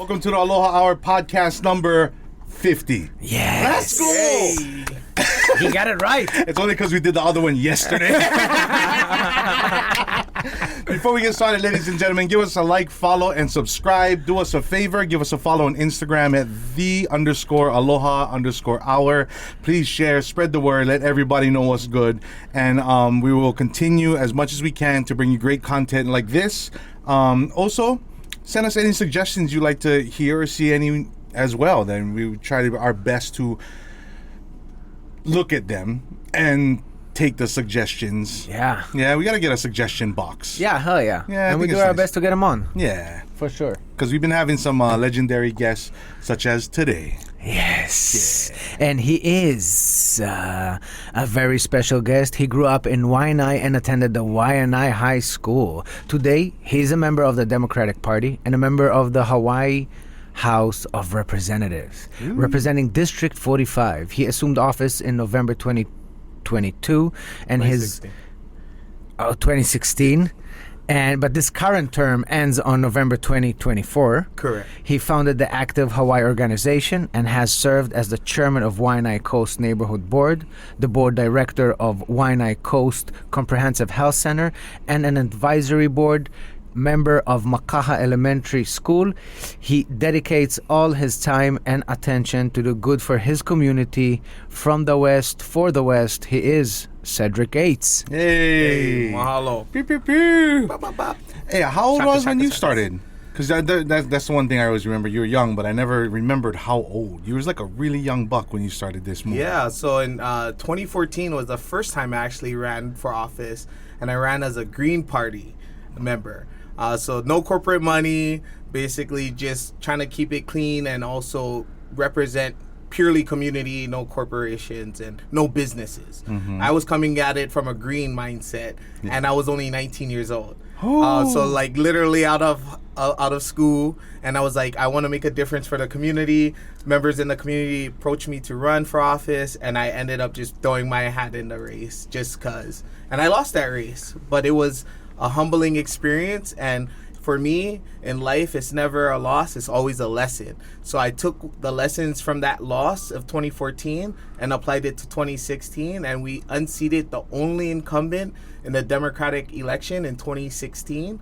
Welcome to the Aloha Hour podcast number 50. Yes. Let's go. Hey. He got it right. It's only because we did the other one yesterday. Before we get started, ladies and gentlemen, give us a like, follow, and subscribe. Do us a favor. Give us a follow on Instagram at _Aloha_hour. Please share, spread the word, let everybody know what's good. And we will continue as much as we can to bring you great content like this. Also, send us any suggestions you'd like to hear or see any as well. Then we try our best to look at them and take the suggestions. Yeah. Yeah, we got to get a suggestion box. Yeah, hell yeah. Yeah, and we do our best to get them on. Yeah. For sure. Because we've been having some legendary guests, such as today. Yes. Yeah. And he is a very special guest. He grew up in Waianae and attended the Waianae High School. Today, he's a member of the Democratic Party and a member of the Hawaii House of Representatives, representing District 45. He assumed office in November 2022 and 2016. But this current term ends on November 2024. Correct. He founded the Active Hawaii organization and has served as the chairman of Waianae Coast Neighborhood Board, the board director of Waianae Coast Comprehensive Health Center, and an advisory board member of Makaha Elementary School. He dedicates all his time and attention to do good for his community. From the West, for the West, he is Cedric Gates. Hey. Mahalo. Pew, pew, pew. Bop, bop, bop. Hey, how old was when you Shaka. started? Because that's the one thing I always remember. You were young, but I never remembered how old. You was like a really young buck when you started this movement. Yeah, so in 2014 was the first time I actually ran for office, and I ran as a Green Party member. So no corporate money, basically just trying to keep it clean and also represent purely community, no corporations and no businesses. Mm-hmm. I was coming at it from a green mindset, and I was only 19 years old. So like literally out of school, and I was like, I want to make a difference for the community. Members in the community approached me to run for office, and I ended up just throwing my hat in the race just cause. And I lost that race, but it was a humbling experience, and for me in life, it's never a loss, it's always a lesson. So I took the lessons from that loss of 2014 and applied it to 2016, and we unseated the only incumbent in the Democratic election in 2016.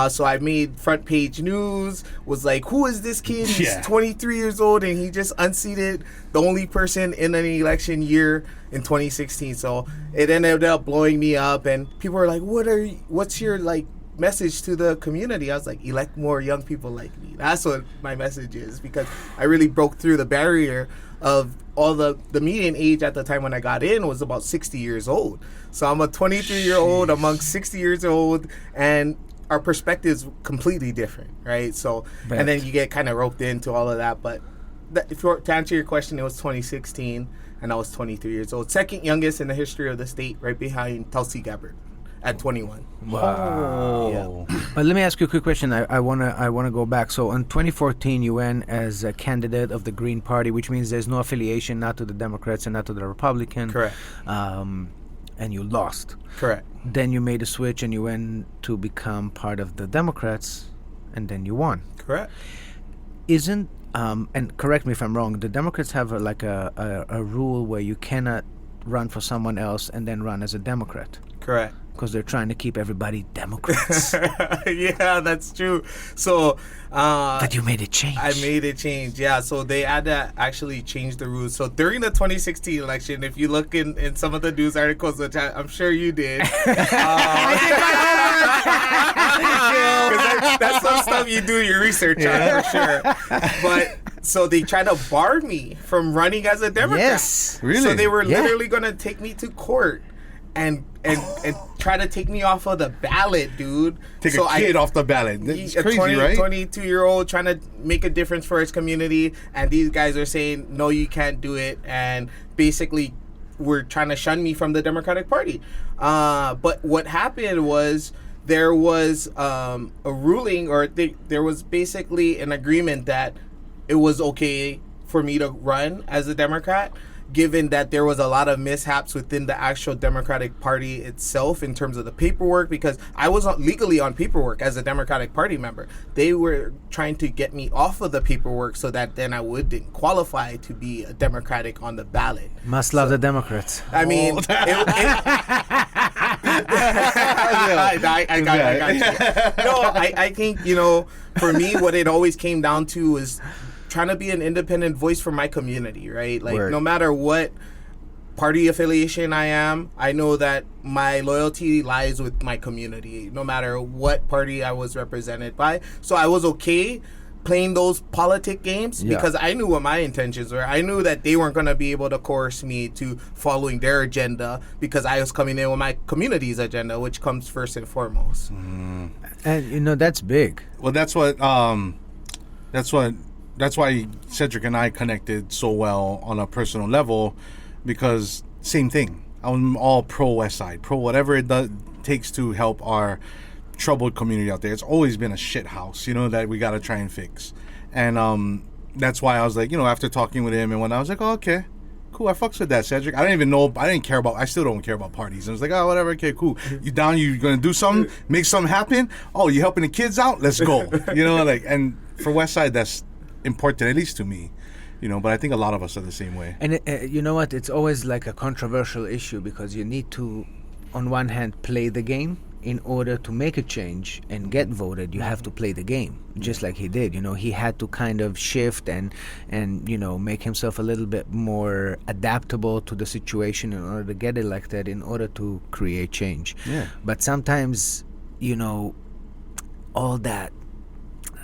So I made front page news, was like, who is this kid? He's 23 years old, and he just unseated the only person in an election year in 2016. So it ended up blowing me up, and people were like, what's your like message to the community? I was like, elect more young people like me. That's what my message is, because I really broke through the barrier of all the median age at the time when I got in was about 60 years old. So I'm a 23-year-old amongst 60 years old, and our perspective's completely different, right? So, and then you get kind of roped into all of that. But to answer your question, it was 2016, and I was 23 years old. Second youngest in the history of the state, right behind Tulsi at 21. Wow. Yeah. But let me ask you a quick question. I wanna go back. So in 2014, you went as a candidate of the Green Party, which means there's no affiliation, not to the Democrats and not to the Republican. Correct. And you lost. Correct. Then you made a switch and you went to become part of the Democrats, and then you won. Correct. Isn't and correct me if I'm wrong, the Democrats have a rule where you cannot run for someone else and then run as a Democrat. Correct. Because they're trying to keep everybody Democrats. Yeah, that's true. So but you made it change. I made it change, yeah. So they had to actually change the rules. So during the 2016 election, if you look in some of the news articles, which I'm sure you did, that's some stuff you do your research on, for sure. But so they tried to bar me from running as a Democrat. Yes, really. So they were literally going to take me to court and try to take me off of the ballot, dude. Take a kid off the ballot. That's crazy, right? 22-year-old trying to make a difference for his community, and these guys are saying, no, you can't do it, and basically were trying to shun me from the Democratic Party. But what happened was there was a ruling, or there was basically an agreement that it was okay for me to run as a Democrat. given that there was a lot of mishaps within the actual Democratic Party itself in terms of the paperwork, because I was legally on paperwork as a Democratic Party member. They were trying to get me off of the paperwork so that then I wouldn't qualify to be a Democratic on the ballot. Must love the Democrats. I mean, I got you. No, I think, for me, what it always came down to is trying to be an independent voice for my community, right? Like, Word. No matter what party affiliation I am, I know that my loyalty lies with my community, no matter what party I was represented by. So I was okay playing those politic games because I knew what my intentions were. I knew that they weren't going to be able to coerce me to following their agenda because I was coming in with my community's agenda, which comes first and foremost. And that's big. Well, that's why Cedric and I connected so well on a personal level, because same thing. I'm all pro West Side, pro whatever it takes to help our troubled community out there. It's always been a shit house, that we got to try and fix. And that's why I was like, after talking with him and when I was like, oh, okay, cool, I fucks with that, Cedric. I still don't care about parties. I was like, oh, whatever, okay, cool. You down, you gonna do something, make something happen? Oh, you helping the kids out? Let's go. And for West Side, that's important, at least to me. But I think a lot of us are the same way. And you know what? It's always like a controversial issue because you need to, on one hand, play the game. In order to make a change and get voted, you have to play the game, just like he did. He had to kind of shift and make himself a little bit more adaptable to the situation in order to get elected, in order to create change. Yeah. But sometimes, all that,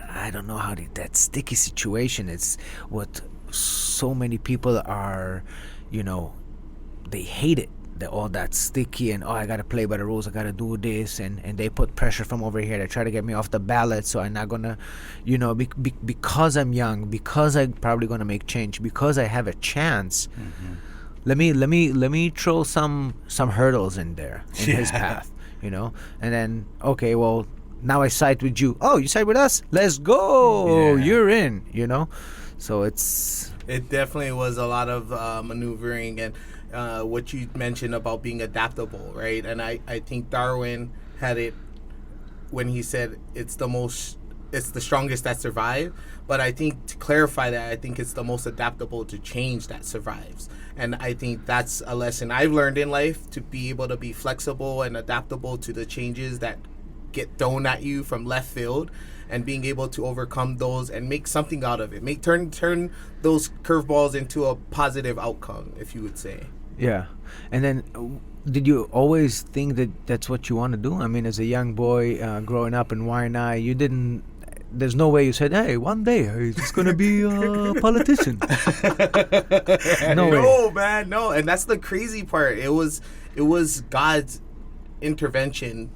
I don't know that sticky situation, it's what so many people are, they hate it. All that sticky and I gotta play by the rules, I gotta do this, and they put pressure from over here. They try to get me off the ballot, so I'm not gonna, because I'm young, because I'm probably gonna make change, because I have a chance. Let me throw some hurdles in there in his path, and then okay, well now I side with you. Oh, you side with us? Let's go. Yeah. You're in. So it definitely was a lot of maneuvering and. What you mentioned about being adaptable, right? And I think Darwin had it when he said it's the strongest that survive. But I think to clarify that, I think it's the most adaptable to change that survives. And I think that's a lesson I've learned in life, to be able to be flexible and adaptable to the changes that get thrown at you from left field, and being able to overcome those and make something out of it. Turn those curveballs into a positive outcome, if you would say. Yeah. And then did you always think that that's what you want to do? I mean, as a young boy growing up in Waianae, there's no way you said, hey, one day he's just going to be a politician. No, man, no. And that's the crazy part. It was God's intervention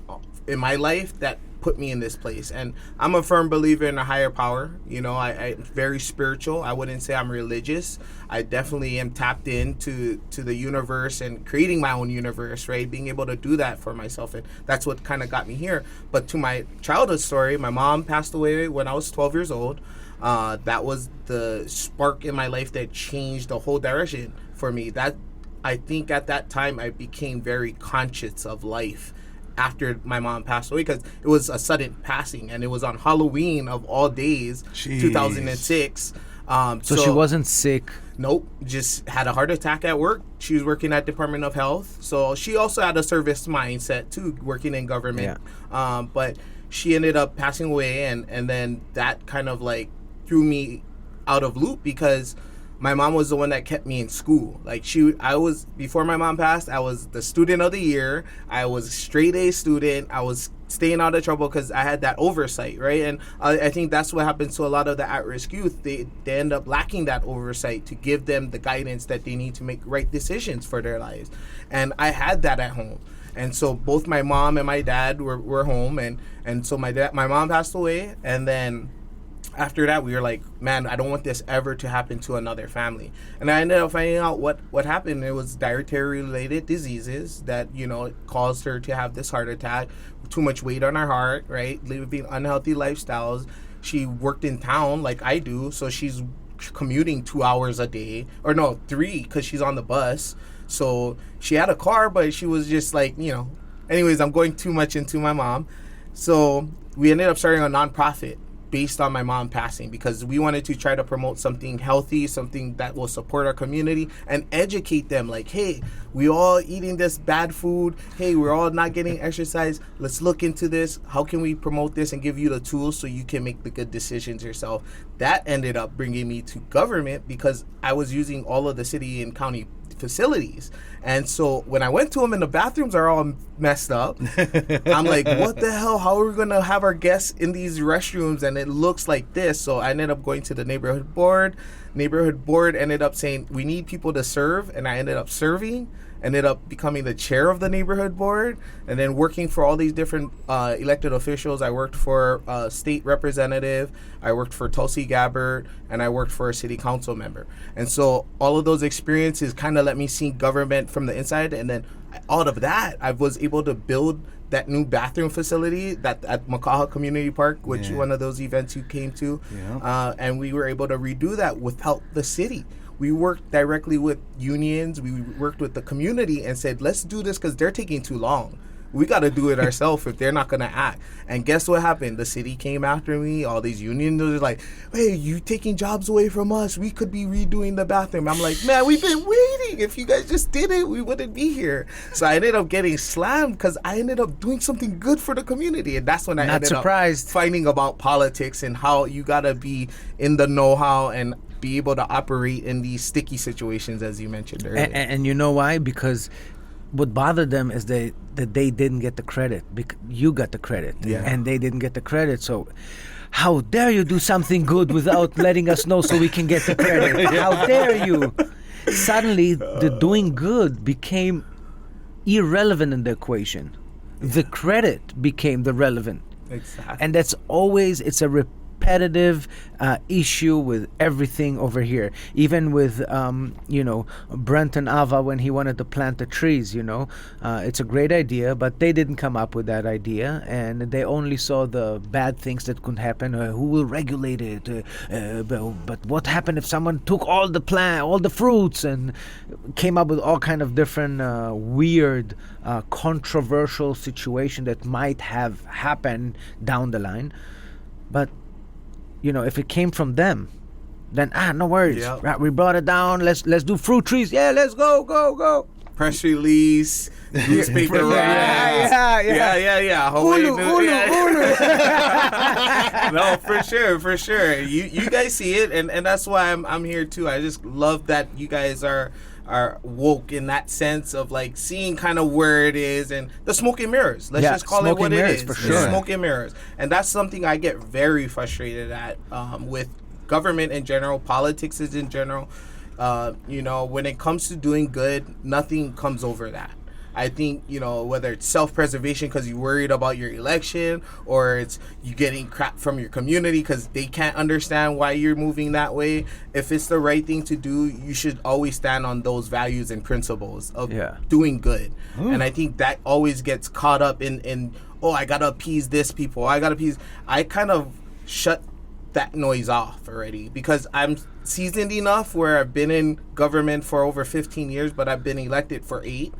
in my life that put me in this place. And I'm a firm believer in a higher power. I'm very spiritual. I wouldn't say I'm religious. I definitely am tapped into the universe and creating my own universe, right? Being able to do that for myself. And that's what kind of got me here. But to my childhood story, my mom passed away when I was 12 years old. That was the spark in my life that changed the whole direction for me. That, I think at that time I became very conscious of life after my mom passed away, because it was a sudden passing, and it was on Halloween of all days. Jeez. 2006. So she wasn't sick. Nope, just had a heart attack at work. She was working at Department of Health, so she also had a service mindset too, working in government. Yeah. But she ended up passing away, and then that kind of like threw me out of loop, because my mom was the one that kept me in school. Before my mom passed, I was the student of the year. I was a straight A student. I was staying out of trouble because I had that oversight, right? And I think that's what happens to a lot of the at-risk youth. They end up lacking that oversight to give them the guidance that they need to make right decisions for their lives. And I had that at home. And so both my mom and my dad were home. And so my mom passed away, and then after that, we were like, man, I don't want this ever to happen to another family. And I ended up finding out what happened. It was dietary-related diseases that, caused her to have this heart attack, too much weight on her heart, right? Living unhealthy lifestyles. She worked in town like I do, so she's commuting 2 hours a day, or no, 3, because she's on the bus. So she had a car, but she was just like, anyways, I'm going too much into my mom. So we ended up starting a nonprofit based on my mom passing, because we wanted to try to promote something healthy, something that will support our community and educate them. Like, hey, we all eating this bad food. Hey, we're all not getting exercise. Let's look into this. How can we promote this and give you the tools so you can make the good decisions yourself? That ended up bringing me to government, because I was using all of the city and county facilities. And so when I went to them and the bathrooms are all messed up, I'm like, what the hell? How are we going to have our guests in these restrooms? And it looks like this. So I ended up going to the neighborhood board. Neighborhood board ended up saying, we need people to serve. And I ended up serving, ended up becoming the chair of the neighborhood board, and then working for all these different elected officials. I worked for a state representative, I worked for Tulsi Gabbard, and I worked for a city council member. And so all of those experiences kind of let me see government from the inside. And then out of that, I was able to build that new bathroom facility that at Makaha Community Park, which one of those events you came to. And we were able to redo that without the city. We worked directly with unions. We worked with the community and said, let's do this because they're taking too long. We got to do it ourselves if they're not going to act. And guess what happened? The city came after me. All these unions were like, hey, you taking jobs away from us. We could be redoing the bathroom. I'm like, man, we've been waiting. If you guys just did it, we wouldn't be here. So I ended up getting slammed because I ended up doing something good for the community. And that's when I ended up finding about politics and how you got to be in the know-how and be able to operate in these sticky situations, as you mentioned earlier. And you know why? Because what bothered them is that they didn't get the credit. You got the credit, and they didn't get the credit. So how dare you do something good without letting us know so we can get the credit? How dare you? Suddenly, the doing good became irrelevant in the equation. The credit became the relevant. Exactly. And that's always, it's a repetitive issue with everything over here. Even with, Brenton Ava, when he wanted to plant the trees, it's a great idea, but they didn't come up with that idea, and they only saw the bad things that could happen. Who will regulate it? But what happened if someone took all the fruits, and came up with all kind of different weird, controversial situation that might have happened down the line. But if it came from them, then no worries. Yep. Right, we brought it down. Let's do fruit trees. Yeah, let's go. Press release, newspaper riots. Yeah. Hulu. No, for sure. You guys see it, and that's why I'm here too. I just love that you guys are woke in that sense of like seeing kind of where it is, and the smoke and mirrors. Let's just call it what it is. For sure. Smoke and mirrors. And that's something I get very frustrated at with government in general, politics is in general. When it comes to doing good, nothing comes over that. I think, whether it's self-preservation because you're worried about your election, or it's you getting crap from your community because they can't understand why you're moving that way. If it's the right thing to do, you should always stand on those values and principles of doing good. And I think that always gets caught up in I got to appease this people. I kind of shut that noise off already because I'm seasoned enough where I've been in government for over 15 years, but I've been elected for 8.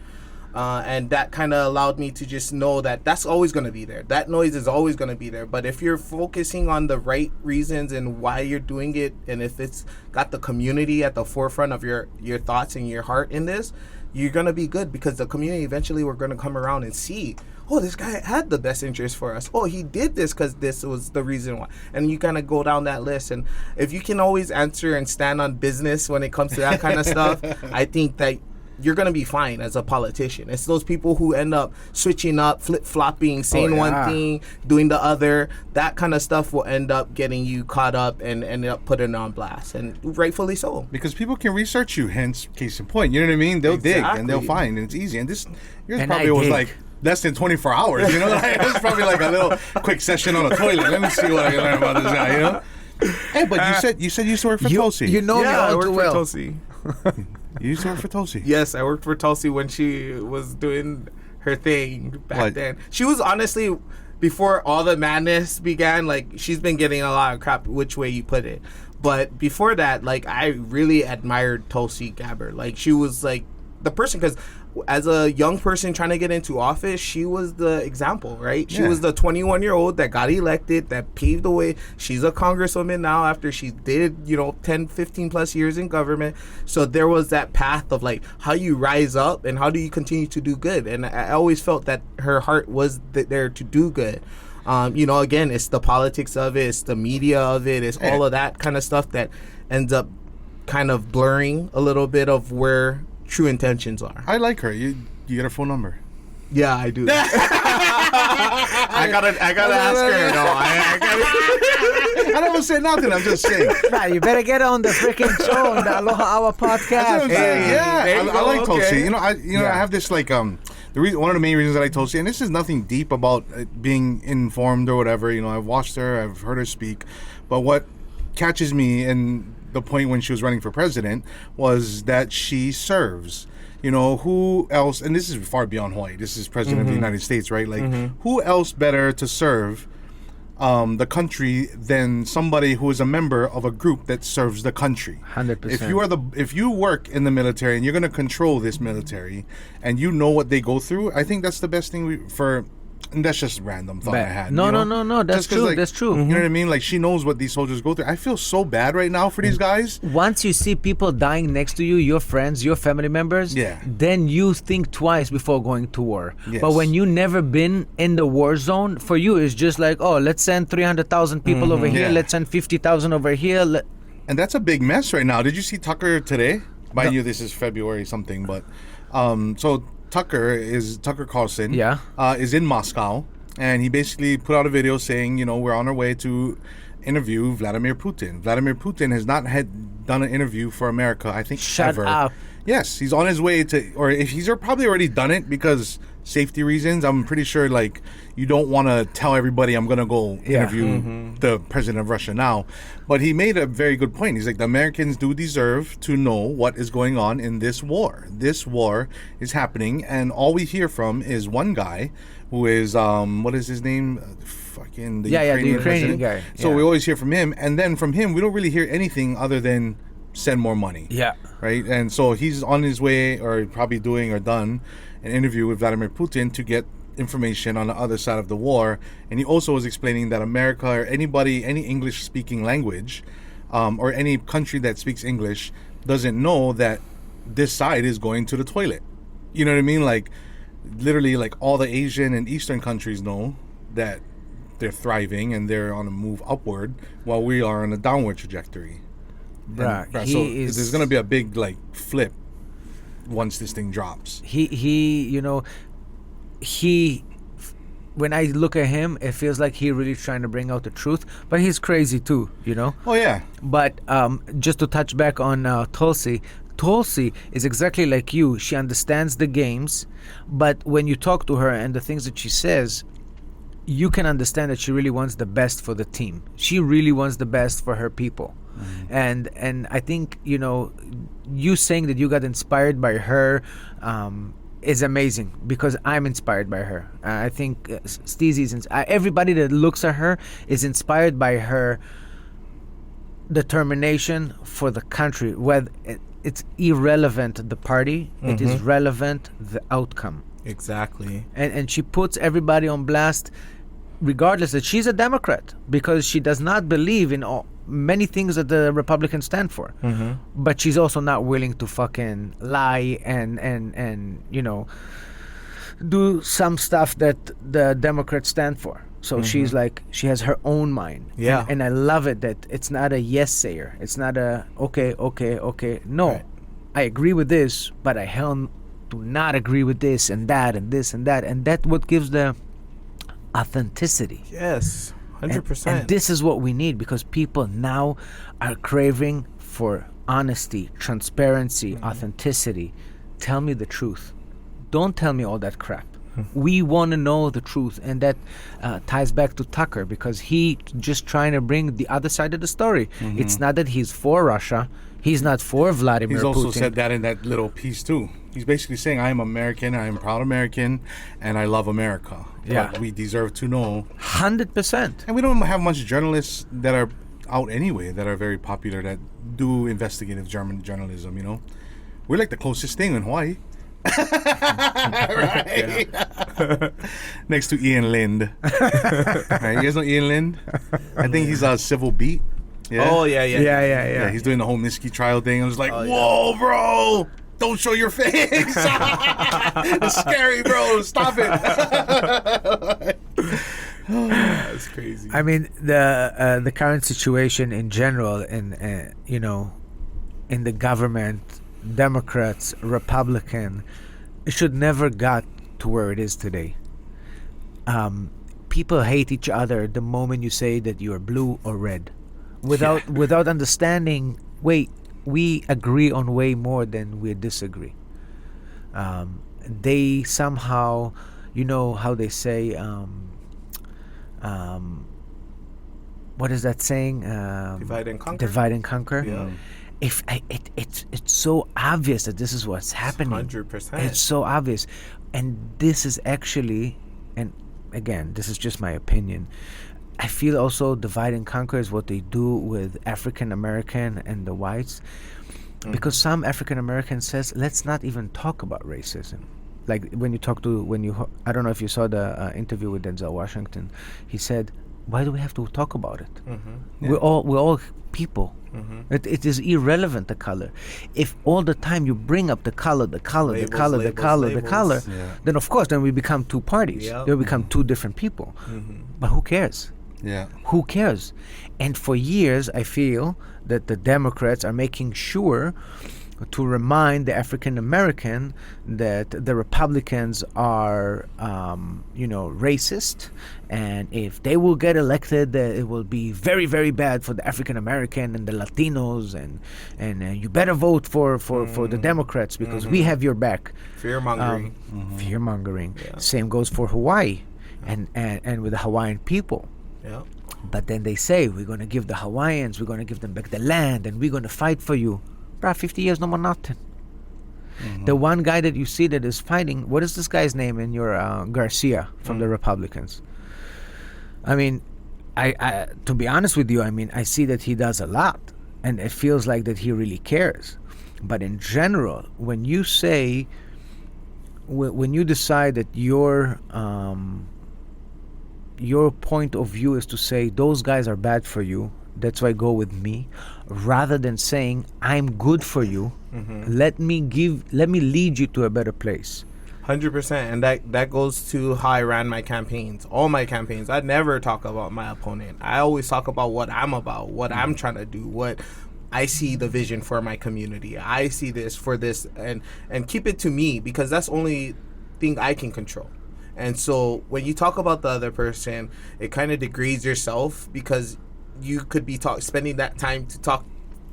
And that kind of allowed me to just know that that's always going to be there. That noise is always going to be there. But if you're focusing on the right reasons and why you're doing it, and if it's got the community at the forefront of your thoughts and your heart in this, you're going to be good, because the community eventually we're going to come around and see, this guy had the best interest for us. He did this because this was the reason why. And you kind of go down that list. And if you can always answer and stand on business when it comes to that kind of stuff, I think that you're going to be fine as a politician. It's those people who end up switching up, flip-flopping, saying one thing, doing the other. That kind of stuff will end up getting you caught up and end up putting on blast, and rightfully so. Because people can research you, hence, case in point. You know what I mean? They'll dig and they'll find, and it's easy. And yours probably was like less than 24 hours, It was probably like a little quick session on a toilet. Let me see what I can learn about this guy, Hey, but you said you used to work for Tulsi. You know me I all worked too for well. Tulsi. You used to work for Tulsi? Yes, I worked for Tulsi when she was doing her thing back then. She was honestly before all the madness began, like, she's been getting a lot of crap, which way you put it. But before that, like, I really admired Tulsi Gabbard. Like, she was, like, the person, because as a young person trying to get into office, she was the example, right? She was the 21-year-old that got elected, that paved the way. She's a congresswoman now after she did, 10, 15 plus years in government. So there was that path of, like, how you rise up and how do you continue to do good. And I always felt that her heart was there to do good. Again, it's the politics of it, it's the media of it, it's all of that kind of stuff that ends up kind of blurring a little bit of where true intentions are. I like her. You get her phone number? Yeah, I do. I gotta ask her. No, I never said nothing. I'm just saying. Nah, you better get on the freaking show on the Aloha Hour podcast. That's what I'm saying. Yeah, I like Tulsi. Okay. I have this like one of the main reasons that I told Tulsi, and this is nothing deep about being informed or whatever. I've watched her, I've heard her speak, but what catches me in the point when she was running for president was that she serves. Who else? And this is far beyond Hawaii. This is president of the United States, right? Like, who else better to serve the country than somebody who is a member of a group that serves the country? 100%. If you work in the military and you're going to control this military and you know what they go through, I think that's the best thing and that's just random thought I had. No. That's true. Like, that's true. You know what I mean? Like, she knows what these soldiers go through. I feel so bad right now for these guys. Once you see people dying next to you, your friends, your family members, then you think twice before going to war. Yes. But when you never been in the war zone, for you it's just like, oh, let's send 300,000 people over here. Let's send 50,000 over here. And that's a big mess right now. Did you see Tucker today? Mind you, this is February something, but so Tucker Carlson is in Moscow, and he basically put out a video saying, we're on our way to interview Vladimir Putin. Vladimir Putin has not done an interview for America, I think, Shut ever. up. Yes, he's on his way to, or if he's probably already done it because safety reasons. I'm pretty sure, like, you don't want to tell everybody I'm going to go interview the president of Russia now. But he made a very good point. He's like, the Americans do deserve to know what is going on in this war. This war is happening, and all we hear from is one guy who is, what is his name? Fucking the Ukrainian Ukrainian guy. So we always hear from him, and then from him, we don't really hear anything other than send more money. Yeah. Right? And so he's on his way, or probably doing or done, an interview with Vladimir Putin to get information on the other side of the war. And he also was explaining that America, or anybody, any English-speaking language, or any country that speaks English, doesn't know that this side is going to the toilet. You know what I mean? Like, literally, like, all the Asian and Eastern countries know that they're thriving and they're on a move upward, while we are on a downward trajectory. Bruh, So there's going to be a big, like, flip once this thing drops. When I look at him, it feels like he's really trying to bring out the truth, but he's crazy too, Oh, yeah. But just to touch back on Tulsi is exactly like you. She understands the games, but when you talk to her and the things that she says, you can understand that she really wants the best for the team. She really wants the best for her people. And I think, you saying that you got inspired by her is amazing, because I'm inspired by her. I think Steezy's everybody that looks at her is inspired by her determination for the country. Whether it's irrelevant the party, it is relevant the outcome. Exactly. And she puts everybody on blast, regardless that she's a Democrat, because she does not believe in many things that the Republicans stand for. But she's also not willing to fucking lie and do some stuff that the Democrats stand for. So she's like, she has her own mind. Yeah. And I love it that it's not a yes sayer. It's not a okay. No, right. I agree with this, but I hell do not agree with this and that and this and that. And that's what gives the authenticity. Yes, 100%. And this is what we need, because people now are craving for honesty, transparency, authenticity. Tell me the truth. Don't tell me all that crap. We want to know the truth, and that ties back to Tucker, because he just trying to bring the other side of the story. It's not that he's for Russia. He's not for Vladimir He's also Putin. said that in that little piece too. He's basically saying, I am American, I am proud American, and I love America. Yeah. But we deserve to know. 100%. And we don't have much journalists that are out anyway that are very popular that do investigative German journalism, you know? We're like the closest thing in Hawaii. Right? Next to Ian Lind. Right, you guys know Ian Lind? I think he's a civil beat. Yeah? Oh, yeah. Yeah. He's doing the whole Niski trial thing. I was like, Oh, whoa, bro! Don't show your face! It's scary, bro! Stop it! That's crazy. I mean, the current situation in general, in in the government, Democrats, Republican, it should never got to where it is today. People hate each other the moment you say that you are blue or red, without understanding. Wait, we agree on way more than we disagree. They somehow, how they say. What is that saying? Divide and conquer. Divide and conquer. Yeah. It's so obvious that this is what's happening. 100%. It's so obvious, and this is actually, and again, this is just my opinion. I feel also divide and conquer is what they do with African American and the whites, because some African Americans says, let's not even talk about racism. Like when you I don't know if you saw the interview with Denzel Washington. He said, why do we have to talk about it? Yeah. We're all people. It is irrelevant, the color. If all the time you bring up the color, Labels. Yeah. then of course then we become two parties. Yep. Then we become two different people. But who cares? Yeah. Who cares? And for years, I feel that the Democrats are making sure to remind the African American that the Republicans are, racist, and if they will get elected, it will be very, very bad for the African American and the Latinos, and you better vote for the Democrats because we have your back. Fear mongering. Fear mongering. Yeah. Same goes for Hawaii, and with the Hawaiian people. Yeah. But then they say, we're going to give the Hawaiians, we're going to give them back the land, and we're going to fight for you. Bruh, 50 years, no more nothing. The one guy that you see that is fighting, what is this guy's name in your Garcia from the Republicans? I mean, I to be honest with you, I mean, I see that he does a lot, and it feels like that he really cares. But in general, when you say, when you decide that your point of view is to say those guys are bad for you, that's why go with me, rather than saying I'm good for you, let me lead you to a better place. 100%, and that goes to how I ran my campaigns. All my campaigns, I never talk about my opponent. I always talk about what I'm about, what I'm trying to do, what I see the vision for my community. I see this for this, and keep it to me, because that's the only thing I can control. And so when you talk about the other person, it kind of degrades yourself, because you could be spending that time to talk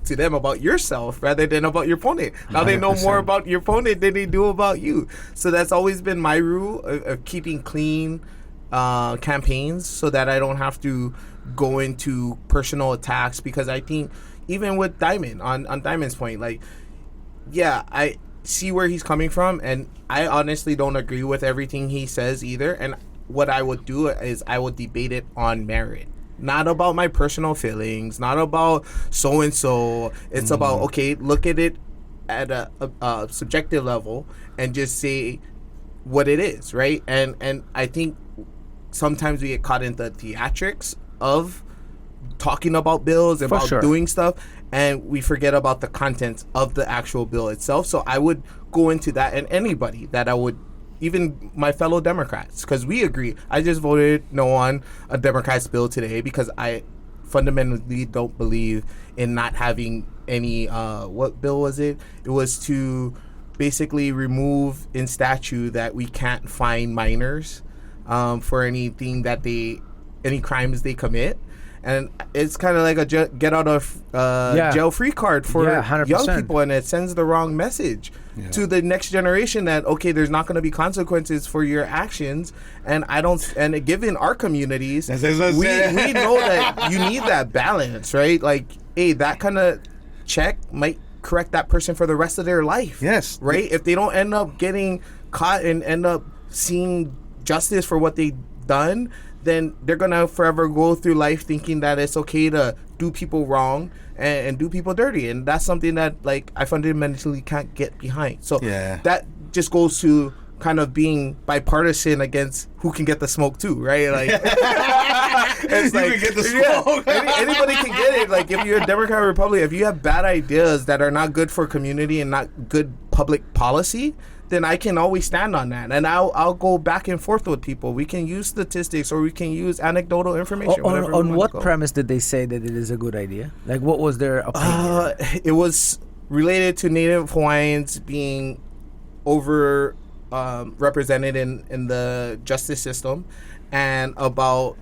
to them about yourself rather than about your opponent. Now 100%. They know more about your opponent than they do about you. So that's always been my rule of keeping clean campaigns, so that I don't have to go into personal attacks. Because I think even with Diamond, on Diamond's point, like, yeah, I see where he's coming from, and I honestly don't agree with everything he says either. And what I would do is I would debate it on merit. Not about my personal feelings, not about so-and-so. It's about, okay, look at it at a subjective level and just say what it is, right? And I think sometimes we get caught in the theatrics of talking about bills and about doing stuff, and we forget about the contents of the actual bill itself. So I would go into that, and anybody that I would, even my fellow Democrats, because we agree. I just voted no on a Democrat's bill today because I fundamentally don't believe in not having any, what bill was it? It was to basically remove in statute that we can't fine minors for anything that any crimes they commit. And it's kind of like a get out of jail free card for young people, and it sends the wrong message to the next generation that, okay, there's not going to be consequences for your actions. And given our communities, we know that you need that balance, right? Like, hey, that kind of check might correct that person for the rest of their life. Yes. Right? If they don't end up getting caught and end up seeing justice for what they done, then they're gonna forever go through life thinking that it's okay to do people wrong and do people dirty, and that's something that like I fundamentally can't get behind. So that just goes to kind of being bipartisan against who can get the smoke too, right? Like it's like, you can get the smoke. Anybody can get it. Like if you're a Democrat or Republican, if you have bad ideas that are not good for community and not good public policy, then I can always stand on that, and I'll go back and forth with people. We can use statistics or we can use anecdotal information. On what premise did they say that it is a good idea? Like, what was their opinion? It was related to Native Hawaiians being over represented in the justice system, and about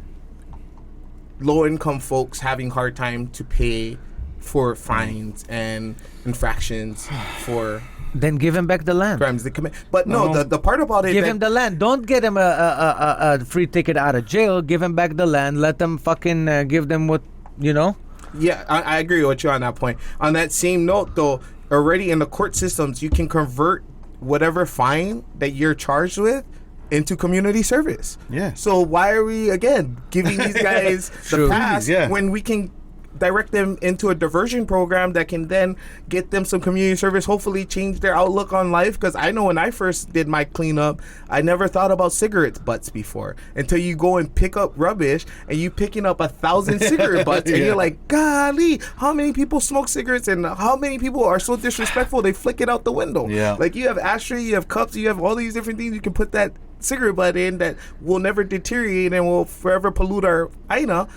low-income folks having hard time to pay for fines and infractions for then give him back the land. crimes they commit. But no, the part about it, Give him the land. Don't get him a free ticket out of jail. Give him back the land. Let them fucking give them what, you know? Yeah, I agree with you on that point. On that same note, though, already in the court systems, you can convert whatever fine that you're charged with into community service. Yeah. So why are we, again, giving these guys the pass when we can direct them into a diversion program that can then get them some community service, hopefully change their outlook on life? Because I know when I first did my cleanup, I never thought about cigarette butts before until you go and pick up rubbish and you picking up 1,000 cigarette butts and you're like, golly, how many people smoke cigarettes and how many people are so disrespectful they flick it out the window? Yeah. Like you have ashtray, you have cups, you have all these different things you can put that cigarette butt in that will never deteriorate and will forever pollute our aina.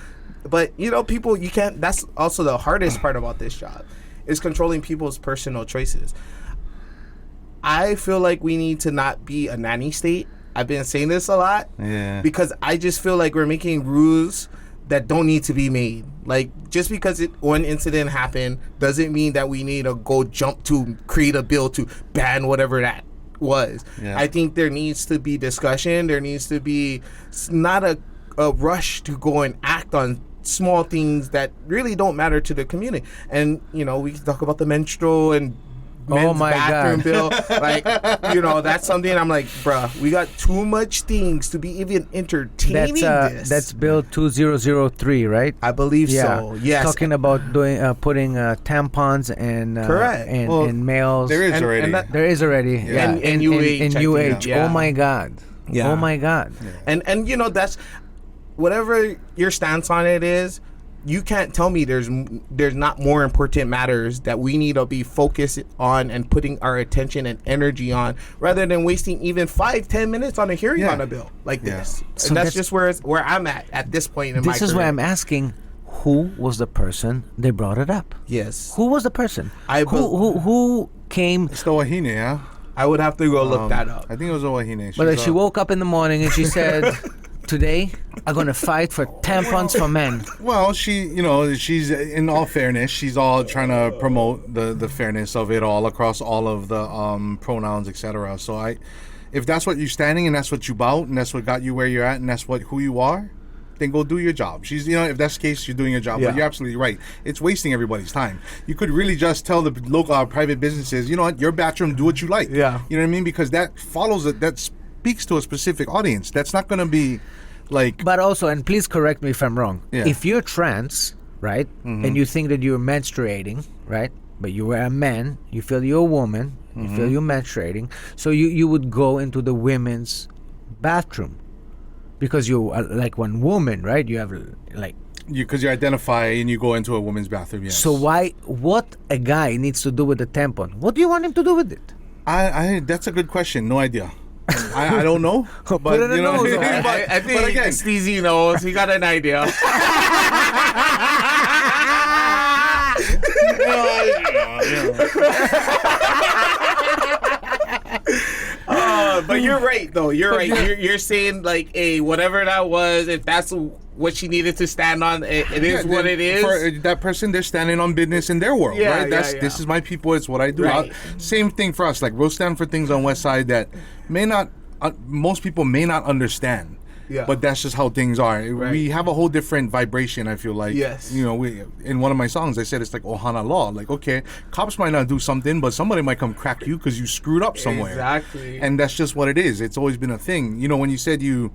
But you know, people, you can't. That's also the hardest part about this job, is controlling people's personal choices. I feel like we need to not be a nanny state. I've been saying this a lot, because I just feel like we're making rules that don't need to be made. Like just because one incident happened doesn't mean that we need to go jump to create a bill to ban whatever that was. I think there needs to be discussion. There needs to be not a rush to go and act on small things that really don't matter to the community. And you know, we can talk about the menstrual and men's bathroom bill. Like, you know, that's something I'm like, bruh, we got too much things to be even entertaining this. That's Bill 2003, right? I believe so. Yes. Talking about doing putting tampons and correct in males. There is already. There is already. And new age. Yeah. Oh my God. Yeah. Oh my God. Yeah. And you know, that's whatever your stance on it is. You can't tell me there's not more important matters that we need to be focused on and putting our attention and energy on, rather than wasting even 5-10 minutes on a hearing on a bill like this. So and that's just where I'm at this point in my career. This is why I'm asking, who was the person they brought it up? Yes. Who was the person? Who came? It's the Wahine, yeah? I would have to go look that up. I think it was the Wahine. But she woke up in the morning and she said, today I'm gonna fight for tampons for men. Well, she's in all fairness, she's all trying to promote the fairness of it all across all of the pronouns, etc. So if that's what you're standing and that's what you about and that's what got you where you're at and that's who you are, then go do your job. She's, if that's the case, you're doing your job. But you're absolutely right. It's wasting everybody's time. You could really just tell the local private businesses, you know what, your bathroom, do what you like. Yeah. You know what I mean? Because that follows it. That speaks to a specific audience. That's not going to be like. But also, and please correct me if I'm wrong. Yeah. If you're trans, right, and you think that you're menstruating, right, but you were a man, you feel you're a woman, you feel you're menstruating, so you would go into the women's bathroom because you are like one woman, right? You have like. Because you identify and you go into a woman's bathroom, yes. So what a guy needs to do with the tampon? What do you want him to do with it? That's a good question. No idea. I don't know. But, Put it in nose. I think again, Steezy knows. He got an idea. But you're right, though. You're right. You're saying, like, whatever that was, if that's what she needed to stand on, it is what it is. For that person, they're standing on business in their world, right? This is my people. It's what I do. Right. Same thing for us. Like, we'll stand for things on West Side that may not, most people may not understand. Yeah. But that's just how things are. Right. We have a whole different vibration, I feel like. Yes. You know, in one of my songs, I said it's like Ohana law. Like, okay, cops might not do something, but somebody might come crack you because you screwed up somewhere. Exactly. And that's just what it is. It's always been a thing. You know, when you said you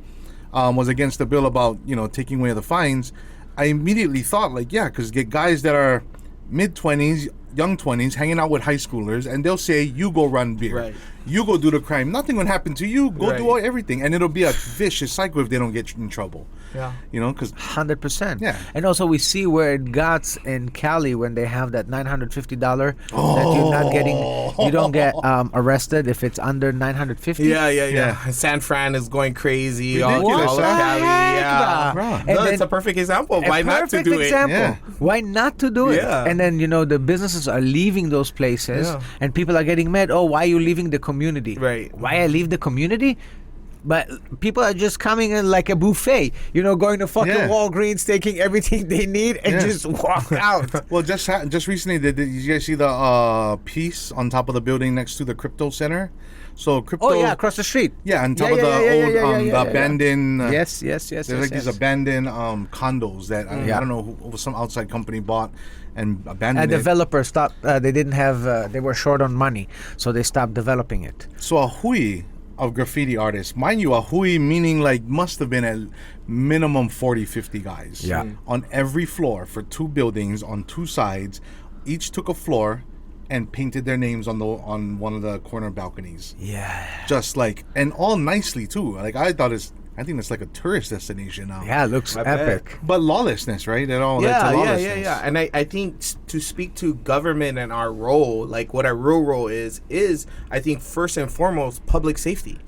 was against the bill about, you know, taking away the fines, I immediately thought, like, yeah, because get guys that are mid-20s, young 20s, hanging out with high schoolers, and they'll say, you go run beer. Right. You go do the crime. Nothing will happen to you. Go do Right. everything. And it'll be a vicious cycle if they don't get in trouble. Yeah. You know, because 100%. Yeah. And also we see where it got in Cali when they have that $950 that you're not getting, you don't get arrested if it's under 950. Yeah. San Fran is going crazy. Ridiculous, All of huh? Cali, yeah. Bruh. No, And it's a perfect example of why not to perfect do example. Yeah. Why not to do it? Yeah. And then, you know, the businesses are leaving those places Yeah. and people are getting mad. Oh, why are you leaving the community? Right. Why I leave the community? But people are just coming in like a buffet, you know, going to fucking Yeah. Walgreens, taking everything they need and Yeah. just walk out. Well, just recently, did you guys see the piece on top of the building next to the crypto center? So crypto. Oh yeah, across the street. Yeah, on top Yeah, of the yeah, yeah, old, yeah, yeah, the yeah. abandoned. Yes. There's like yes. these abandoned condos that I Yeah. don't know who some outside company bought and abandoned A it. developer stopped. They didn't have. They were short on money, so they stopped developing it. So a hui of graffiti artists, mind you, a hui meaning like must have been at minimum 40, 50 guys. Yeah. On every floor for 2 buildings on 2 sides, each took a floor and painted their names on on one of the corner balconies. Yeah. Just like, and all nicely too. Like I think it's like a tourist destination now. Yeah, it looks I bet. epic. But lawlessness, right? It all led to lawlessness. Yeah. And I think to speak to government and our role, like what our real role is I think first and foremost public safety.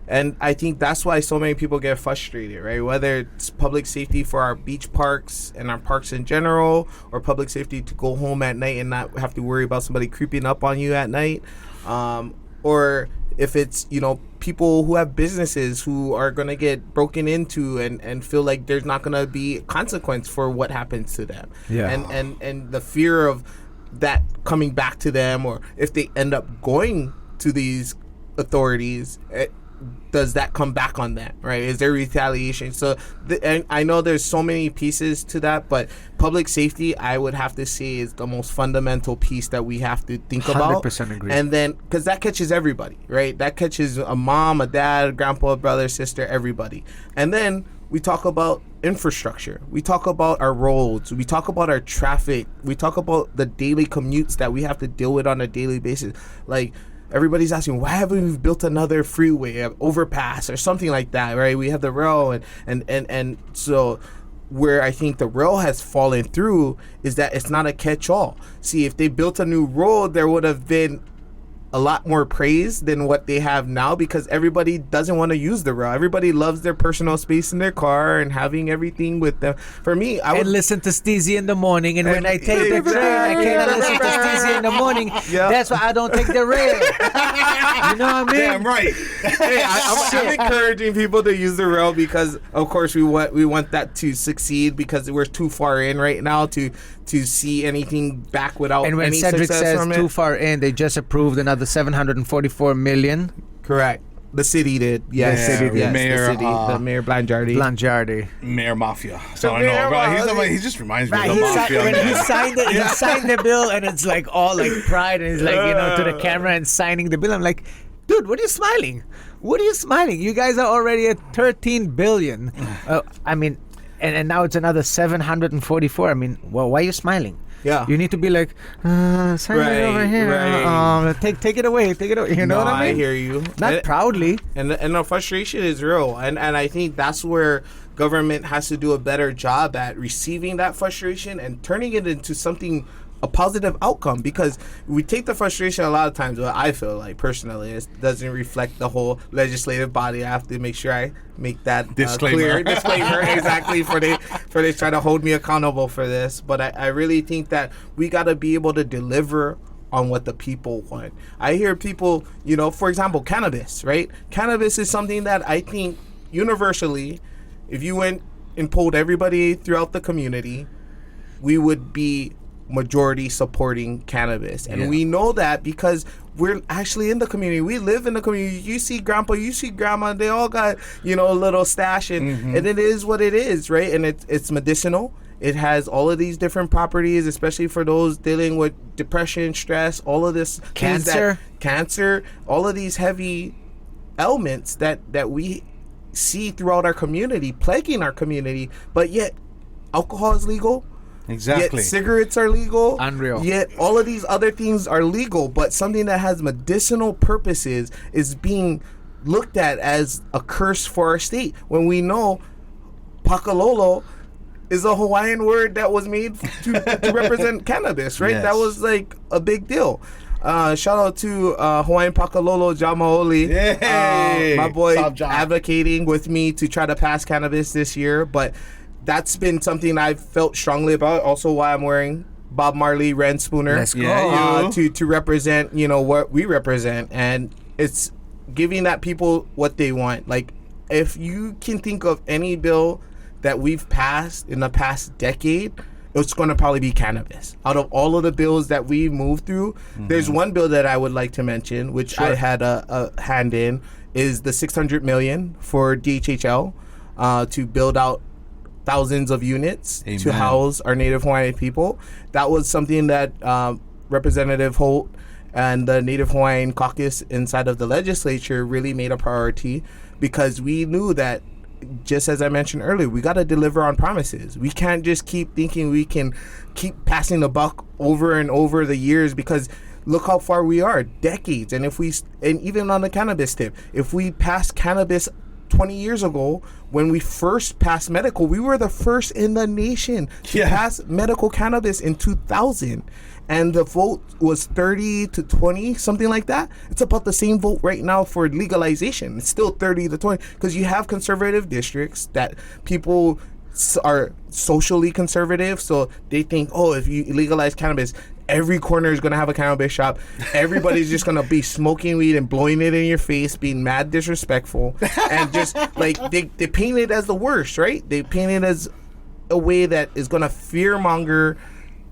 And I think that's why so many people get frustrated, right? Whether it's public safety for our beach parks and our parks in general, or public safety to go home at night and not have to worry about somebody creeping up on you at night, or if it's, you know, people who have businesses who are going to get broken into and feel like there's not going to be consequence for what happens to them. Yeah. And the fear of that coming back to them, or if they end up going to these authorities, does that come back on them, right? Is there retaliation? So and I know there's so many pieces to that, but public safety, I would have to say, is the most fundamental piece that we have to think about. 100% agree. And then, because that catches everybody, right? That catches a mom, a dad, a grandpa, a brother, sister, everybody. And then we talk about infrastructure. We talk about our roads. We talk about our traffic. We talk about the daily commutes that we have to deal with on a daily basis. Like, everybody's asking, why haven't we built another freeway, overpass, or something like that, right? We have the rail, and so where I think the rail has fallen through is that it's not a catch-all. See, if they built a new road, there would have been a lot more praise than what they have now, because everybody doesn't want to use the rail. Everybody loves their personal space in their car and having everything with them. For me, I would And listen to Steezy in the morning, and when I take the train, I can't listen to Steezy in the morning. Yeah. That's why I don't take the rail. You know what I mean? Damn right. Hey, I'm encouraging people to use the rail because, of course, we want that to succeed, because we're too far in right now to see anything back without And when any Cedric success says from it. too far in, they just approved another 744 million. Correct. The city did. Yes, The city did. Yes, Mayor, the city. The Mayor Blangiardi. Blangiardi. Mayor Mafia. So The I know, Mayor bro. Mafia. He just reminds me Right, of the he Mafia. when he man. signed it, he signed the bill, and it's like all like pride, and he's like, you know, to the camera and signing the bill. I'm like, dude, what are you smiling? What are you smiling? You guys are already at 13 billion. I mean, and now it's another 744. I mean, well, why are you smiling? Yeah. You need to be like, sign it over here. right. Take it away. Take it away. You know what I mean? I hear you. Not proudly. And the frustration is real, and I think that's where government has to do a better job at receiving that frustration and turning it into something, a positive outcome, because we take the frustration a lot of times. What I feel like personally, it doesn't reflect the whole legislative body. I have to make sure I make that Disclaimer. clear. Disclaimer, exactly, for they try to hold me accountable for this. But I really think that we got to be able to deliver on what the people want. I hear people, you know, for example, cannabis, right? Cannabis is something that I think universally, if you went and polled everybody throughout the community, we would be majority supporting cannabis. And Yeah. we know that because we're actually in the community. We live in the community. You see grandpa, you see grandma, they all got, a little stash, and it is what it is, right? And it's medicinal. It has all of these different properties, especially for those dealing with depression, stress, all of this cancer, all of these heavy elements that we see throughout our community, plaguing our community, but yet alcohol is legal. Exactly. Yet cigarettes are legal. Unreal. Yet all of these other things are legal, but something that has medicinal purposes is being looked at as a curse for our state. When we know pakalolo is a Hawaiian word that was made to represent cannabis, right? Yes. That was like a big deal. Shout out to Hawaiian Pakalolo Jamaoli. Yay! My boy Top job. advocating with me to try to pass cannabis this year, but that's been something I've felt strongly about. Also, why I'm wearing Bob Marley Ren Spooner. Let's go. Yeah, to represent, what we represent, and it's giving that people what they want. Like, if you can think of any bill that we've passed in the past decade, it's going to probably be cannabis. Out of all of the bills that we moved through, there's one bill that I would like to mention, which I had a hand in, is the $600 million for DHHL to build out thousands of units to Amen. house our Native Hawaiian people. That was something that Representative Holt and the Native Hawaiian caucus inside of the legislature really made a priority, because we knew that, just as I mentioned earlier, we got to deliver on promises. We can't just keep thinking we can keep passing the buck over and over the years, because look how far we are, decades. And even on the cannabis tip, if we passed cannabis 20 years ago, when we first passed medical, we were the first in the nation to pass medical cannabis in 2000. And the vote was 30 to 20, something like that. It's about the same vote right now for legalization. It's still 30 to 20, because you have conservative districts that people are socially conservative, so they think, if you legalize cannabis, every corner is going to have a cannabis shop. Everybody's just going to be smoking weed and blowing it in your face, being mad disrespectful, and just like they paint it as the worst, right? They paint it as a way that is going to fearmonger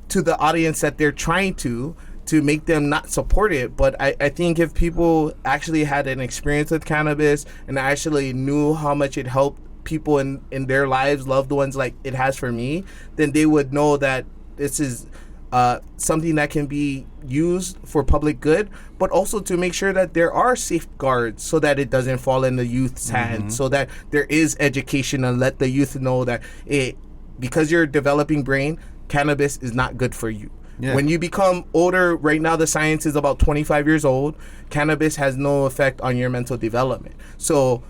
to the audience that they're trying to make them not support it. But I think if people actually had an experience with cannabis and actually knew how much it helped people in their lives, loved ones, like it has for me, then they would know that this is something that can be used for public good, but also to make sure that there are safeguards so that it doesn't fall in the youth's hands, so that there is education, and let the youth know that because you're a developing brain, cannabis is not good for you. Yeah. When you become older, right now the science is about 25 years old, cannabis has no effect on your mental development. So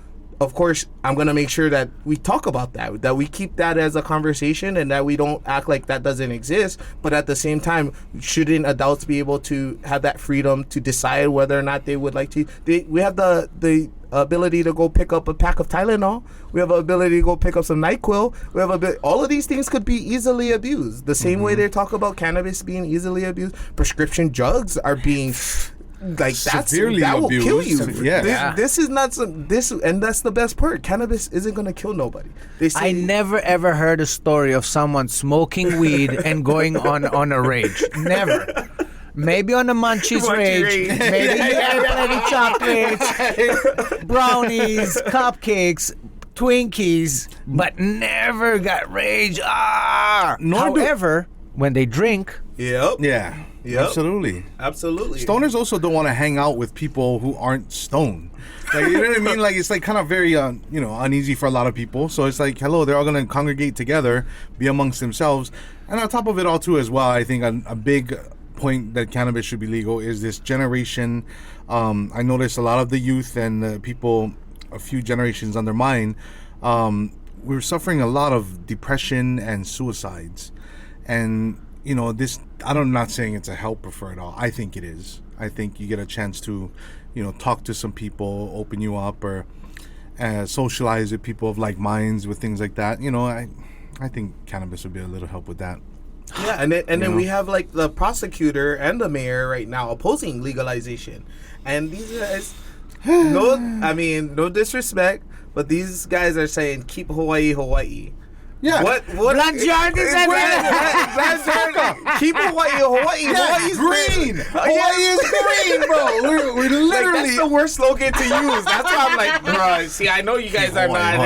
of course, I'm going to make sure that we talk about that we keep that as a conversation, and that we don't act like that doesn't exist. But at the same time, shouldn't adults be able to have that freedom to decide whether or not they would like to? We have the ability to go pick up a pack of Tylenol. We have the ability to go pick up some NyQuil. We have all of these things could be easily abused. The same way they talk about cannabis being easily abused, prescription drugs are being... like severely that will abused. kill you. This is not and that's the best part. Cannabis isn't going to kill nobody. They say, I never ever heard a story of someone smoking weed and going on a rage. Never. Maybe on the munchies rage. Maybe you ate chocolates, brownies, cupcakes, Twinkies, but never got rage. However, when they drink, Yeah. Yep. Absolutely. Absolutely. Stoners also don't want to hang out with people who aren't stoned. Like, you know what I mean? Like, it's like kind of very, uneasy for a lot of people. So it's like, hello, they're all going to congregate together, be amongst themselves. And on top of it all, too, as well, I think a big point that cannabis should be legal is this generation. I noticed a lot of the youth and the people a few generations under mine, we're suffering a lot of depression and suicides. And this, I'm not saying it's a helper for it all. I think it is. I think you get a chance to, talk to some people, open you up, or socialize with people of like minds with things like that. I think cannabis would be a little help with that. Yeah, and then we have like the prosecutor and the mayor right now opposing legalization, and these guys, no disrespect, but these guys are saying keep Hawaii. Yeah. What? Blanchard is in Blanchard. Keep Hawaii. Hawaii's green. Hawaii is green, bro. We're Like, literally. that's the worst slogan to use. That's why I'm like, bro. See, I know you guys are not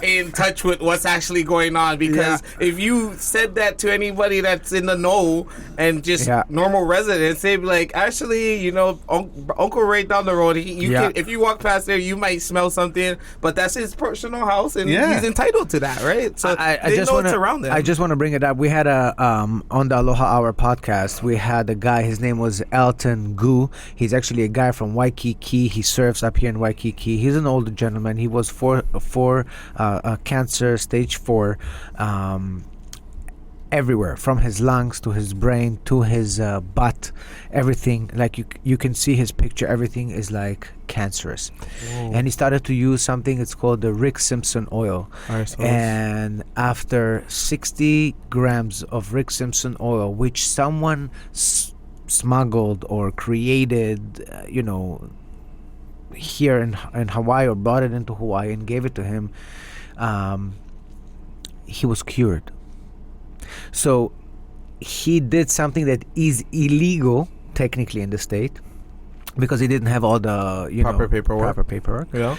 in touch with what's actually going on, because if you said that to anybody that's in the know and just normal residents, they'd be like, actually, you know, Uncle right down the road, if you walk past there, you might smell something, but that's his personal house, and he's entitled to that, right? So they know it's around them. I just want to bring it up. We had on the Aloha Hour podcast, we had a guy, his name was Elton Goo. He's actually a guy from Waikiki. He serves up here in Waikiki. He's an older gentleman. He was cancer stage 4, everywhere, from his lungs to his brain to his butt, everything. Like you can see his picture, everything is like cancerous. Whoa. And he started to use something, it's called the Rick Simpson oil. And after 60 grams of Rick Simpson oil, which someone smuggled or created, here in Hawaii, or brought it into Hawaii and gave it to him, he was cured. So he did something that is illegal technically in the state, because he didn't have all the proper paperwork. Yeah.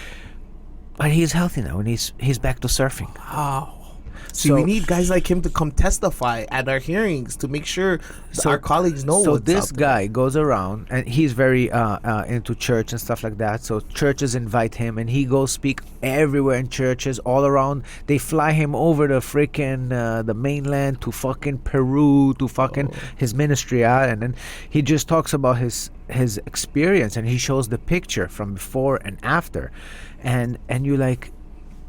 But he's healthy now, and he's back to surfing. Wow. See, we need guys like him to come testify at our hearings to make sure our colleagues know. So what's this out there. guy goes around, and he's very into church and stuff like that. So churches invite him, and he goes speak everywhere in churches all around. They fly him over the freaking the mainland to fucking Peru to fucking his ministry out, and then he just talks about his experience, and he shows the picture from before and after, and you're like,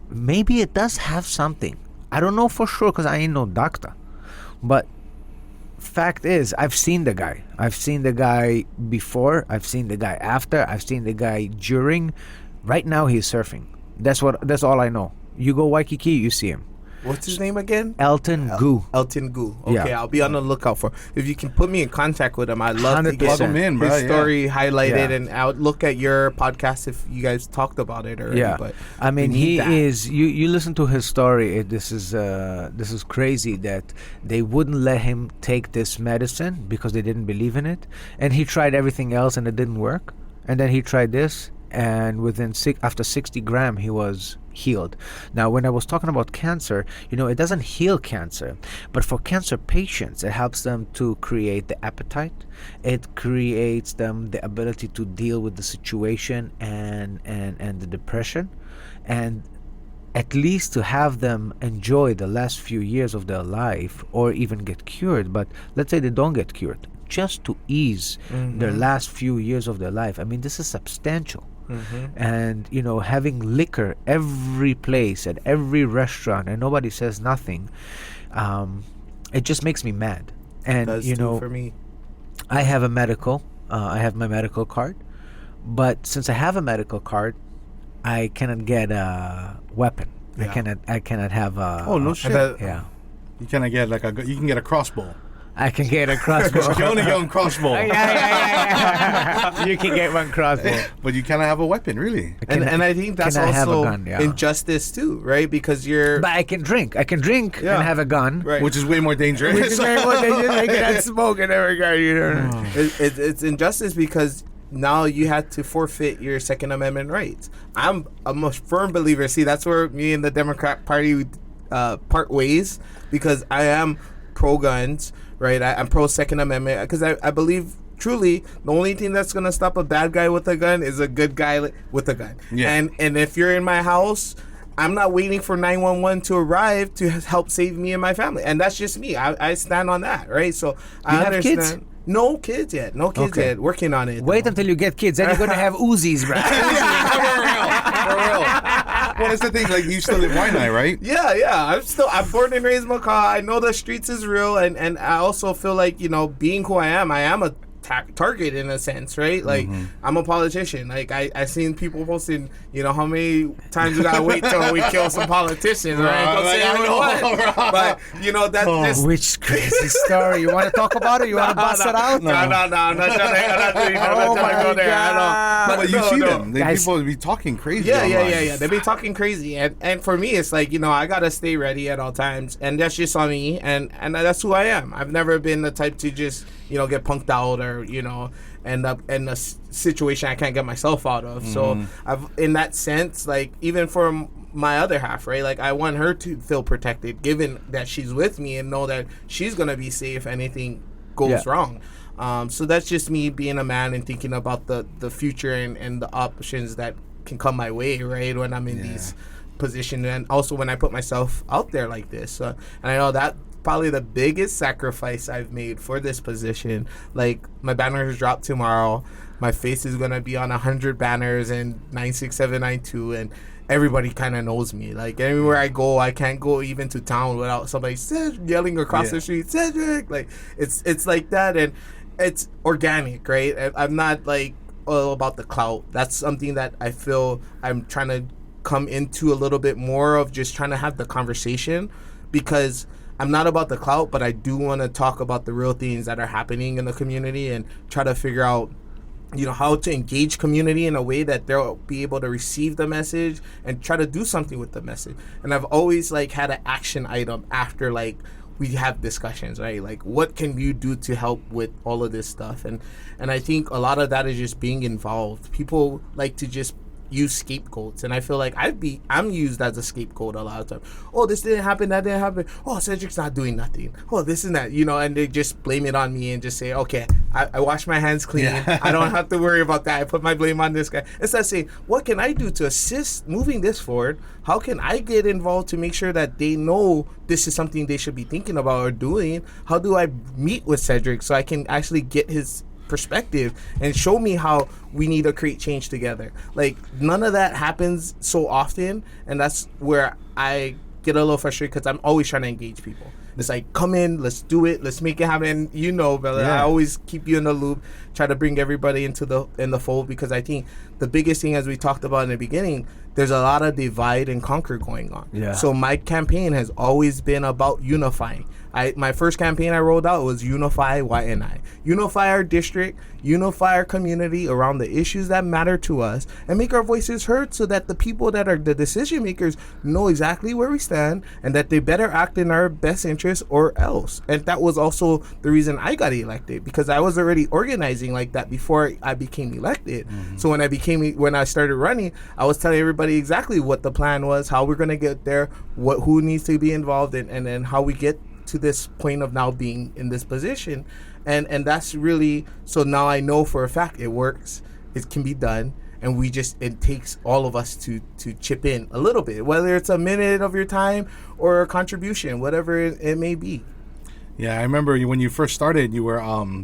maybe it does have something. I don't know for sure, because I ain't no doctor, but fact is, I've seen the guy. I've seen the guy before. I've seen the guy after. I've seen the guy during. Right now, he's surfing. That's all I know. You go Waikiki, you see him. What's his name again? Elton Goo. Elton Goo. Okay, I'll be on the lookout for. If you can put me in contact with him, I'd love to get his story highlighted, and I'll look at your podcast if you guys talked about it already. Yeah, but I mean, he is. You listen to his story. This is crazy that they wouldn't let him take this medicine because they didn't believe in it, and he tried everything else and it didn't work, and then he tried this, and after 60 grams he was healed. Now, when I was talking about cancer, it doesn't heal cancer, but for cancer patients, it helps them to create the appetite. It creates them the ability to deal with the situation and the depression, and at least to have them enjoy the last few years of their life, or even get cured. But let's say they don't get cured, just to ease their last few years of their life. I mean, this is substantial. And having liquor every place, at every restaurant, and nobody says nothing, it just makes me mad. And does too for me. I have a medical I have my medical card, but since I have a medical card, I cannot get a weapon. I cannot have a no shit. Yeah, you cannot get you can get a crossbow. I can get a crossbow. You only get one crossbow. Yeah. You can get one crossbow, but you cannot have a weapon, really. And I think that's also injustice too, right? Because But I can drink. and have a gun, right. Which is way more dangerous. I cannot smoke and have a gun. It's injustice because now you had to forfeit your Second Amendment rights. I'm a firm believer. See, that's where me and the Democrat Party part ways, because I am pro-guns. Right, I'm pro Second Amendment because I believe truly the only thing that's gonna stop a bad guy with a gun is a good guy with a gun. Yeah. And if you're in my house, I'm not waiting for 911 to arrive to help save me and my family. And that's just me. I stand on that. Right. So I understand. Kids? No kids yet. Yet. Working on it. Wait until you get kids, then you're gonna have Uzis, bro. For real. Well, that's the thing. Like, you still live Waianae, right? Yeah. I'm born and raised Macau. I know the streets is real, and I also feel like being who I am a target in a sense, right? Like I'm a politician. Like I seen people posting, you know, how many times we gotta wait till we kill some politicians, right? Don't say anyone, but you know that just Which crazy story? You want to talk about it? You want to bust it out? No, I'm not trying to go there. I know. But you see them. Guys. People be talking crazy. Yeah, online. They be talking crazy, and for me, it's like, you know, I gotta stay ready at all times, and that's just on me, and that's who I am. I've never been the type to just, you know, get punked out or, you know, end up in a situation I can't get myself out of. So I've, in that sense, like even for my other half, right? Like I want her to feel protected, given that she's with me, and know that she's gonna be safe if anything goes wrong. So that's just me being a man and thinking about the future and the options that can come my way, right? When I'm in these positions, and also when I put myself out there like this. And I know that probably the biggest sacrifice I've made for this position. Like my banners drop tomorrow. My face is gonna be on 100 banners in 96792, and everybody kind of knows me. Like everywhere I go, I can't go even to town without somebody yelling across the street, Cedric. Like it's like that, and it's organic, right? I'm not like all about the clout. That's something that I feel I'm trying to come into a little bit more of, just trying to have the conversation, because I'm not about the clout, but I do want to talk about the real things that are happening in the community and try to figure out, you know, how to engage community in a way that they'll be able to receive the message and try to do something with the message. And I've always like had an action item after like we have discussions, right? Like what can you do to help with all of this stuff? And I think a lot of that is just being involved. People like to just use scapegoats, and I feel like I'm used as a scapegoat a lot of times. Oh, this didn't happen, that didn't happen. Oh, Cedric's not doing nothing. Oh, this and that, you know, and they just blame it on me and just say, okay, I wash my hands clean. I don't have to worry about that. I put my blame on this guy. Instead of saying, what can I do to assist moving this forward? How can I get involved to make sure that they know this is something they should be thinking about or doing? How do I meet with Cedric so I can actually get his perspective and show me how we need to create change together? Like none of that happens so often, and that's where I get a little frustrated, because I'm always trying to engage people. It's like, come in, let's do it, let's make it happen. You know, brother, I always keep you in the loop, try to bring everybody into the fold, because I think the biggest thing, as we talked about in the beginning, there's a lot of divide and conquer going on. So my campaign has always been about unifying. My first campaign I rolled out was Unify YNI. Unify our district, unify our community around the issues that matter to us, and make our voices heard so that the people that are the decision makers know exactly where we stand, and that they better act in our best interest or else. And that was also the reason I got elected, because I was already organizing like that before I became elected. So when I started running, I was telling everybody exactly what the plan was, how we're going to get there, who needs to be involved, and then how we get to this point of now being in this position. And that's really, so now I know for a fact it works, it can be done, and it takes all of us to chip in a little bit, whether it's a minute of your time or a contribution, whatever it may be. Yeah, I remember when you first started, you were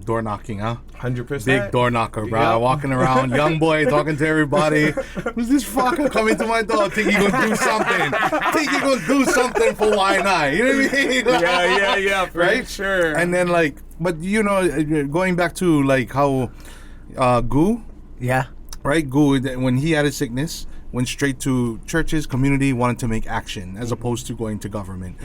door knocking, huh? 100%. Big door knocker, bro. Walking around, young boy, talking to everybody. Who's this fucker coming to my door? Think he gonna do something? Think he gonna do something for why not? You know what I mean? Yeah, right? Sure. And then like, but you know, going back to like how Goo, right? Goo, when he had his sickness, went straight to churches, community, wanted to make action as opposed to going to government.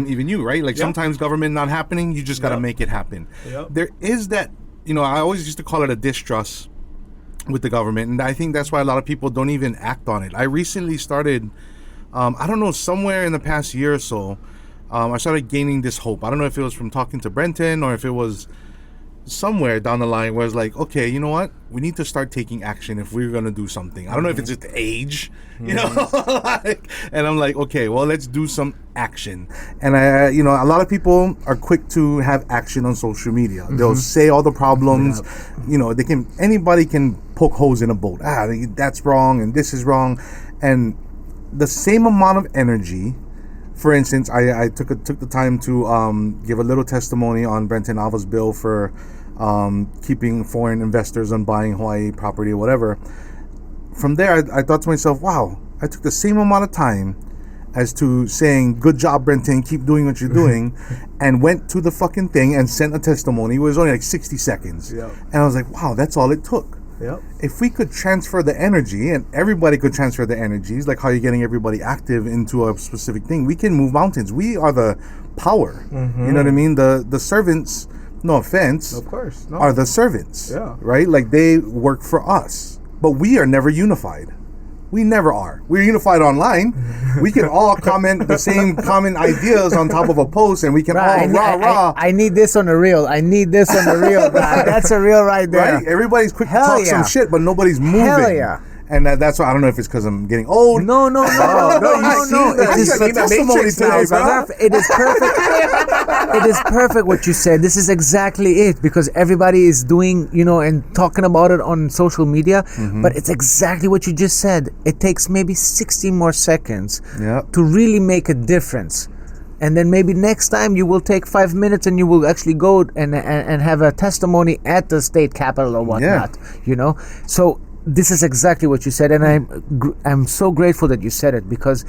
Even you, right? Like sometimes government not happening, you just got to make it happen. There is that, you know, I always used to call it a distrust with the government, and I think that's why a lot of people don't even act on it. I recently started, I don't know, somewhere in the past year or so, I started gaining this hope. I don't know if it was from talking to Brenton or if it was somewhere down the line where it's like, okay, you know what? We need to start taking action if we're going to do something. I don't know if it's just age, you know? And I'm like, okay, well, let's do some action. And I, you know, a lot of people are quick to have action on social media. They'll say all the problems, you know, anybody can poke holes in a boat. That's wrong and this is wrong. And the same amount of energy. For instance, I took the time to give a little testimony on Brenton Alva's bill for keeping foreign investors on buying Hawaii property or whatever. From there, I thought to myself, wow, I took the same amount of time as to saying, good job, Brenton, keep doing what you're doing, and went to the fucking thing and sent a testimony. It was only like 60 seconds. Yep. And I was like, wow, that's all it took. Yep. If we could transfer the energy, and everybody could transfer the energies, like how you're getting everybody active into a specific thing, we can move mountains. We are the power. Mm-hmm. You know what I mean? The servants, no offense, Of course. No. are the servants. Yeah. Right? Like they work for us. But we are never unified. We never are. We're unified online. We can all comment the same common ideas on top of a post, and we can all rah. I need this on the reel. I need this on the reel. That's a reel right there. Right? Everybody's quick Hell to talk yeah. some shit, but nobody's moving. Hell yeah. And that's why I don't know if it's because I'm getting old. No. you see that. It is You see the Matrix now, bro. It is perfect. It is perfect what you said. This is exactly it, because everybody is doing, and talking about it on social media. But it's exactly what you just said. It takes maybe 60 more seconds Yep. to really make a difference. And then maybe next time you will take 5 minutes and you will actually go and have a testimony at the state capitol or whatnot. So this is exactly what you said, and I'm so grateful that you said it, because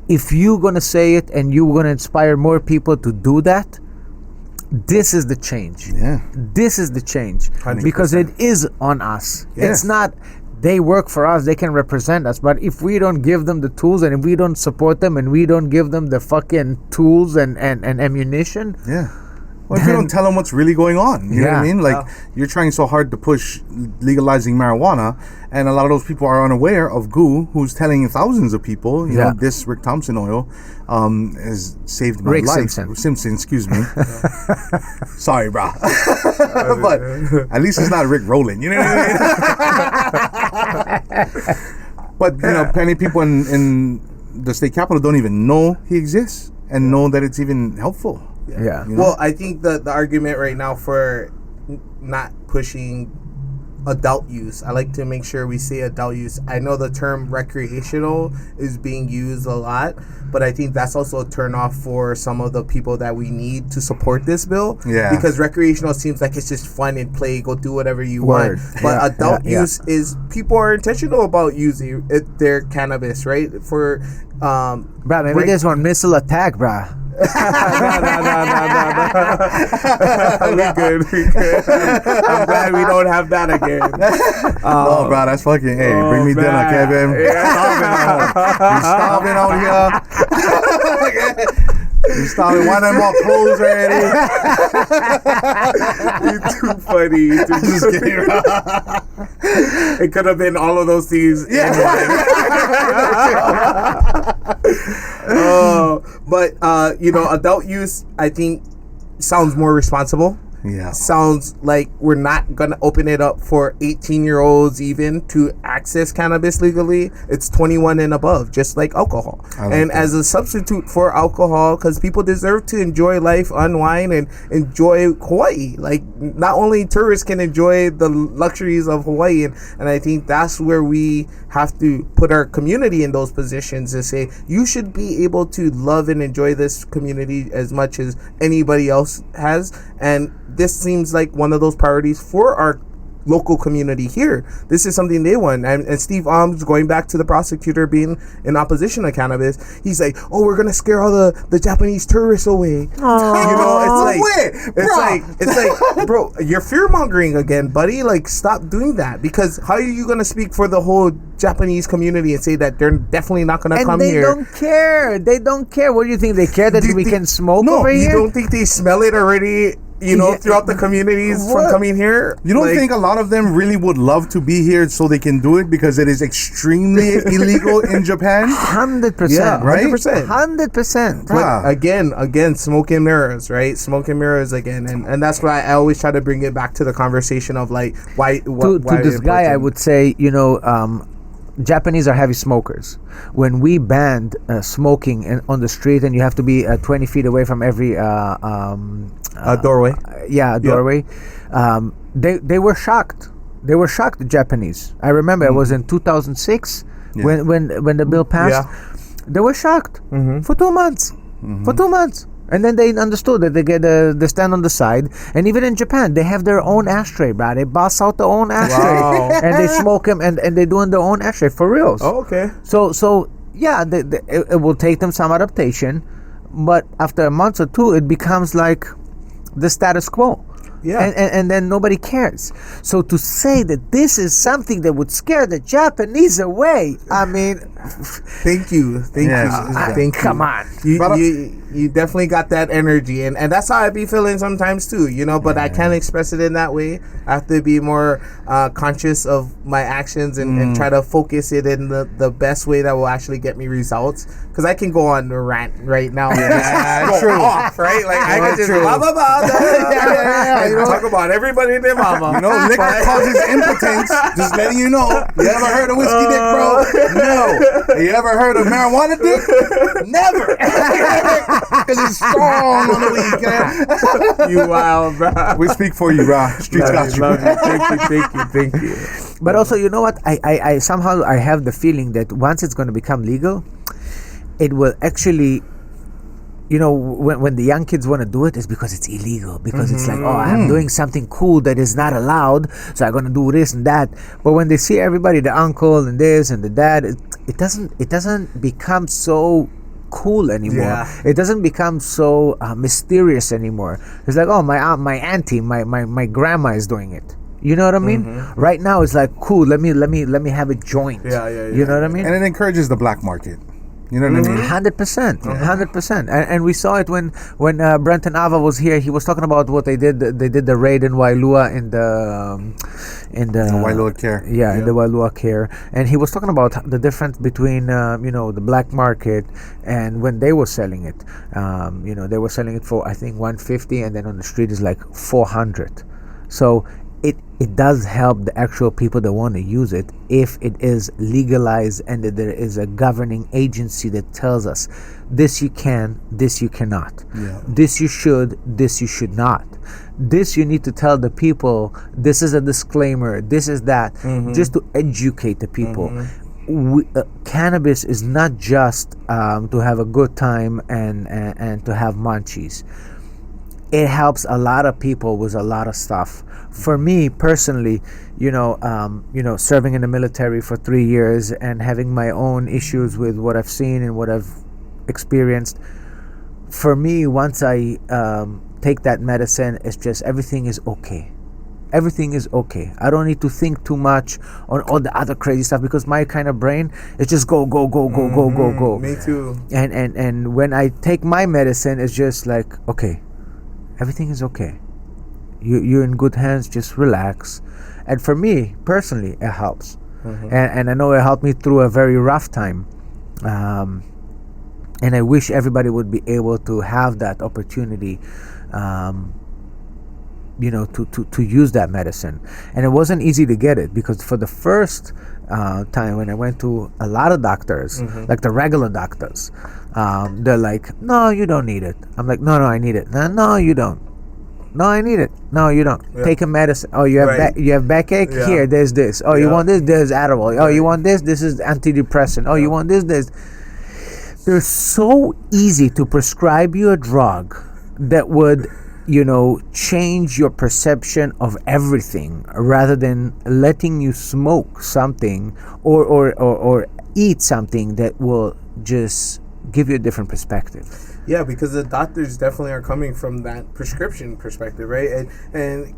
if you're gonna say it and you're gonna inspire more people to do that, this is the change. Yeah. This is the change 100%. because it is on us. Yes. It's not. They work for us. They can represent us. But if we don't give them the tools, and if we don't support them, and we don't give them the fucking tools and ammunition, Yeah. Well, if you don't tell them what's really going on, you know what I Yeah. mean? Like, you're trying so hard to push legalizing marijuana, and a lot of those people are unaware of Goo, who's telling thousands of people, you know, this Rick Thompson oil has saved my Rick life. Simpson. Excuse me. Sorry, bro. But at least it's not Rick Rowland, you know what I mean? But, plenty of people in the state capitol don't even know he exists and know that it's even helpful. Yeah. You know? Well, I think the argument right now for not pushing adult use, I like to make sure we say adult use. I know the term recreational is being used a lot, but I think that's also a turnoff for some of the people that we need to support this bill. Yeah. Because recreational seems like it's just fun and play, go do whatever you Word. want. But adult use is people are intentional about using their cannabis, right? For Bruh, maybe there's one missile attack, bruh. no. We good. I'm glad we don't have that again. No, bro, that's fucking. Hey, bring me dinner, man. Kevin. We're starving out here. We're starving. One of them more clothes already. You're too funny. Just kidding. It could have been all of those things. Yeah. But adult use, I think, sounds more responsible. Yeah. Sounds like we're not going to open it up for 18-year-olds even to access cannabis legally. It's 21 and above, just like alcohol. And as a substitute for alcohol, because people deserve to enjoy life, unwind, and enjoy Hawaii. Like, not only tourists can enjoy the luxuries of Hawaii, and I think that's where we have to put our community in those positions to say, you should be able to love and enjoy this community as much as anybody else has. And this seems like one of those priorities for our local community here. This is something they want. And Steve Alms, going back to the prosecutor being in opposition to cannabis, he's like, oh, we're gonna scare all the Japanese tourists away. It's like, bro, you're fear mongering again, buddy. Like, stop doing that, because how are you gonna speak for the whole Japanese community and say that they're definitely not gonna come here? And they don't care. What do you think? They care that we can smoke over here? You don't think they smell it already? Throughout the communities from coming here. You don't think a lot of them really would love to be here so they can do it, because it is extremely illegal in Japan? 100%. Yeah, right? 100%. 100%. But again, smoke and mirrors, right? Smoke and mirrors again, and that's why I always try to bring it back to the conversation of like why. To this guy, I would say, Japanese are heavy smokers. When we banned smoking on the street, and you have to be 20 feet away from every doorway. Doorway. They were shocked. They were shocked, the Japanese. I remember it was in 2006 when the bill passed. Yeah. They were shocked for 2 months. For 2 months. And then they understood that they stand on the side. And even in Japan, they have their own ashtray, bro. They bust out their own ashtray. Wow. And they smoke them, and they're doing their own ashtray, for reals. Oh, okay. So yeah, it will take them some adaptation, but after a month or two, it becomes like the status quo. Yeah. And then nobody cares. So to say that this is something that would scare the Japanese away, I mean, thank you. Thank you. Come on. You definitely got that energy, and that's how I be feeling sometimes too, you know, but I can't express it in that way. I have to be more conscious of my actions and try to focus it in the best way that will actually get me results, because I can go on a rant right now. True. Off, right? Like I can just blah blah blah. You know, talk about everybody and their mama. You know, liquor causes impotence. Just letting you know. You ever heard of whiskey dick, bro? No. You ever heard of marijuana dick? Never. Because it's strong on the weekend. You wild, bro. We speak for you, bro. Streets got you. Thank you. But also, you know what? I somehow I have the feeling that once it's going to become legal, it will actually, you know, when the young kids want to do it, it's because it's illegal. Because it's like, oh, I'm doing something cool that is not allowed, so I'm going to do this and that. But when they see everybody, the uncle and this and the dad, it doesn't become so cool anymore. Yeah. It doesn't become so mysterious anymore. It's like, oh, my aunt, my auntie, my grandma is doing it. You know what I mean? Right now it's like, cool, let me have a joint. Yeah. You know what I mean? And it encourages the black market. You know what I mean? 100%. And we saw it when Brenton Ava was here. He was talking about what they did. They did the raid in Wailua in the Wailua Care. Yeah, in the Wailua Care. And he was talking about the difference between the black market and when they were selling it. They were selling it for, I think, $150, and then on the street is like $400. So it does help the actual people that want to use it if it is legalized and that there is a governing agency that tells us this you can, this you cannot, this you should, this you should not, this you need to tell the people, this is a disclaimer, this is that, just to educate the people. Cannabis is not just to have a good time and to have munchies. It helps a lot of people with a lot of stuff. For me personally, serving in the military for 3 years and having my own issues with what I've seen and what I've experienced, for me, once I take that medicine, it's just everything is okay. Everything is okay. I don't need to think too much on all the other crazy stuff, because my kind of brain is just go. Me too. And when I take my medicine, it's just like, okay, everything is okay. You're in good hands. Just relax. And for me personally, it helps. And I know it helped me through a very rough time. And I wish everybody would be able to have that opportunity, to use that medicine. And it wasn't easy to get it, because for the first time when I went to a lot of doctors, like the regular doctors, they're like, no, you don't need it. I'm like, no, I need it. No, you don't. No, I need it. No, you don't. Take a medicine. Oh, you have you have backache? Here, there's this. Oh, you want this? There's Adaptable. Oh, you want this? This is antidepressant. Oh, you want this? They're so easy to prescribe you a drug that would, change your perception of everything, rather than letting you smoke something or eat something that will just give you a different perspective. Yeah, because the doctors definitely are coming from that prescription perspective, right? And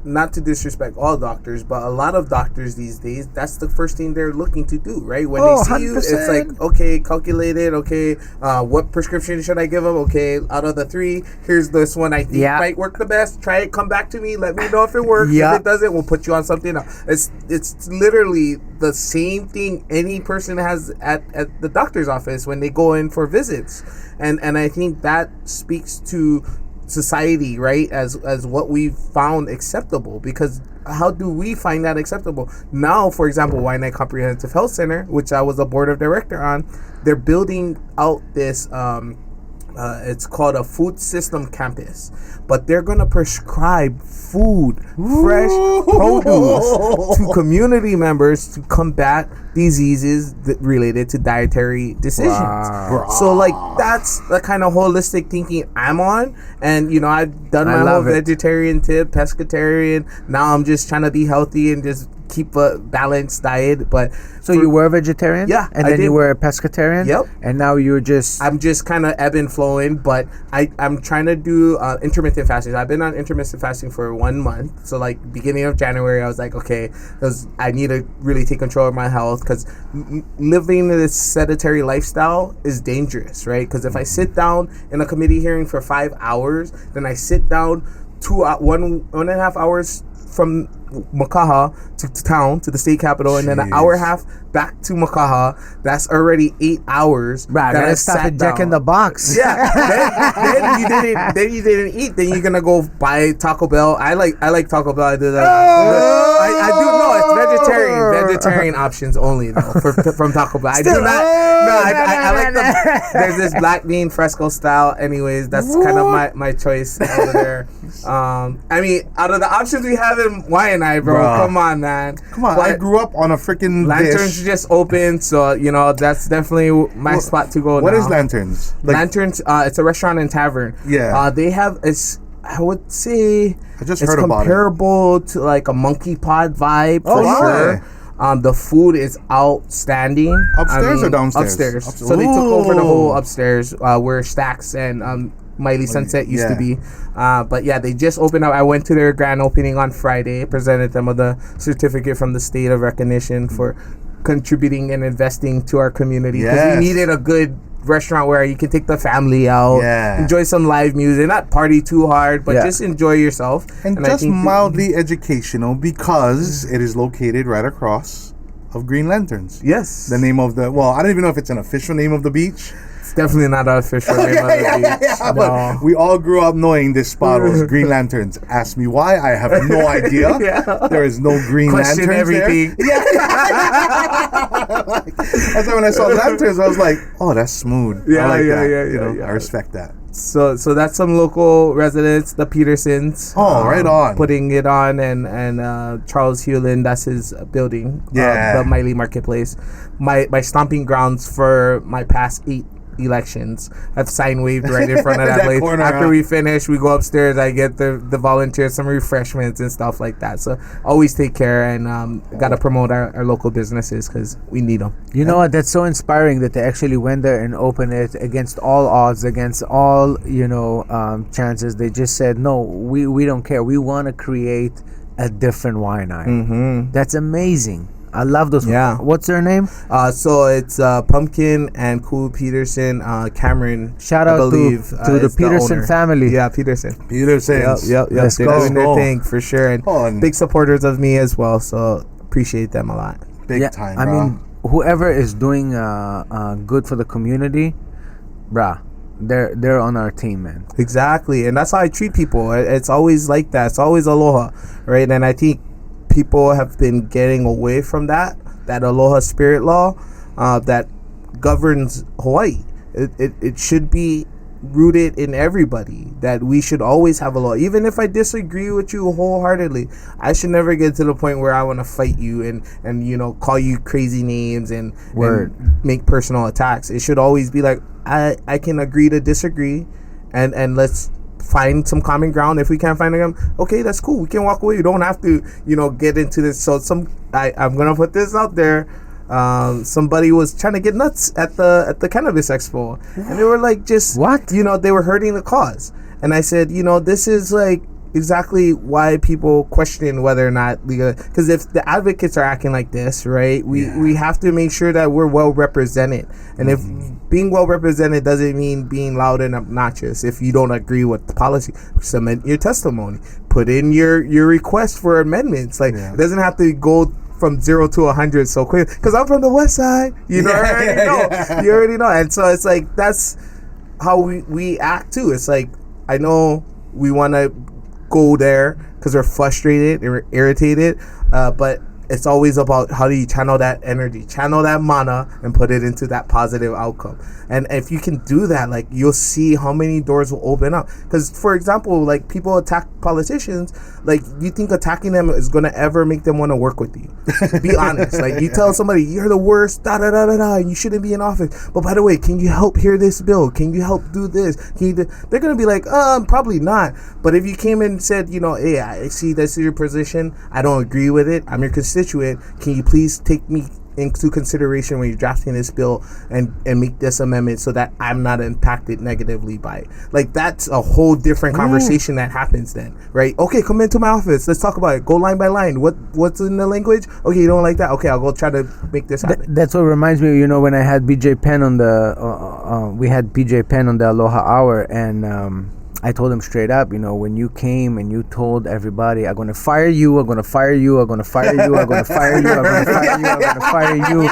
not to disrespect all doctors, but a lot of doctors these days, that's the first thing they're looking to do, right? When they see 100%. You, it's like, okay, calculated, okay, what prescription should I give them? Okay, out of the 3, here's this one I think might work the best. Try it, come back to me, let me know if it works. If it doesn't, we'll put you on something else. It's literally the same thing any person has at the doctor's office when they go in for visits. And I think that speaks to society, right, as what we've found acceptable. Because how do we find that acceptable? Now, for example, Waianae Comprehensive Health Center, which I was a board of director on, they're building out this it's called a food system campus, but they're going to prescribe food, fresh produce to community members to combat diseases related to dietary decisions. So like, that's the kind of holistic thinking I'm on. And I've done my whole vegetarian tip, pescatarian. Now I'm just trying to be healthy and just keep a balanced diet. But So you were a vegetarian? Yeah, And I then did. you were a pescatarian? Yep. And now you're just... I'm just kind of ebb and flowing, but I'm trying to do intermittent fasting. I've been on intermittent fasting for 1 month. So like beginning of January, I was like, okay, I need to really take control of my health, because living this sedentary lifestyle is dangerous, right? Because if I sit down in a committee hearing for 5 hours, then I sit down 1.5 hours from Makaha to town, to the state capital, and then an hour and a half back to Makaha. That's already 8 hours. Right, that I gotta stop sat at Jack in down. the Box. Yeah, then you didn't eat. Then you're gonna go buy Taco Bell. I like Taco Bell. I do that. I do. No, it's vegetarian options only though from Taco Bell. I do not. No, I like there's this black bean fresco style. Anyways, that's kind of my choice over there. I mean, out of the options we have in Waianae, bro, Bruh. come on, man. Come on, I grew up on a freaking Lanterns dish. just opened, so that's definitely my spot to go. What now. is Lanterns? Like, Lanterns, it's a restaurant and tavern. Yeah. They have, I would say, I just it's heard about it. comparable to like a monkey pod vibe for Oh, sure. The food is outstanding. Upstairs or downstairs? Upstairs. So they took over the whole upstairs where Stacks and Miley Sunset used to be. But yeah, they just opened up. I went to their grand opening on Friday, presented them with a certificate from the state of recognition for contributing and investing to our community. Because Yes. we needed a good restaurant where you can take the family out, Yeah. enjoy some live music, not party too hard, but Yeah. just enjoy yourself. and I just think mildly educational, because it is located right across of Green Lanterns. Yes. The name of I don't even know if it's an official name of the beach. It's definitely not an official name of the beach. No. But we all grew up knowing this spot was Green Lanterns. Ask me why, I have no idea. Yeah. There is no Green Question Lanterns everything. there. That's why when I saw Lanterns, I was like, oh, that's smooth. Yeah, I like yeah, that. yeah, You yeah, know, yeah. I respect that. So that's some local residents, the Petersons. Oh, right on. Putting it on, and Charles Hewlin, that's his building. Yeah. The Miley Marketplace. My stomping grounds for my past 8 elections. I've sign waved right in front of that, That place. corner, After huh? we finish, we go upstairs. I get the volunteers some refreshments and stuff like that. So always take care, and gotta promote our local businesses because we need them. You know what? That's so inspiring that they actually went there and opened it against all odds, against all chances. They just said, no, we don't care. We want to create a different Waianae. Mm-hmm. That's amazing. I love those. Yeah. What's their name? So it's Pumpkin and Cool Peterson, Cameron. Shout I out believe, to the is Peterson owner. family. Yeah, Peterson. Petersons. Yep. Let's They're go. doing their thing for sure, and Oh, and- big supporters of me as well. So appreciate them a lot. Big time, I bro. mean, whoever is doing good for the community, brah, they're on our team, man. Exactly, and that's how I treat people. It's always like that. It's always aloha, right? And I think people have been getting away from that aloha spirit law that governs Hawaii. It should be rooted in everybody, that we should always have aloha. Even if I disagree with you wholeheartedly, I should never get to the point where I want to fight you and call you crazy names and make personal attacks. It should always be like, I can agree to disagree, and let's find some common ground. If we can't find them, okay, that's cool. We can walk away. You don't have to, get into this. So I'm gonna put this out there. Somebody was trying to get nuts at the Cannabis Expo, and they were like, just What? they were hurting the cause. And I said, this is like exactly why people question whether or not legal. Because if the advocates are acting like this, right, we have to make sure that we're well represented. And if being well represented doesn't mean being loud and obnoxious, if you don't agree with the policy, submit your testimony, put in your request for amendments. Like it doesn't have to go from 0 to 100 so quick. Because I'm from the West Side, you already know. You already know. And so it's like that's how we act too. It's like, I know we want to go there because we're frustrated or irritated, but it's always about how do you channel that energy, channel that mana, and put it into that positive outcome. And if you can do that, like, you'll see how many doors will open up. Because, for example, like, people attack politicians, like, you think attacking them is going to ever make them want to work with you. Be honest. Like, you tell somebody, you're the worst, da-da-da-da-da, you shouldn't be in office. But by the way, can you help hear this bill? Can you help do this? They're going to be like, probably not. But if you came in and said, hey, I see this is your position, I don't agree with it, I'm your constituent, constituent, can you please take me into consideration when you're drafting this bill and make this amendment so that I'm not impacted negatively by it. Like, that's a whole different conversation that happens then, right? Okay, come into my office. Let's talk about it. Go line by line. What's in the language? Okay, you don't like that? Okay, I'll go try to make this happen. That's what reminds me, when I had BJ Penn on we had BJ Penn on the Aloha Hour, and I told him straight up, when you came and you told everybody, I'm going to fire you, I'm going to fire you, I'm going to fire you, I'm going to fire you, I'm going to fire you, I'm going to fire you.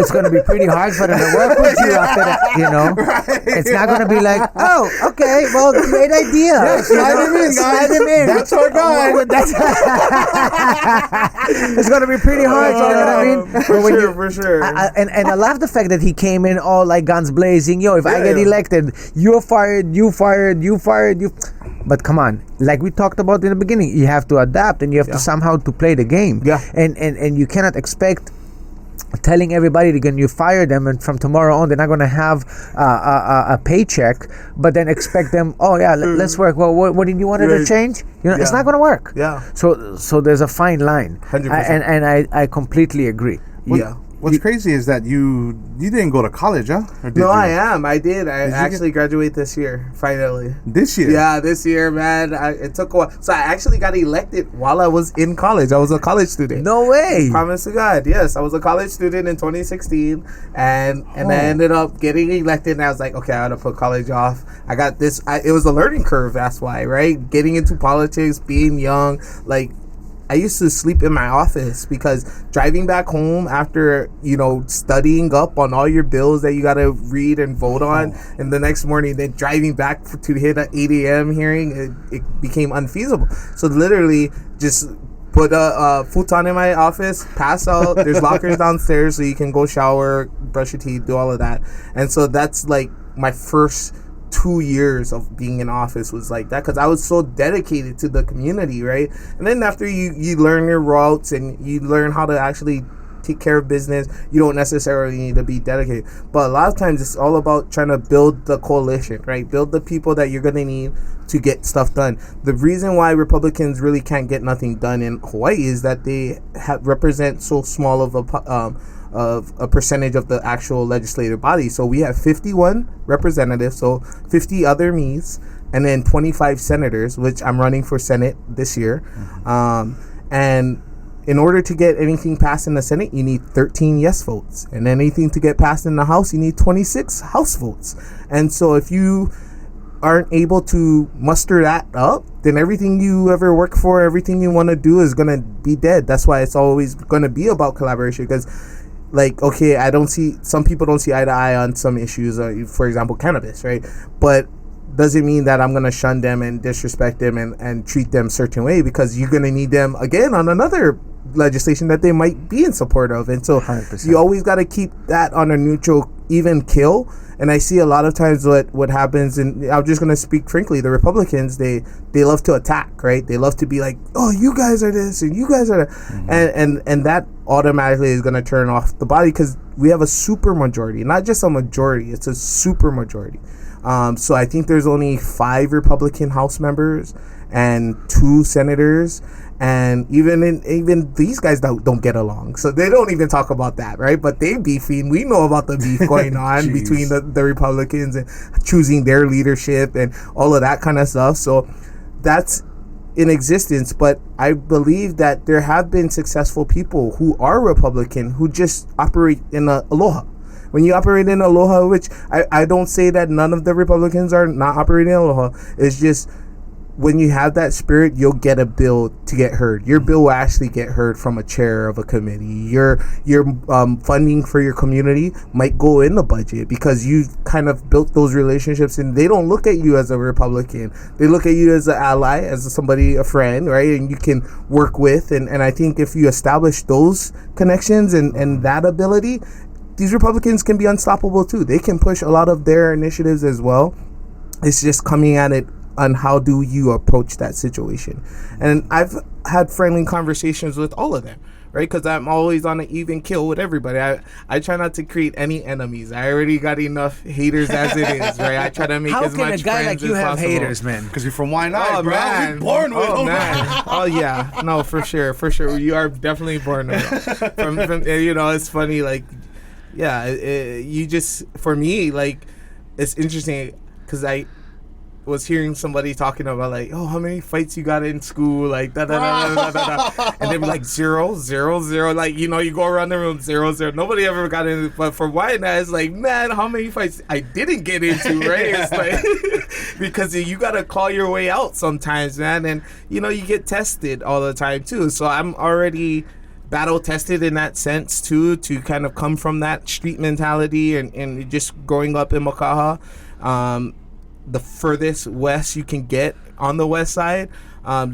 It's going to be pretty hard for them to work with you after that, Right. It's not going to be like, oh, okay, well, great idea. Yeah, slide him in, Slide him in. That's our guy. It's going to be pretty hard, you know what I mean? For sure. And I love the fact that he came in all like guns blazing. If I get elected, you're fired, you fired, you fired, you... But come on, like we talked about in the beginning, you have to adapt and you have to somehow to play the game. Yeah. And you cannot expect telling everybody they're going to fire them and from tomorrow on they're not going to have a paycheck, but then expect them, let's work. Well, what did you want to change? It's not going to work. Yeah. So there's a fine line. 100%. And I completely agree. What's crazy is that you didn't go to college, huh? Or did No, you? I am. I did. I actually graduate this year, finally. This year? Yeah, this year, man. It took a while. So I actually got elected while I was in college. I was a college student. No way. Promise to God. Yes, I was a college student in 2016, and I ended up getting elected, and I was like, okay, I got to put college off. I got this. It was a learning curve, that's why, right? Getting into politics, being young, like, I used to sleep in my office because driving back home after, studying up on all your bills that you got to read and vote on, and the next morning then driving back to hit an 8 a.m. hearing, it became unfeasible. So literally just put a futon in my office, pass out. There's lockers downstairs so you can go shower, brush your teeth, do all of that. And so that's like my first 2 years of being in office was like that because I was so dedicated to the community, right? And then after you learn your routes and you learn how to actually take care of business, you don't necessarily need to be dedicated. But a lot of times it's all about trying to build the coalition, right? Build the people that you're going to need to get stuff done. The reason why Republicans really can't get nothing done in Hawaii is that they represent so small of a percentage of the actual legislative body. So we have 51 representatives, so 50 other me's, and then 25 senators, which I'm running for Senate this year. And in order to get anything passed in the Senate, you need 13 yes votes. And anything to get passed in the House, you need 26 House votes. And so if you aren't able to muster that up, then everything you ever work for, everything you want to do is going to be dead. That's why it's always going to be about collaboration, because some people don't see eye to eye on some issues, for example, cannabis, right? But doesn't mean that I'm going to shun them and disrespect them and treat them a certain way, because you're going to need them again on another legislation that they might be in support of. And so 100%. You always got to keep that on a neutral, even kill. And I see a lot of times what happens, and I'm just going to speak frankly, the Republicans, they love to attack, right? They love to be like, oh, you guys are this and you guys are that. Mm-hmm. And that automatically is going to turn off the body, because we have a super majority, not just a majority, it's a super majority. So I think there's only 5 Republican House members and 2 senators. And even these guys don't get along, so they don't even talk about that, right? But they beefing. We know about the beef going on between the Republicans and choosing their leadership and all of that kind of stuff. So that's in existence. But I believe that there have been successful people who are Republican who just operate in Aloha. When you operate in Aloha, which I don't say that none of the Republicans are not operating in Aloha, it's just, when you have that spirit, you'll get a bill to get heard. Your bill will actually get heard from a chair of a committee. Your funding for your community might go in the budget, because you kind of built those relationships, and they don't look at you as a Republican. They look at you as an ally, as somebody, a friend, right? And you can work with. And I think if you establish those connections and that ability, these Republicans can be unstoppable too. They can push a lot of their initiatives as well. It's just coming at it on how do you approach that situation. And I've had friendly conversations with all of them, right? Because I'm always on an even kill with everybody. I try not to create any enemies. I already got enough haters as it is, right? I try to make as much friends as possible. How can a guy like you have haters, man? Because you're from Waianae, Oh, bro. man. We're born with them. Man. Oh, yeah. No, for sure. You are definitely born with them. From, you know, it's funny, like, yeah, you just, for me, like, it's interesting because I was hearing somebody talking about, like, oh, how many fights you got in school, like, da-da-da-da-da-da. And they'd be like, 0, 0, 0. Like, you know, you go around the room, 0, 0. Nobody ever got in. But for Waianae, it's like, man, how many fights I didn't get into, right? It's like, because you got to claw your way out sometimes, man. And, you know, you get tested all the time, too. So I'm already battle tested in that sense, too, to kind of come from that street mentality and just growing up in Makaha. The furthest west you can get on the west side,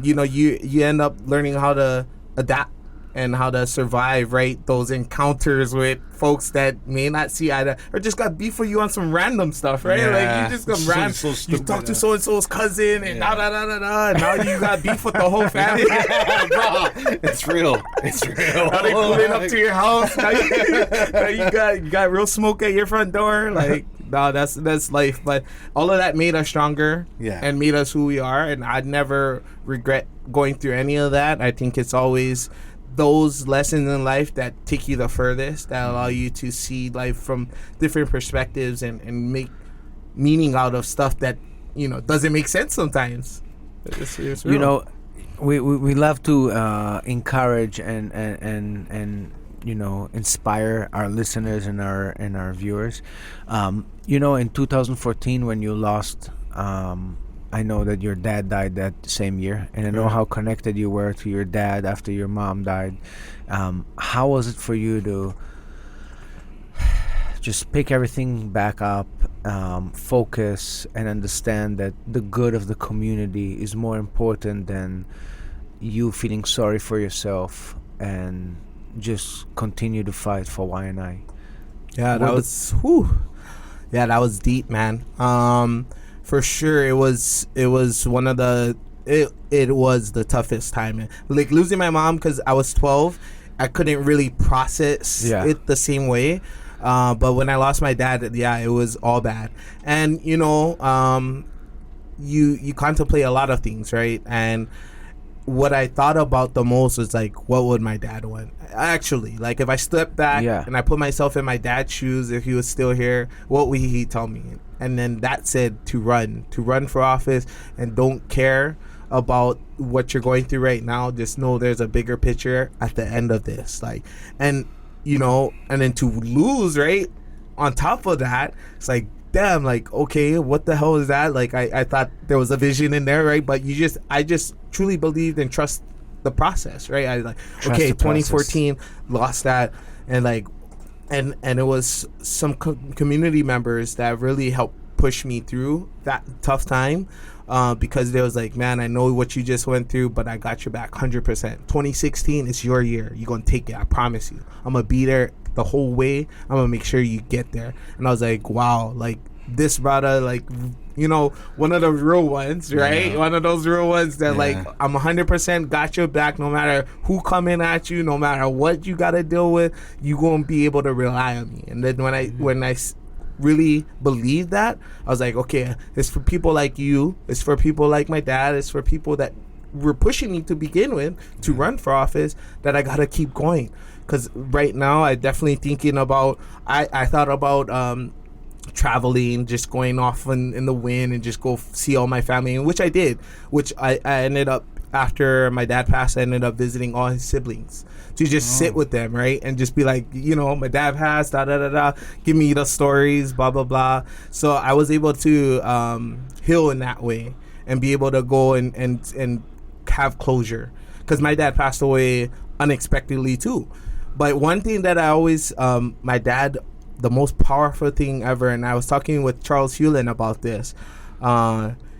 you know, you end up learning how to adapt and how to survive, right? Those encounters with folks that may not see eye to, or just got beef with you on some random stuff, right? Yeah. Like, you just come random. So You stupid, talk to yeah. so-and-so's cousin and da-da-da-da-da, and now you got beef with the whole family. Bro, it's real. It's real. Now they pulling up to your house. Now you got real smoke at your front door. Like, no, that's life. But all of that made us stronger, Yeah. and made us who we are. And I'd never regret going through any of that. I think it's always those lessons in life that take you the furthest, that allow you to see life from different perspectives and make meaning out of stuff that, you know, doesn't make sense sometimes. It's real. You know, we love to encourage and you know, inspire our listeners and our viewers. You know, in 2014 when you lost, I know that your dad died that same year, and I know how connected you were to your dad after your mom died. How was it for you to just pick everything back up, focus, and understand that the good of the community is more important than you feeling sorry for yourself, and just continue to fight for Waianae? Yeah, that was deep, man. For sure, it was one of the it was the toughest time. Like losing my mom because I was 12, I couldn't really process it the same way. But when I lost my dad, yeah, it was all bad. And you know, you contemplate a lot of things, right? And what I thought about the most was like, what would my dad want? Actually, like if I stepped back and I put myself in my dad's shoes, if he was still here, what would he tell me? And then that said to run for office, and don't care about what you're going through right now. Just know there's a bigger picture at the end of this. Like, and you know, and then to lose, right? On top of that, it's like, damn, like, okay, what the hell is that? Like, I thought there was a vision in there, right? But I just truly believed and trust the process, right? I like, Trust okay, the process. 2014, lost that, and like, and it was some community members that really helped push me through that tough time, because they was like, man, I know what you just went through, but I got your back 100%. 2016 is your year. You're gonna take it, I promise you. I'm gonna be there the whole way. I'm gonna make sure you get there. And I was like, wow, like this brother, like, you know, one of the real ones, right? One of those real ones that like, I'm 100% got your back, no matter who coming at you, no matter what you gotta deal with, you gonna be able to rely on me. And then when I really believed that, I was like, okay, it's for people like you, it's for people like my dad, it's for people that were pushing me to begin with to run for office, that I gotta keep going. Because right now I definitely thinking about, I thought about traveling, just going off in the wind and just go see all my family, which I did, which I ended up, after my dad passed, I ended up visiting all his siblings to just sit with them, right? And just be like, you know, my dad passed, da-da-da-da, give me the stories, blah, blah, blah. So I was able to heal in that way and be able to go and have closure. Because my dad passed away unexpectedly too. But one thing that I always, my dad, the most powerful thing ever, and I was talking with Charles Hewlin about this,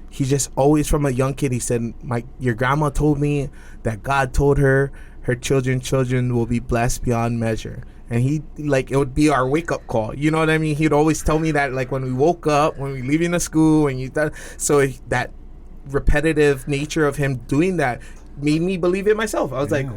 he just always, from a young kid, he said, your grandma told me that God told her children will be blessed beyond measure. And he, like, it would be our wake-up call. You know what I mean? He'd always tell me that, like, when we woke up, when we leaving the school, when you thought, so that repetitive nature of him doing that made me believe it myself. I was like,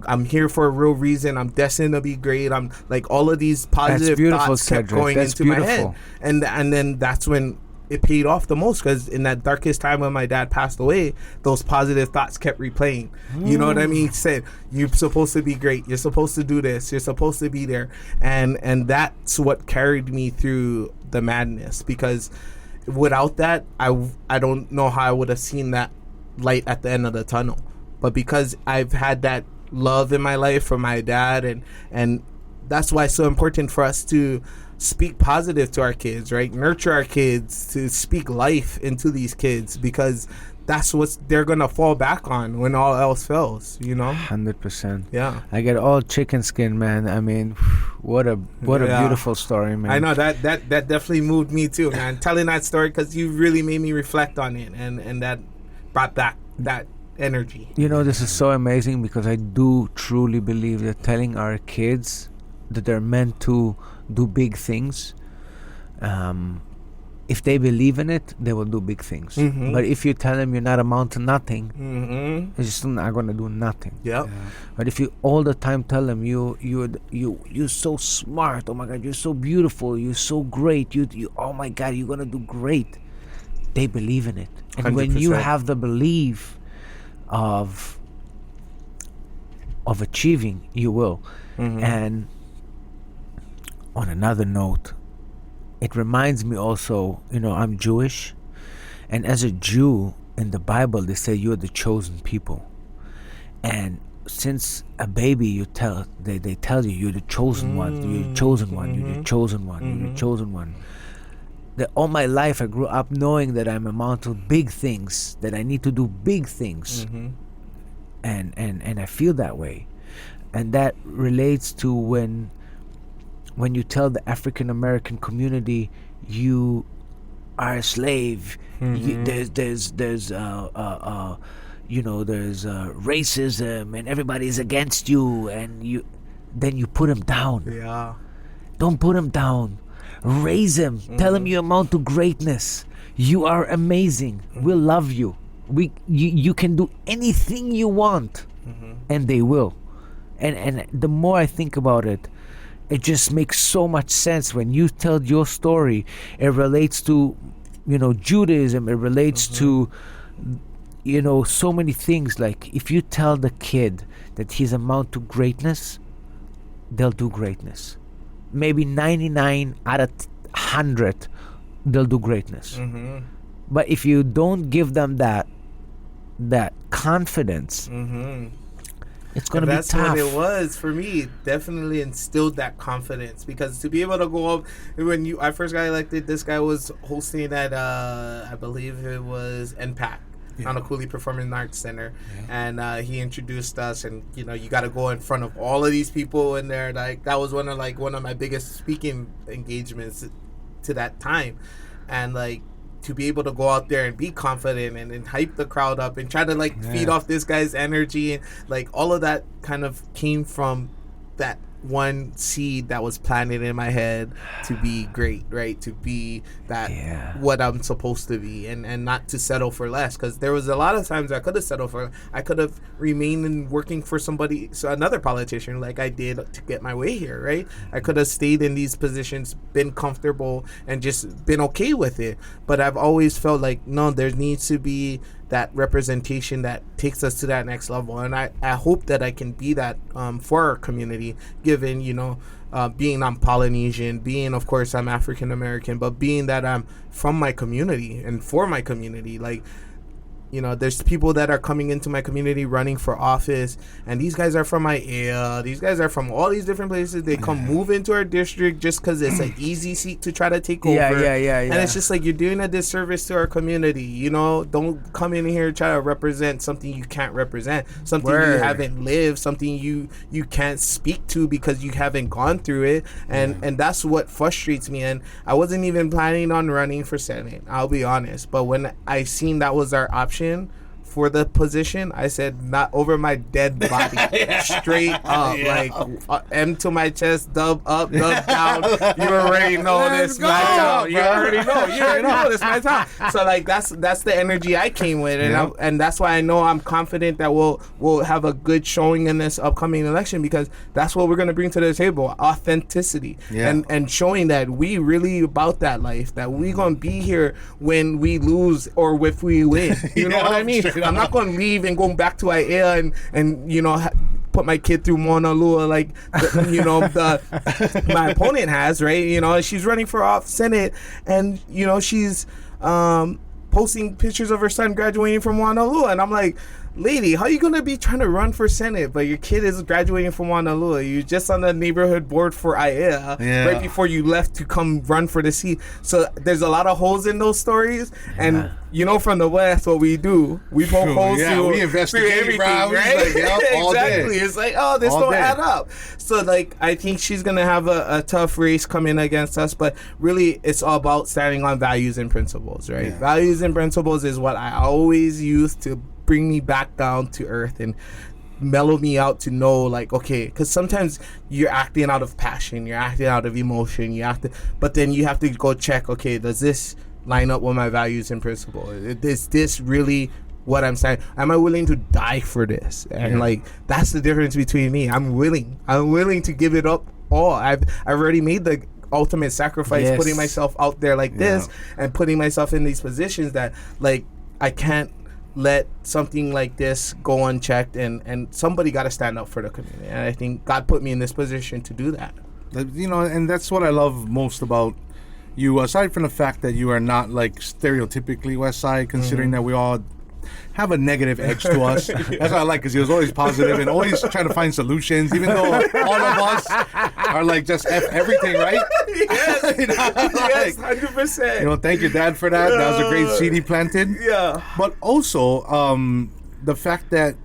I'm here for a real reason. I'm destined to be great. I'm like, all of these positive thoughts kept going into my head. And then that's when it paid off the most, because in that darkest time when my dad passed away, those positive thoughts kept replaying. You know what I mean? He said, you're supposed to be great. You're supposed to do this. You're supposed to be there. And that's what carried me through the madness, because without that, I don't know how I would have seen that light at the end of the tunnel. But because I've had that love in my life for my dad, and that's why it's so important for us to speak positive to our kids, right? Nurture our kids, to speak life into these kids, because that's what they're gonna fall back on when all else fails, 100%. Yeah, I get all chicken skin, man. I mean, what a beautiful story, man. I know that definitely moved me too, man. Telling that story, because you really made me reflect on it, and that brought back that energy. This is so amazing, because I do truly believe that telling our kids that they're meant to do big things, if they believe in it, they will do big things. But if you tell them you're not amount to nothing, it's just not going to do nothing. Yep. Yeah. But if you all the time tell them you're so smart, oh my God, you're so beautiful, you're so great, you oh my God, you're gonna do great, they believe in it. And when you 100%. have the belief of achieving, you will. And on another note, it reminds me also, I'm Jewish, and as a Jew, in the Bible they say you're the chosen people. And since a baby, they tell you you're the chosen one, you're the chosen one, you're the chosen one, you're the chosen one. That all my life I grew up knowing that I'm amount to big things, that I need to do big things, and I feel that way. And that relates to when you tell the African American community you are a slave, there's racism and everybody's against you, and then you put them down. Yeah. Don't put them down. Raise them. Tell them you amount to greatness. You are amazing. We'll love you. You can do anything you want, and they will. And the more I think about it, it just makes so much sense. When you tell your story, it relates to, Judaism. It relates to, so many things. Like, if you tell the kid that he's amount to greatness, they'll do greatness. Maybe 99 out of 100, they'll do greatness. But if you don't give them that confidence, it's going to be tough. That's what it was for me. Definitely instilled that confidence, because to be able to go up, when I first got elected, this guy was hosting at I believe it was NPAC. On a Cooley Performing Arts Center, and he introduced us, and you got to go in front of all of these people in there. Like, that was one of my biggest speaking engagements to that time, and like, to be able to go out there and be confident and hype the crowd up and try to feed off this guy's energy, and like, all of that kind of came from that one seed that was planted in my head to be great, right? To be that what I'm supposed to be, and not to settle for less. Because there was a lot of times I could have settled for, I could have remained in working for another politician, like I did to get my way here, right? I could have stayed in these positions, been comfortable, and just been okay with it. But I've always felt like, no, there needs to be that representation that takes us to that next level, and I hope that I can be that for our community, given being I'm Polynesian, being, of course, I'm African American, but being that I'm from my community and for my community. Like, there's people that are coming into my community running for office, and these guys are from my area. These guys are from all these different places. They come move into our district just because it's an easy seat to try to take over. And it's just like, you're doing a disservice to our community. Don't come in here and try to represent something you can't represent, something you haven't lived, something you can't speak to because you haven't gone through it. And that's what frustrates me. And I wasn't even planning on running for Senate, I'll be honest. But when I seen that was our option for the position, I said, not over my dead body. Straight up. Like, M to my chest, dub up, dub down. You already know this my time. You already know this my time. So, like, that's the energy I came with. And that's why I know I'm confident that we'll have a good showing in this upcoming election, because that's what we're going to bring to the table. Authenticity. And showing that we really about that life, that we going to be here when we lose or if we win. You know what I mean? I'm not going to leave and go back to Aiea and you know, put my kid through Mauna Lua like my opponent has, right? You know, she's running for off Senate, and you know, she's posting pictures of her son graduating from Mauna Lua, and I'm like, lady, how are you going to be trying to run for Senate, but your kid is graduating from Mauna Lua? You're just on the neighborhood board for Aiea right before you left to come run for the seat. So there's a lot of holes in those stories. And, you know, from the West, what we do, we poke holes through, we investigate everything, right? Like, all exactly. day. It's like, oh, this all don't add up. So, like, I think she's going to have a tough race coming against us. But really, it's all about standing on values and principles, right? Yeah. Values and principles is what I always use to bring me back down to earth and mellow me out to know, like, okay, because sometimes you're acting out of passion, you're acting out of emotion, but then you have to go check, okay, does this line up with my values and principles? Is this really what I'm saying? Am I willing to die for this? And like, that's the difference between me. I'm willing to give it up all. I've already made the ultimate sacrifice, putting myself out there like this and putting myself in these positions that, like, I can't let something like this go unchecked, and somebody got to stand up for the community, and I think God put me in this position to do that. You know, and that's what I love most about you, aside from the fact that you are not like stereotypically West Side, considering that we all have a negative edge to us. That's what I like, because he was always positive and always trying to find solutions, even though all of us are like just F everything, right? Yes, you know, yes, 100%. You know, thank your dad for that. That was a great seed he planted. Yeah. But also, the fact that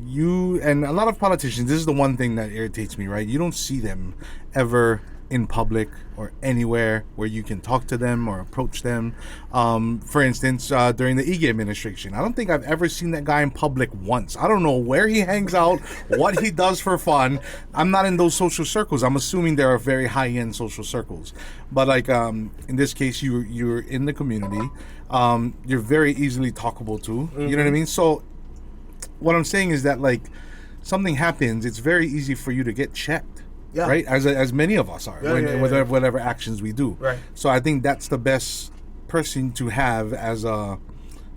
you and a lot of politicians, this is the one thing that irritates me, right? You don't see them ever in public or anywhere where you can talk to them or approach them. For instance, during the Ige administration, I don't think I've ever seen that guy in public once. I don't know where he hangs out, what he does for fun. I'm not in those social circles. I'm assuming there are very high-end social circles. But like in this case, you're in the community. You're very easily talkable to. You know what I mean? So what I'm saying is that, like, something happens, it's very easy for you to get checked. Yeah. Right, as many of us are, with whatever actions we do. Right. So I think that's the best person to have as a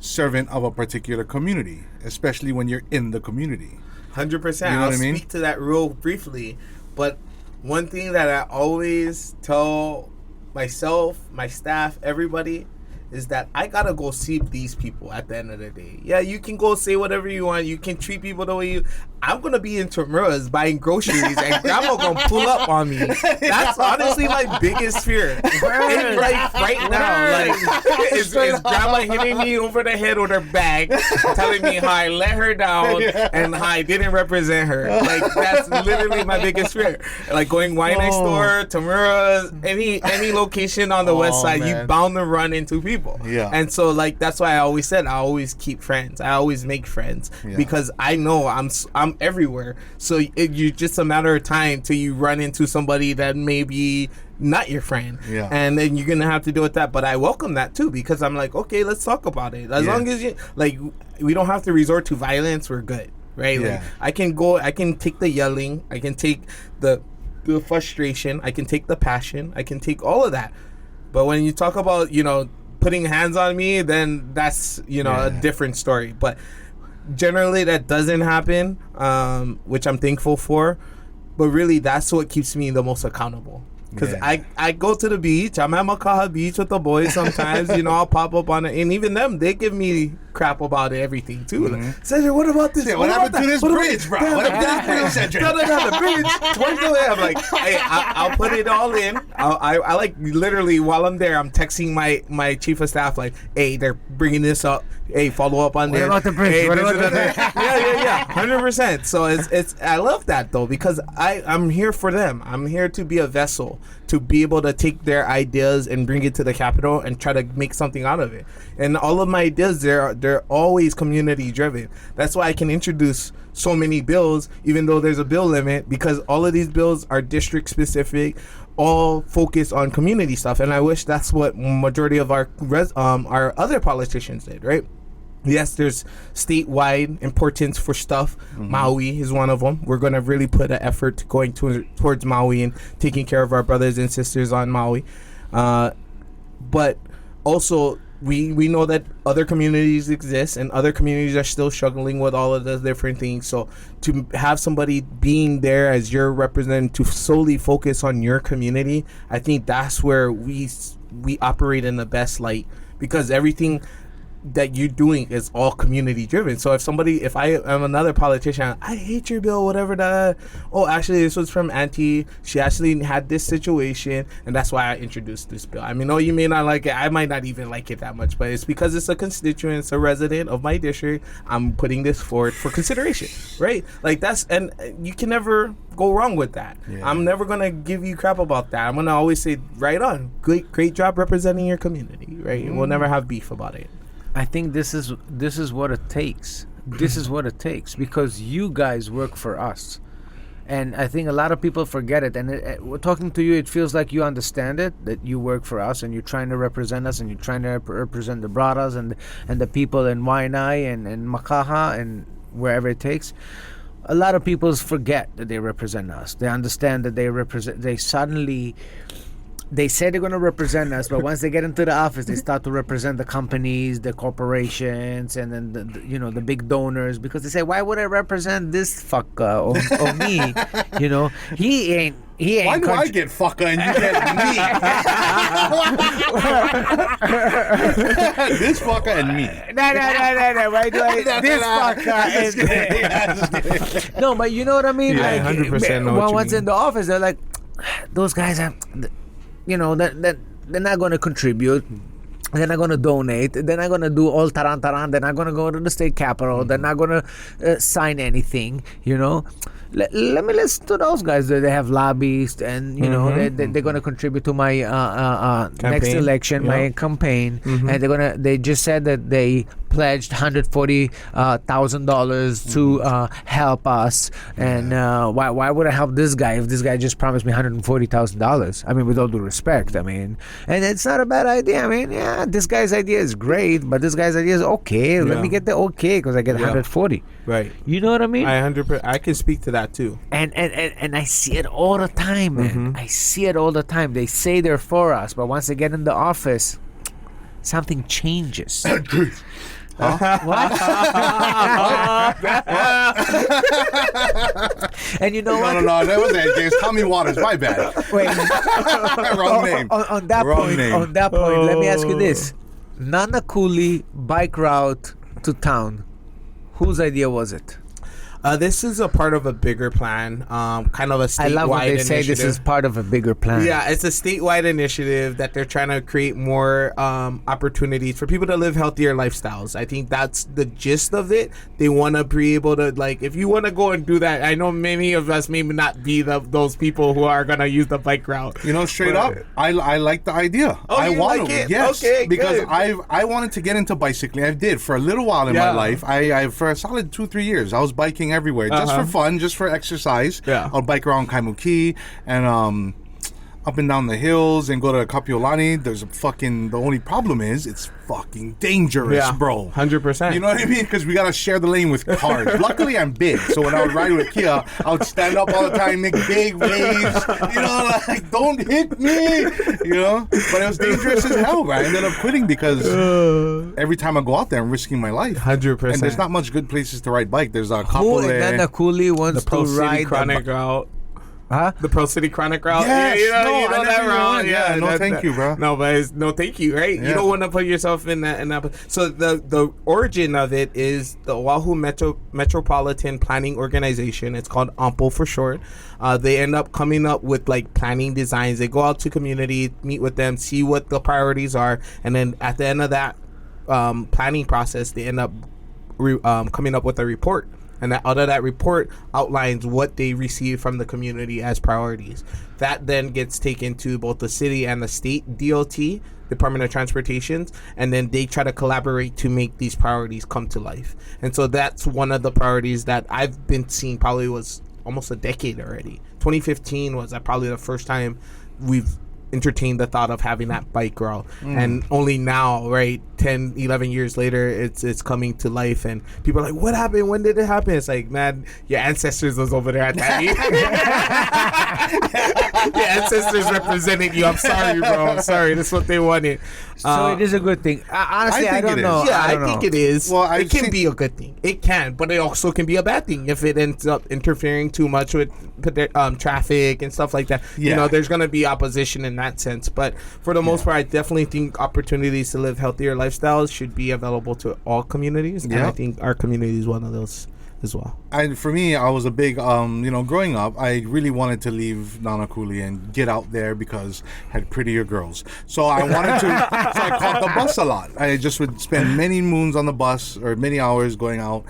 servant of a particular community, especially when you're in the community. 100%. You know I'll what I mean? speak to that real briefly, but one thing that I always tell myself, my staff, everybody, is that I gotta go see these people at the end of the day. Yeah, you can go say whatever you want. You can treat people the way you... I'm gonna be in Tamura's buying groceries and grandma gonna pull up on me. That's honestly my biggest fear. In life right now, like, is grandma hitting me over the head with her bag, telling me how I let her down and how I didn't represent her. Like, that's literally my biggest fear. Like, going wine next door, Tamura's, any location on the west side, you bound to run into people. Yeah. And so, like, that's why I always said I always keep friends. I always make friends because I know I'm everywhere. So it's just a matter of time till you run into somebody that may be not your friend. Yeah. And then you're gonna have to deal with that. But I welcome that too, because I'm like, okay, let's talk about it. As long as you, like, we don't have to resort to violence, we're good. Right? Like, I can take the yelling, I can take the frustration, I can take the passion, I can take all of that. But when you talk about, you know, putting hands on me, then that's, you know, a different story. But generally that doesn't happen, which I'm thankful for. But really, that's what keeps me the most accountable. Because I go to the beach. I'm at Makaha Beach with the boys sometimes. You know, I'll pop up on it. And even them, they give me crap about everything, too. Like, Cedric, what about this? Yeah, what happened to this bridge, bro? What happened to this bridge, Cedric? No, the bridge. Where's the way? I'm like, hey, I'll put it all in. I like, literally, while I'm there, I'm texting my chief of staff, like, hey, they're bringing this up. Hey, follow up on this. What about the bridge? Hey, what about the bridge? Yeah. 100%. So it's I love that, though, because I'm here for them. I'm here to be a vessel, to be able to take their ideas and bring it to the Capitol and try to make something out of it. And all of my ideas, they're they're always community driven. That's why I can introduce so many bills, even though there's a bill limit, because all of these bills are district specific, all focus on community stuff. And I wish that's what majority of our other politicians did, right? Yes, there's statewide importance for stuff. Maui is one of them. We're going to really put an effort going towards Maui and taking care of our brothers and sisters on Maui. But also, we know that other communities exist and other communities are still struggling with all of those different things. So to have somebody being there as your representative to solely focus on your community, I think that's where we operate in the best light, because everything that you're doing is all community driven. So if I am another politician, I hate your bill, whatever that, oh, actually this was from Auntie, she actually had this situation and that's why I introduced this bill. I mean, oh, you may not like it, I might not even like it that much, but it's because it's a constituent, it's a resident of my district, I'm putting this forward for consideration, right? Like and you can never go wrong with that. I'm never gonna give you crap about that. I'm gonna always say, right on, great job representing your community, right? We'll never have beef about it. I think this is what it takes. This is what it takes, because you guys work for us, and I think a lot of people forget it. And talking to you, it feels like you understand it, that you work for us and you're trying to represent us and you're trying to represent the brothers and the people in Waianae and Makaha and wherever it takes. A lot of people forget that they represent us. They understand that they say they're going to represent us, but once they get into the office, they start to represent the companies, the corporations, and then the big donors, because they say, why would I represent this fucker or me? He ain't. Why do I get fucker and you get me? This fucker and me. No. Why do I this fucker and no? But you know what I mean? Yeah, 100% know what you once mean. in the office, they're like, those guys are. That they're not going to contribute. They're not going to donate. They're not going to do all taran. They're not going to go to the state capitol. They're not going to sign anything. Let me listen to those guys. They have lobbyists, and they're going to contribute to my next election, my campaign, and they just said that they pledged $140,000 to help us. And why would I help this guy if this guy just promised me $140,000? I mean, with all due respect, and it's not a bad idea. I mean, yeah, this guy's idea is great, but this guy's idea is okay. Let me get the okay because I get 140. Right. You know what I mean? I can speak to that too. And I see it all the time, man. I see it all the time. They say they're for us, but once they get in the office, something changes. What? And you know what? No, that wasn't James. Tommy Waters. My bad. Wait. Wrong name. On that point, let me ask you this: Nanakuli bike route to town. Whose idea was it? This is a part of a bigger plan, kind of a statewide initiative. I love when they say this is part of a bigger plan. Yeah, it's a statewide initiative that they're trying to create more opportunities for people to live healthier lifestyles. I think that's the gist of it. They want to be able to, like, if you want to go and do that, I know many of us may not be those people who are going to use the bike route. Straight up, I like the idea. Oh, I want like to. it? Yes, okay, because good. I wanted to get into bicycling. I did for a little while in my life. I for a solid 2-3 years, I was biking everywhere, just for fun, just for exercise. I'll bike around Kaimuki and up and down the hills and go to Kapiolani. The only problem is it's fucking dangerous, bro. 100%. You know what I mean? Because we gotta share the lane with cars. Luckily, I'm big, so when I was riding with Kia, I would stand up all the time, make big waves. Like, don't hit me. But it was dangerous as hell, right? I ended up quitting because every time I go out there, I'm risking my life. 100%. And there's not much good places to ride bike. There's a Who Kapolei. in Nanakuli wants the Pro to City ride Chronic route. Huh? The Pro City Chronic route. Yes, you know I that never route. went. No, thank you, bro. No, but it's no thank you, right? Yeah. You don't want to put yourself in that. So the origin of it is the Oahu Metropolitan Planning Organization. It's called AMPL for short. They end up coming up with like planning designs. They go out to community, meet with them, see what the priorities are, and then at the end of that planning process, they end up coming up with a report. And out of that report outlines what they receive from the community as priorities. That then gets taken to both the city and the state DOT, Department of Transportation, and then they try to collaborate to make these priorities come to life. And so that's one of the priorities that I've been seeing probably was almost a decade already. 2015 was probably the first time we've entertained the thought of having that bike route, and only now, right, 10 11 years later, it's coming to life, and people are like, what happened, when did it happen? It's like, man, your ancestors was over there at that your ancestors representing you. I'm sorry, bro, I'm sorry, that's what they wanted. So it is a good thing. Honestly, I don't know. Yeah, I think it is. Well, it can be a good thing. It can, but it also can be a bad thing if it ends up interfering too much with traffic and stuff like that. Yeah. You know, there's going to be opposition in that sense. But for the most part, I definitely think opportunities to live healthier lifestyles should be available to all communities. Yeah. And I think our community is one of those as well. And for me, I was a big, growing up, I really wanted to leave Nanakuli and get out there because I had prettier girls. So I wanted to, so I caught the bus a lot. I just would spend many moons on the bus or many hours going out.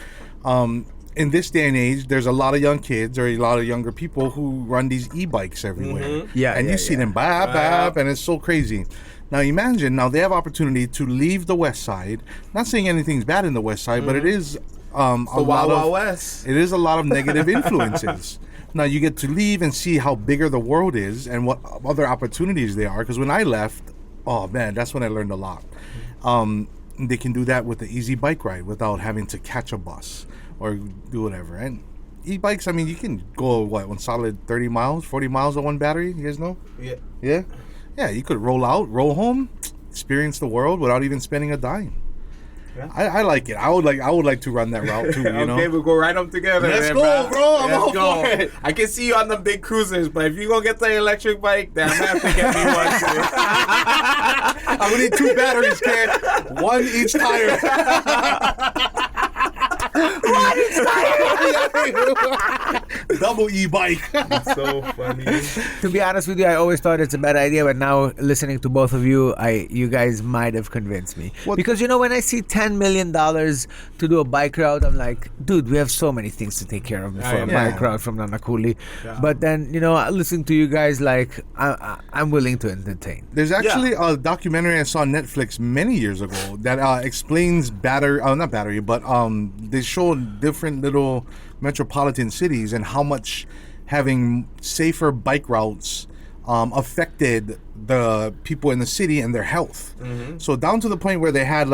In this day and age, there's a lot of young kids or a lot of younger people who run these e-bikes everywhere. And you see them bap, and it's so crazy. Now imagine, now they have opportunity to leave the West Side. Not saying anything's bad in the West Side, but it is a lot of West. It is a lot of negative influences. Now you get to leave and see how bigger the world is and what other opportunities there are. Because when I left, oh man, that's when I learned a lot. They can do that with the easy bike ride without having to catch a bus or do whatever. And e-bikes, I mean, you can go one solid 30 miles, 40 miles on one battery. You guys know? Yeah. You could roll out, roll home, experience the world without even spending a dime. Yeah. I like it. I would like to run that route too. You know. Okay, we'll go right up together. Let's go, bro. I'm all for it. I can see you on the big cruisers, but if you gonna get the electric bike, then I'm gonna have to get me one too. I'm gonna need 2 batteries, kid. 1 each tire. Double e-bike. It's so funny. To be honest with you, I always thought it's a bad idea, but now listening to both of you, you guys might have convinced me. Because when I see $10 million to do a bike route, I'm like, dude, we have so many things to take care of before a bike route from Nanakuli. Yeah. But then, listening to you guys, like, I'm willing to entertain. There's actually a documentary I saw on Netflix many years ago that explains they show different little metropolitan cities and how much having safer bike routes affected the people in the city and their health. So down to the point where they had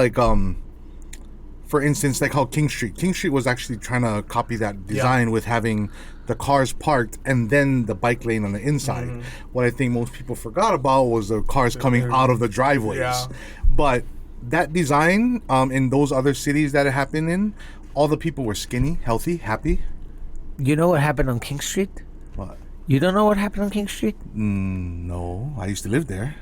for instance, like how King Street was actually trying to copy that design with having the cars parked and then the bike lane on the inside. What I think most people forgot about was the cars coming out of the driveways. But that design in those other cities that it happened in, all the people were skinny, healthy, happy. You know what happened on King Street? What? You don't know what happened on King Street? No, I used to live there.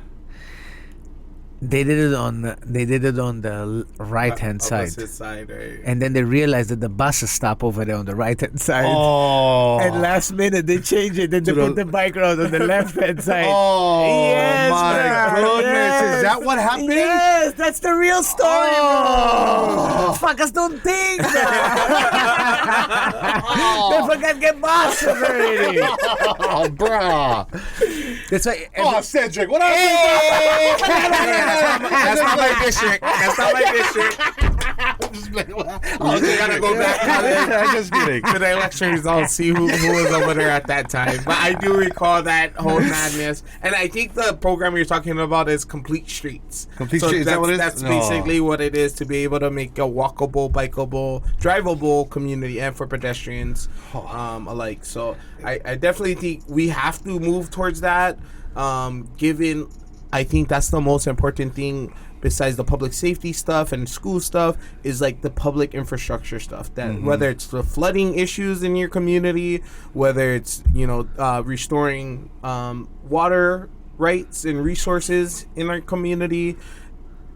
They did it on the right hand side. Right? And then they realized that the buses stop over there on the right hand side. Oh. And last minute they changed it. Then they put the bike road on the left hand side. Oh, yes, my goodness. Yes. Is that what happened? Yes, that's the real story, bro. Fuckers don't think that. They forgot to get buses already. Oh, bruh. That's why. Cedric, what else? That's not my district. You gotta go back I'm just kidding. to the election results, see who was over there at that time. But I do recall that whole madness. And I think the program you're talking about is Complete Streets. Complete Streets, is that what it is? That's basically what it is, to be able to make a walkable, bikeable, drivable community and for pedestrians alike. So I definitely think we have to move towards that, given I think that's the most important thing besides the public safety stuff and school stuff is like the public infrastructure stuff, that whether it's the flooding issues in your community, whether it's restoring water rights and resources in our community,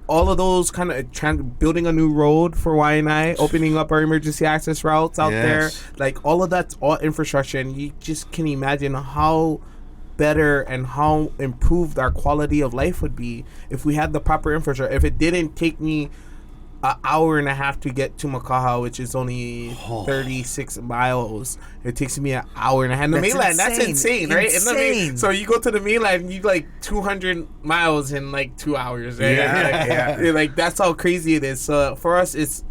all of those kind of building a new road for Y&I, opening up our emergency access routes out there, like all of that's all infrastructure, and you just can imagine how better and how improved our quality of life would be if we had the proper infrastructure. If it didn't take me an hour and a half to get to Makaha, which is only 36 miles. It takes me an hour and a half. The mainland, that's insane, right? Insane. So you go to the mainland, you like 200 miles in like 2 hours, right? Like that's how crazy it is. So for us, it's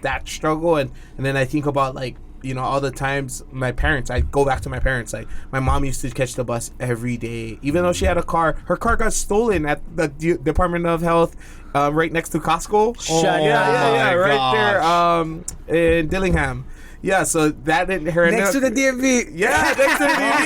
that struggle, and then I think about like, you know, all the times my parents, I go back to my parents, like my mom used to catch the bus every day, even though she had a car. Her car got stolen at the Department of Health, right next to Costco. Right there, in Dillingham. Yeah, so that didn't her next to the DMV. Yeah, next to the DMV.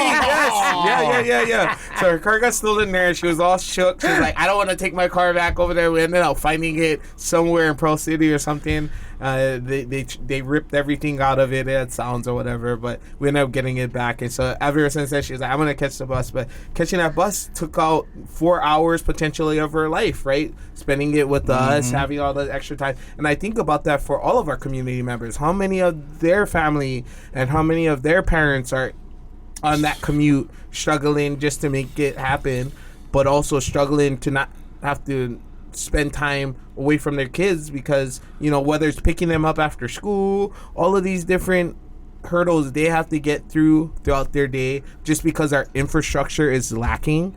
Yes. Yeah. So her car got stolen there. She was all shook. She was like, I don't want to take my car back over there. We ended up finding it somewhere in Pearl City or something. They ripped everything out of it. It had sounds or whatever, but we ended up getting it back. And so ever since then, she was like, I'm gonna catch the bus. But catching that bus took out 4 hours potentially of her life, right? Spending it with us, having all the extra time. And I think about that for all of our community members. How many of their family and how many of their parents are on that commute, struggling just to make it happen, but also struggling to not have to spend time away from their kids because, you know, whether it's picking them up after school, all of these different hurdles they have to get throughout their day just because our infrastructure is lacking.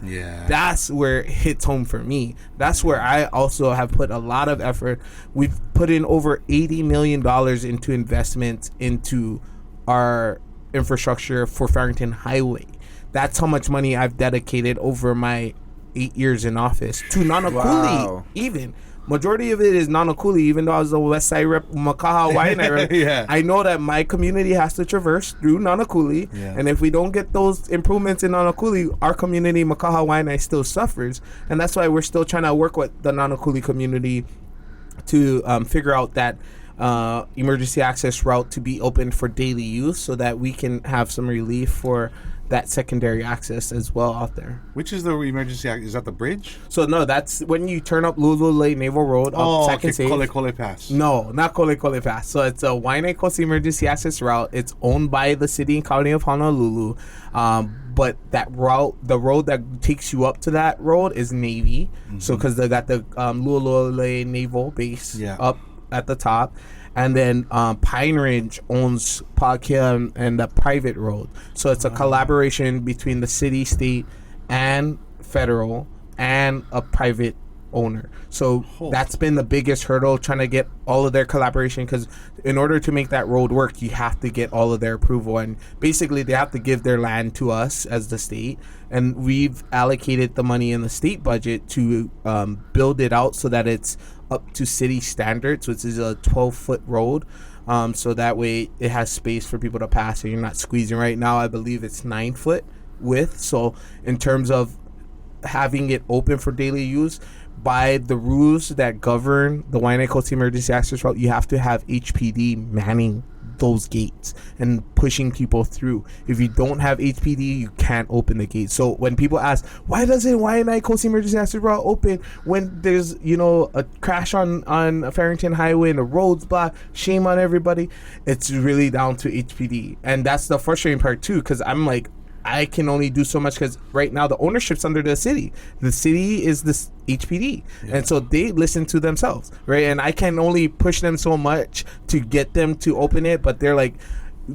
That's where it hits home for me. That's where I also have put a lot of effort. We've put in over $80 million into investments into our infrastructure for Farrington Highway. That's how much money I've dedicated over my 8 years in office to Nanakuli. Even majority of it is Nanakuli, even though I was the West Side rep, Makaha Waianae rep. I know that my community has to traverse through Nanakuli, and if we don't get those improvements in Nanakuli, our community, Makaha Waianae, still suffers. And that's why we're still trying to work with the Nanakuli community to figure out that emergency access route to be open for daily use so that we can have some relief for that secondary access as well out there. Which is the emergency access? Is that the bridge? So no, that's when you turn up Lulule Naval Road up Second Safe. Kole Pass. No, not Kole Pass. So it's a Waianae Coast Emergency Access Route. It's owned by the city and county of Honolulu. But that route, the road that takes you up to that road is Navy. So because they got the Lulule Naval Base up at the top. And then Pine Ridge owns Pakia and the private road. So it's a collaboration between the city, state, and federal, and a private owner. So that's been the biggest hurdle, trying to get all of their collaboration, because in order to make that road work, you have to get all of their approval. And basically, they have to give their land to us as the state. And we've allocated the money in the state budget to build it out so that it's up to city standards, which is a 12-foot road. So that way it has space for people to pass and you're not squeezing. Right now, I believe it's 9-foot width. So in terms of having it open for daily use, by the rules that govern the Waianae Coast Emergency Access Route, you have to have HPD manning those gates and pushing people through. If you don't have HPD, you can't open the gate. So when people ask, why doesn't Waianae Coast Emergency Access Route open when there's, you know, a crash on Farrington Highway and the road's blocked? Shame on everybody. It's really down to HPD. And that's the frustrating part too, because I'm like, I can only do so much because right now the ownership's under the city. The city is this HPD, and so they listen to themselves, right? And I can only push them so much to get them to open it, but they're like,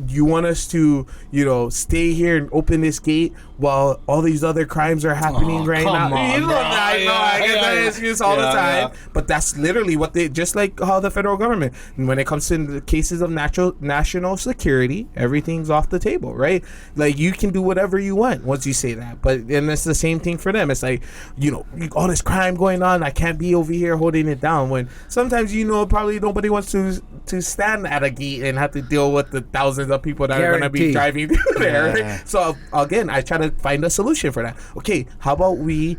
you want us to, you know, stay here and open this gate while all these other crimes are happening right now? You know, I get that excuse all the time. But that's literally what they, just like how the federal government, when it comes to the cases of national security, everything's off the table, right? Like, you can do whatever you want once you say that. But and it's the same thing for them. It's like, you know, all this crime going on, I can't be over here holding it down, when sometimes, you know, probably nobody wants to stand at a gate and have to deal with the thousands of people that are going to be driving through there. Right? So again, I try to find a solution for that. Okay, how about we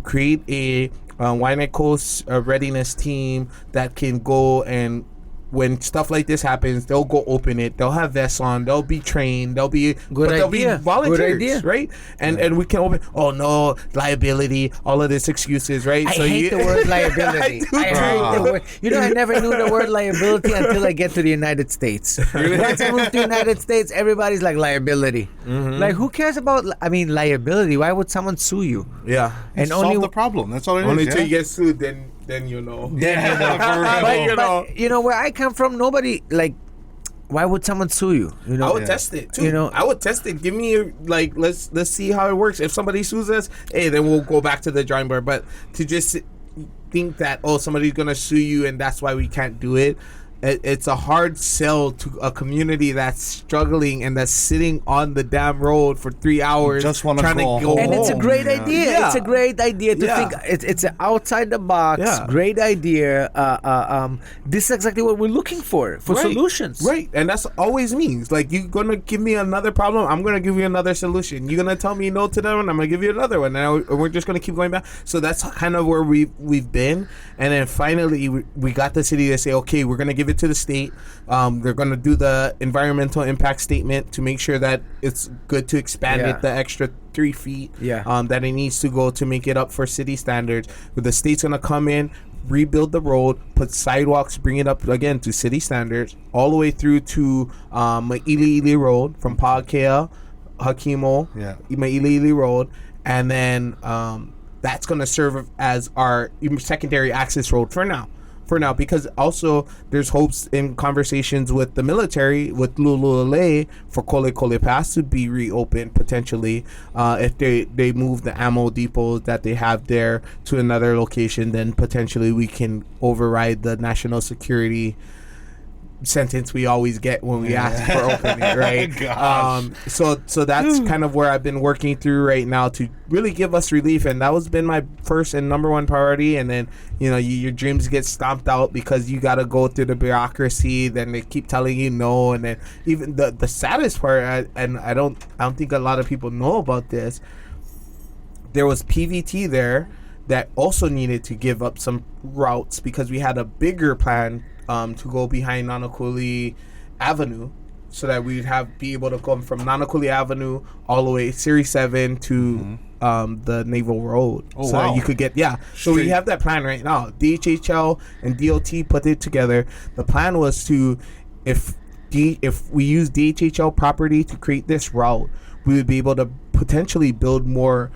create a Waianae Coast readiness team that can go, and when stuff like this happens, they'll go open it. They'll have vests on. They'll be trained. They'll be they'll be volunteers, right? And we can open. Oh no, liability. All of this excuses, right? I hate the word liability. I hate the word. You know, I never knew the word liability until I get to the United States. Once I moved to the United States, everybody's like liability. Like, who cares about? I mean, liability. Why would someone sue you? Yeah, and solve the problem. That's all it is. Only till you get sued, then then you know. Yeah, for real. But you know where I come from, nobody like. Why would someone sue you? You know, I would test it too. You know, I would test it. Give me like let's see how it works. If somebody sues us, hey, then we'll go back to the drawing board. But to just think that somebody's gonna sue you and that's why we can't do it. It's a hard sell to a community that's struggling and that's sitting on the damn road for 3 hours Just wanna trying go to go and home. it's a great idea. Yeah. It's a great idea to Yeah. think. It's an outside the box. Yeah. Great idea. This is exactly what we're looking for solutions. Right, and that's always means like you're gonna give me another problem, I'm gonna give you another solution. You're gonna tell me no to that one, I'm gonna give you another one, and we're just gonna keep going back. So that's kind of where we've been, and then finally we got the city to say, okay, we're gonna give it to the state. They're gonna do the environmental impact statement to make sure that it's good to expand it the extra 3 feet that it needs to go to make it up for city standards. But the state's gonna come in, rebuild the road, put sidewalks, bring it up again to city standards, all the way through to Maili Road from Pa'akea, Hakimo, Maili Road, and then that's gonna serve as our secondary access road for now, because also there's hopes in conversations with the military with Lulu'ale for Kole Pass to be reopened potentially. If they move the ammo depots that they have there to another location, then potentially we can override the national security sentence we always get when we ask for opening, right? So that's kind of where I've been working through right now to really give us relief, and that was been my first and number one priority. And then your dreams get stomped out because you got to go through the bureaucracy. Then they keep telling you no, and then even the saddest part, I don't think a lot of people know about this. There was PVT there that also needed to give up some routes because we had a bigger plan to go behind Nanakuli Avenue, so that we'd be able to come from Nanakuli Avenue all the way Series 7 to the Naval Road. That you could get So we have that plan right now. DHHL and DOT put it together. The plan was to, if we use DHHL property to create this route, we would be able to potentially build more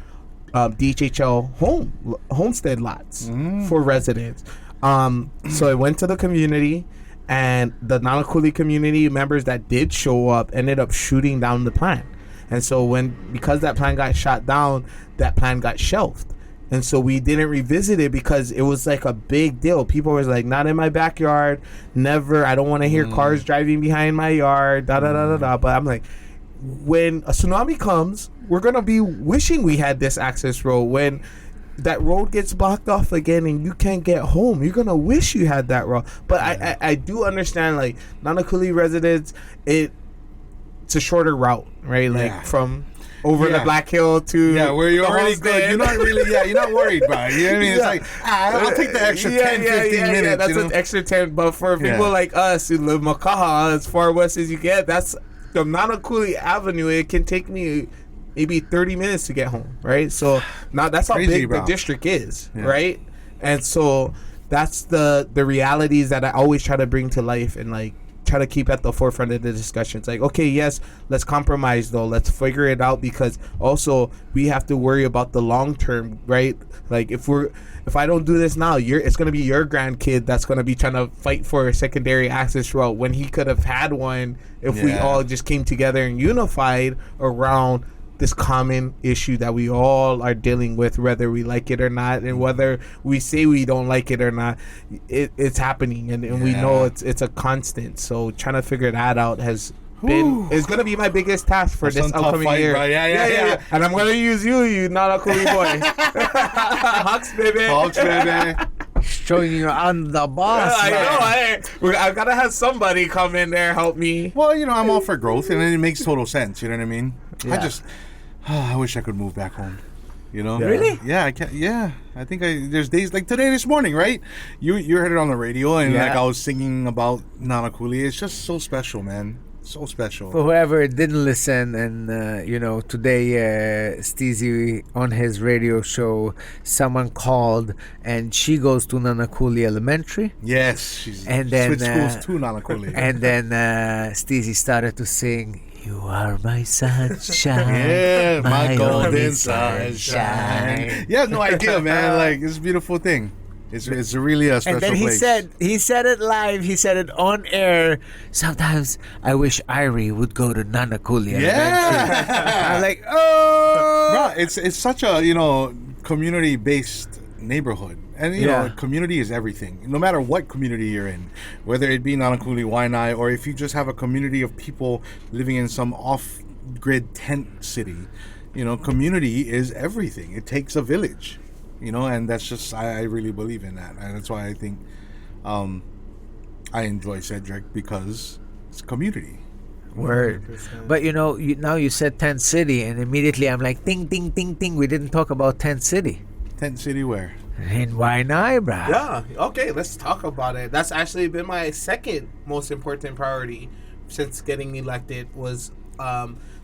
DHHL homestead lots for residents. So it went to the community, and the Nanakuli community members that did show up ended up shooting down the plan. And so because that plan got shot down, that plan got shelved. And so we didn't revisit it because it was like a big deal. People was like, not in my backyard, never, I don't want to hear cars driving behind my yard, da-da-da-da-da. But I'm like, when a tsunami comes, we're going to be wishing we had this access road. When that road gets blocked off again and you can't get home, you're gonna wish you had that road. But I do understand, like, Nanakuli residents, it's a shorter route, right? Like from over the Black Hill to where you're already good. You're not really you're not worried about it. You know what I mean? It's like, I'll take the extra 10, 15 minutes. That's an extra 10. But for people like us who live Makaha, as far west as you get, that's the Nanakuli Avenue. It can take me maybe 30 minutes to get home, right? So now that's how big the district is, right? And so that's the realities that I always try to bring to life and like try to keep at the forefront of the discussion. It's like, okay, yes, let's compromise though. Let's figure it out, because also we have to worry about the long term, right? Like if I don't do this now, it's going to be your grandkid that's going to be trying to fight for a secondary access route when he could have had one if we all just came together and unified around this common issue that we all are dealing with, whether we like it or not, and whether we say we don't like it or not, it's happening, and we know it's a constant. So trying to figure that out is going to be my biggest task for this upcoming year. Right? Yeah. And I'm going to use you not a cool boy. Hawks, baby. Showing you I'm the boss. I know. I've got to have somebody come in there help me. Well, I'm all for growth, and it makes total sense. You know what I mean? I wish I could move back home. Really? Yeah, I can't. Yeah, I think there's days like today, this morning, right? You heard it on the radio, and like I was singing about Nanakuli. It's just so special, man. So special. For whoever didn't listen, and today Steezy on his radio show, someone called, and she goes to Nanakuli Elementary. Yes, she's switched schools to Nanakuli. And then Steezy started to sing, "You are my sunshine, yeah, my golden sunshine." You have no idea, man. Like, it's a beautiful thing. It's really a special And then place. he said it live, he said it on air. Sometimes I wish Irie would go to Nanakuli Elementary. Yeah. I'm like, oh. Bro, it's such a community based neighborhood, and you know, community is everything. No matter what community you're in, whether it be Nanakuli, Waianae, or if you just have a community of people living in some off grid tent city, community is everything. It takes a village, and that's just I really believe in that, and that's why I think I enjoy Cedric, because it's community. Word. 100%. But now you said Tent City, and immediately I'm like, ting, ting, ting, ting. We didn't talk about Tent City. Tent city where? In Waianae, bruh. Yeah. Okay. Let's talk about it. That's actually been my second most important priority since getting elected. Was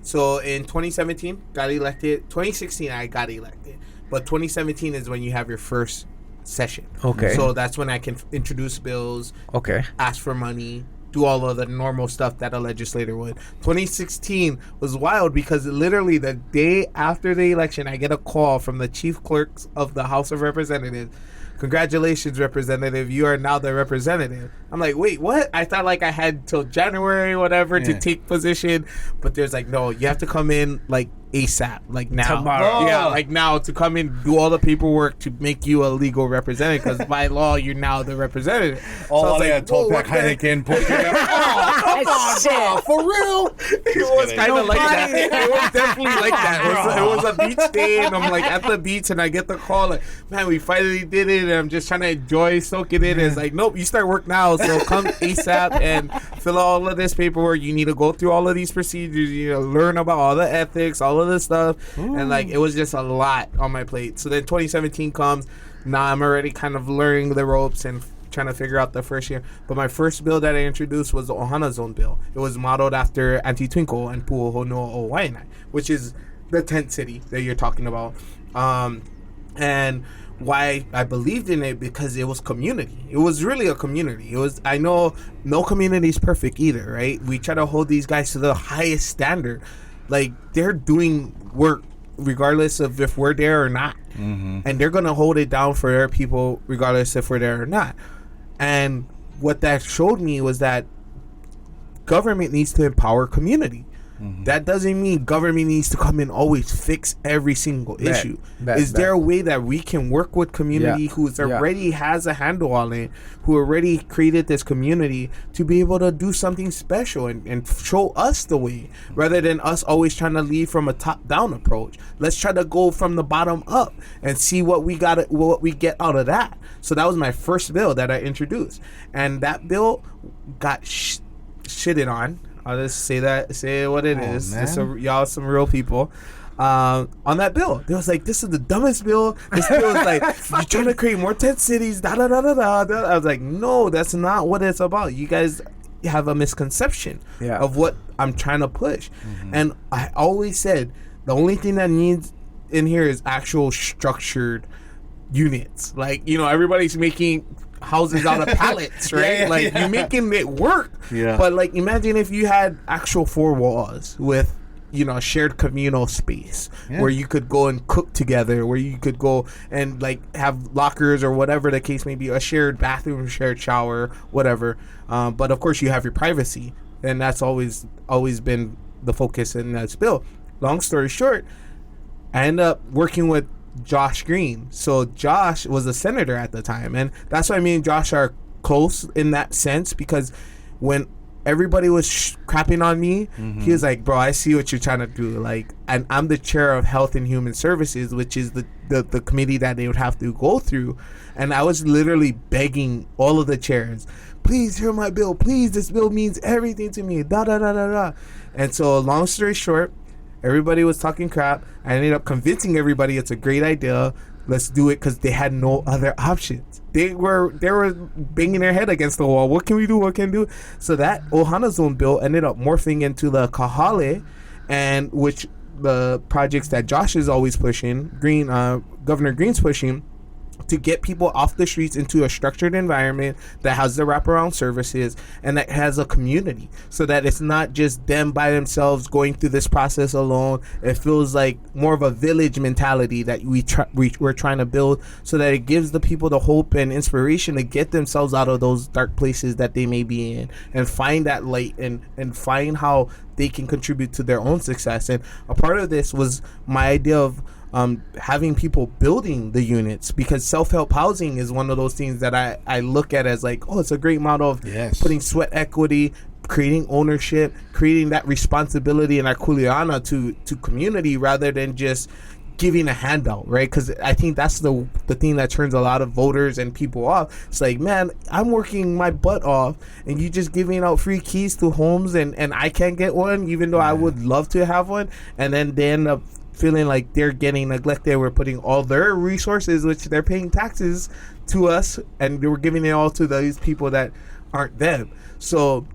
so in 2017 got elected. 2016 I got elected, but 2017 is when you have your first session. Okay. So that's when I can introduce bills, Okay. ask for money, do all of the normal stuff that a legislator would. 2016 was wild because literally the day after the election, I get a call from the chief clerks of the House of Representatives. Congratulations, representative. You are now the representative. I'm like, wait, what? I thought like I had till January, whatever, to take position. But there's like, no, you have to come in like ASAP, like now. Tomorrow. Yeah, like now to come in, do all the paperwork to make you a legal representative, because by law, you're now the representative. Oh, So I was yeah, like, whoa, 12-pack what the- Heineken. Come on, bro, for real? It was kind of like that. It was definitely like that. It was a beach day, and I'm like at the beach, and I get the call like, man, we finally did it, and I'm just trying to enjoy, soak it in. And it's like, nope, you start work now, so come ASAP and fill out all of this paperwork. You need to go through all of these procedures. You know, learn about all the ethics, all of this stuff, and like it was just a lot on my plate. So then 2017 comes. Now I'm already kind of learning the ropes and trying to figure out the first year. But my first bill that I introduced was the Ohana Zone bill. It was modeled after Anti-Twinkle and Pu'uhono Waianae, which is the tent city that you're talking about. And why I believed in it, because it was community. It was really a community. It was, I know no community is perfect either, right? We try to hold these guys to the highest standard. Like, they're doing work regardless of if we're there or not. And they're going to hold it down for their people regardless if we're there or not. And what that showed me was that government needs to empower community. That doesn't mean government needs to come and always fix every single issue. Is there a way that we can work with community who's already has a handle on it, who already created this community, to be able to do something special and show us the way, rather than us always trying to lead from a top-down approach? Let's try to go from the bottom up and see what we get out of that. So that was my first bill that I introduced, and that bill got shitted on. I'll just say what it is. Man. So y'all some real people. On that bill, they was like, this is the dumbest bill. This bill is like, you're trying to create more tent cities, da da da da da. I was like, no, that's not what it's about. You guys have a misconception of what I'm trying to push. And I always said, the only thing that needs in here is actual structured units. Like, everybody's making houses out of pallets, right? You're making it work. But like, imagine if you had actual four walls with a shared communal space where you could go and cook together, where you could go and like have lockers or whatever the case may be, a shared bathroom, shared shower, whatever. But of course you have your privacy, and that's always been the focus in that bill. Long story short, I ended up working with Josh Green. So Josh was a senator at the time, and that's why me and Josh are close in that sense, because when everybody was crapping on me, he was like, bro, I see what you're trying to do. Like, and I'm the chair of Health and Human Services, which is the committee that they would have to go through, and I was literally begging all of the chairs, please hear my bill, please, this bill means everything to me, da da da da da. And so long story short, everybody was talking crap. I ended up convincing everybody it's a great idea. Let's do it, because they had no other options. They were banging their head against the wall. What can we do? What can we do? So that Ohana Zone bill ended up morphing into the Kahale, and which the projects that Josh is always pushing, Governor Green's pushing, to get people off the streets into a structured environment that has the wraparound services and that has a community, so that it's not just them by themselves going through this process alone. It feels like more of a village mentality that we're trying to build, so that it gives the people the hope and inspiration to get themselves out of those dark places that they may be in and find that light and find how they can contribute to their own success. And a part of this was my idea of having people building the units, because self-help housing is one of those things that I look at as like, oh, it's a great model of putting sweat equity, creating ownership, creating that responsibility and that kuleana to community, rather than just giving a handout, right? Because I think that's the thing that turns a lot of voters and people off. It's like, man, I'm working my butt off and you just giving out free keys to homes and I can't get one, even though I would love to have one. And then they end up feeling like they're getting neglected. We're putting all their resources, which they're paying taxes to us, and we're giving it all to these people that aren't them. So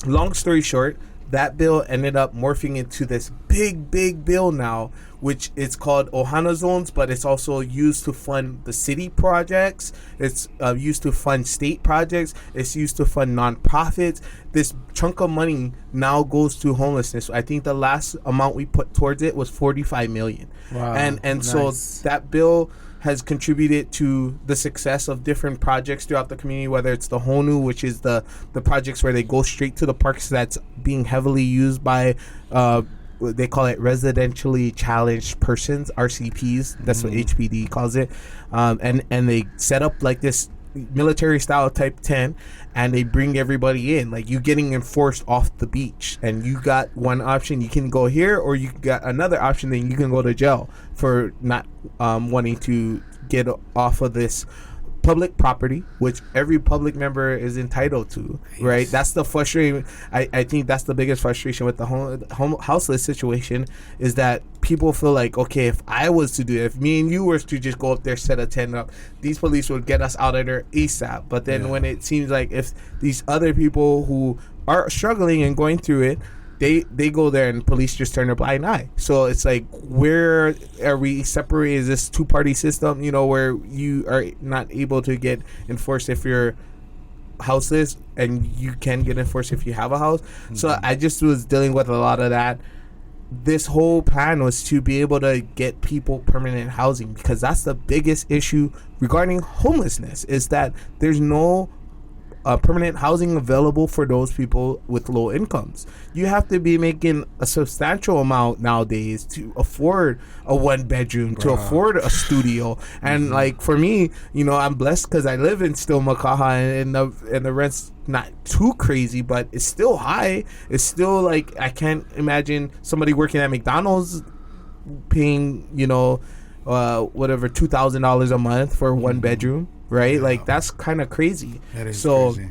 long story short, that bill ended up morphing into this big bill now, which is called Ohana Zones, but it's also used to fund the city projects. It's used to fund state projects. It's used to fund nonprofits. This chunk of money now goes to homelessness. I think the last amount we put towards it was $45 million. Wow, and nice. So that bill has contributed to the success of different projects throughout the community, whether it's the Honu, which is the projects where they go straight to the parks, that's being heavily used by they call it residentially challenged persons, RCPs. That's what HPD calls it. And they set up like this military style type 10, and they bring everybody in, like you getting enforced off the beach, and you got one option, you can go here, or you got another option, then you can go to jail for not wanting to get off of this public property, which every public member is entitled to, right? That's the frustrating. I think that's the biggest frustration with the houseless situation, is that people feel like, okay, if I was to do it, if me and you were to just go up there, set a tent up, these police would get us out of there ASAP. But then when it seems like if these other people who are struggling and going through it, they go there and police just turn a blind eye. So it's like, where are we separated? Is this two-party system, where you are not able to get enforced if you're houseless, and you can get enforced if you have a house? So I just was dealing with a lot of that. This whole plan was to be able to get people permanent housing, because that's the biggest issue regarding homelessness, is that there's no permanent housing available for those people with low incomes. You have to be making a substantial amount nowadays to afford a one bedroom, to afford a studio. And like for me, I'm blessed because I live in still Makaha, and the rent's not too crazy, but it's still high. It's still like, I can't imagine somebody working at McDonald's paying whatever $2,000 a month for one bedroom. Right? Yeah. Like, that's kind of crazy. That is crazy.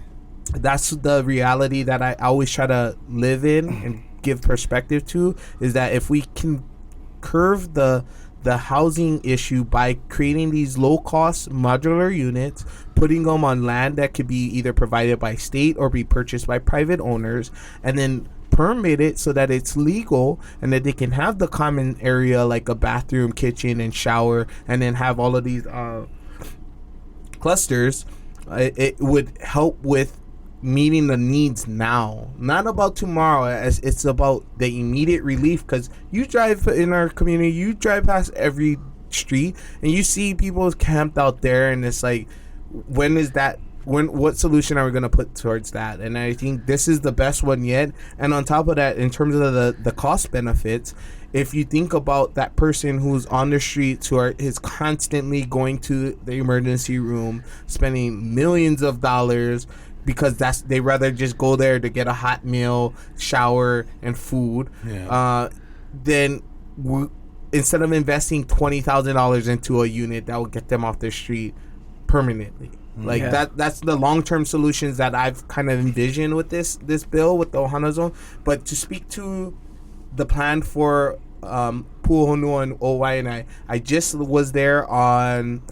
That's the reality that I always try to live in and give perspective to, is that if we can curve the housing issue by creating these low-cost modular units, putting them on land that could be either provided by state or be purchased by private owners, and then permit it so that it's legal, and that they can have the common area like a bathroom, kitchen, and shower, and then have all of these clusters, it would help with meeting the needs now, not about tomorrow. As it's about the immediate relief, because you drive in our community, you drive past every street and you see people camped out there, and it's like, what solution are we going to put towards that? And I think this is the best one yet. And on top of that, in terms of the cost benefits, if you think about that person who's on the streets, is constantly going to the emergency room, spending millions of dollars, because they rather just go there to get a hot meal, shower, and food. Then instead of investing $20,000 into a unit that will get them off the street permanently. Like that's the long-term solutions that I've kind of envisioned with this bill with the Ohana Zone. But to speak to the plan for Pu'uhonua and Owai, and I just was there on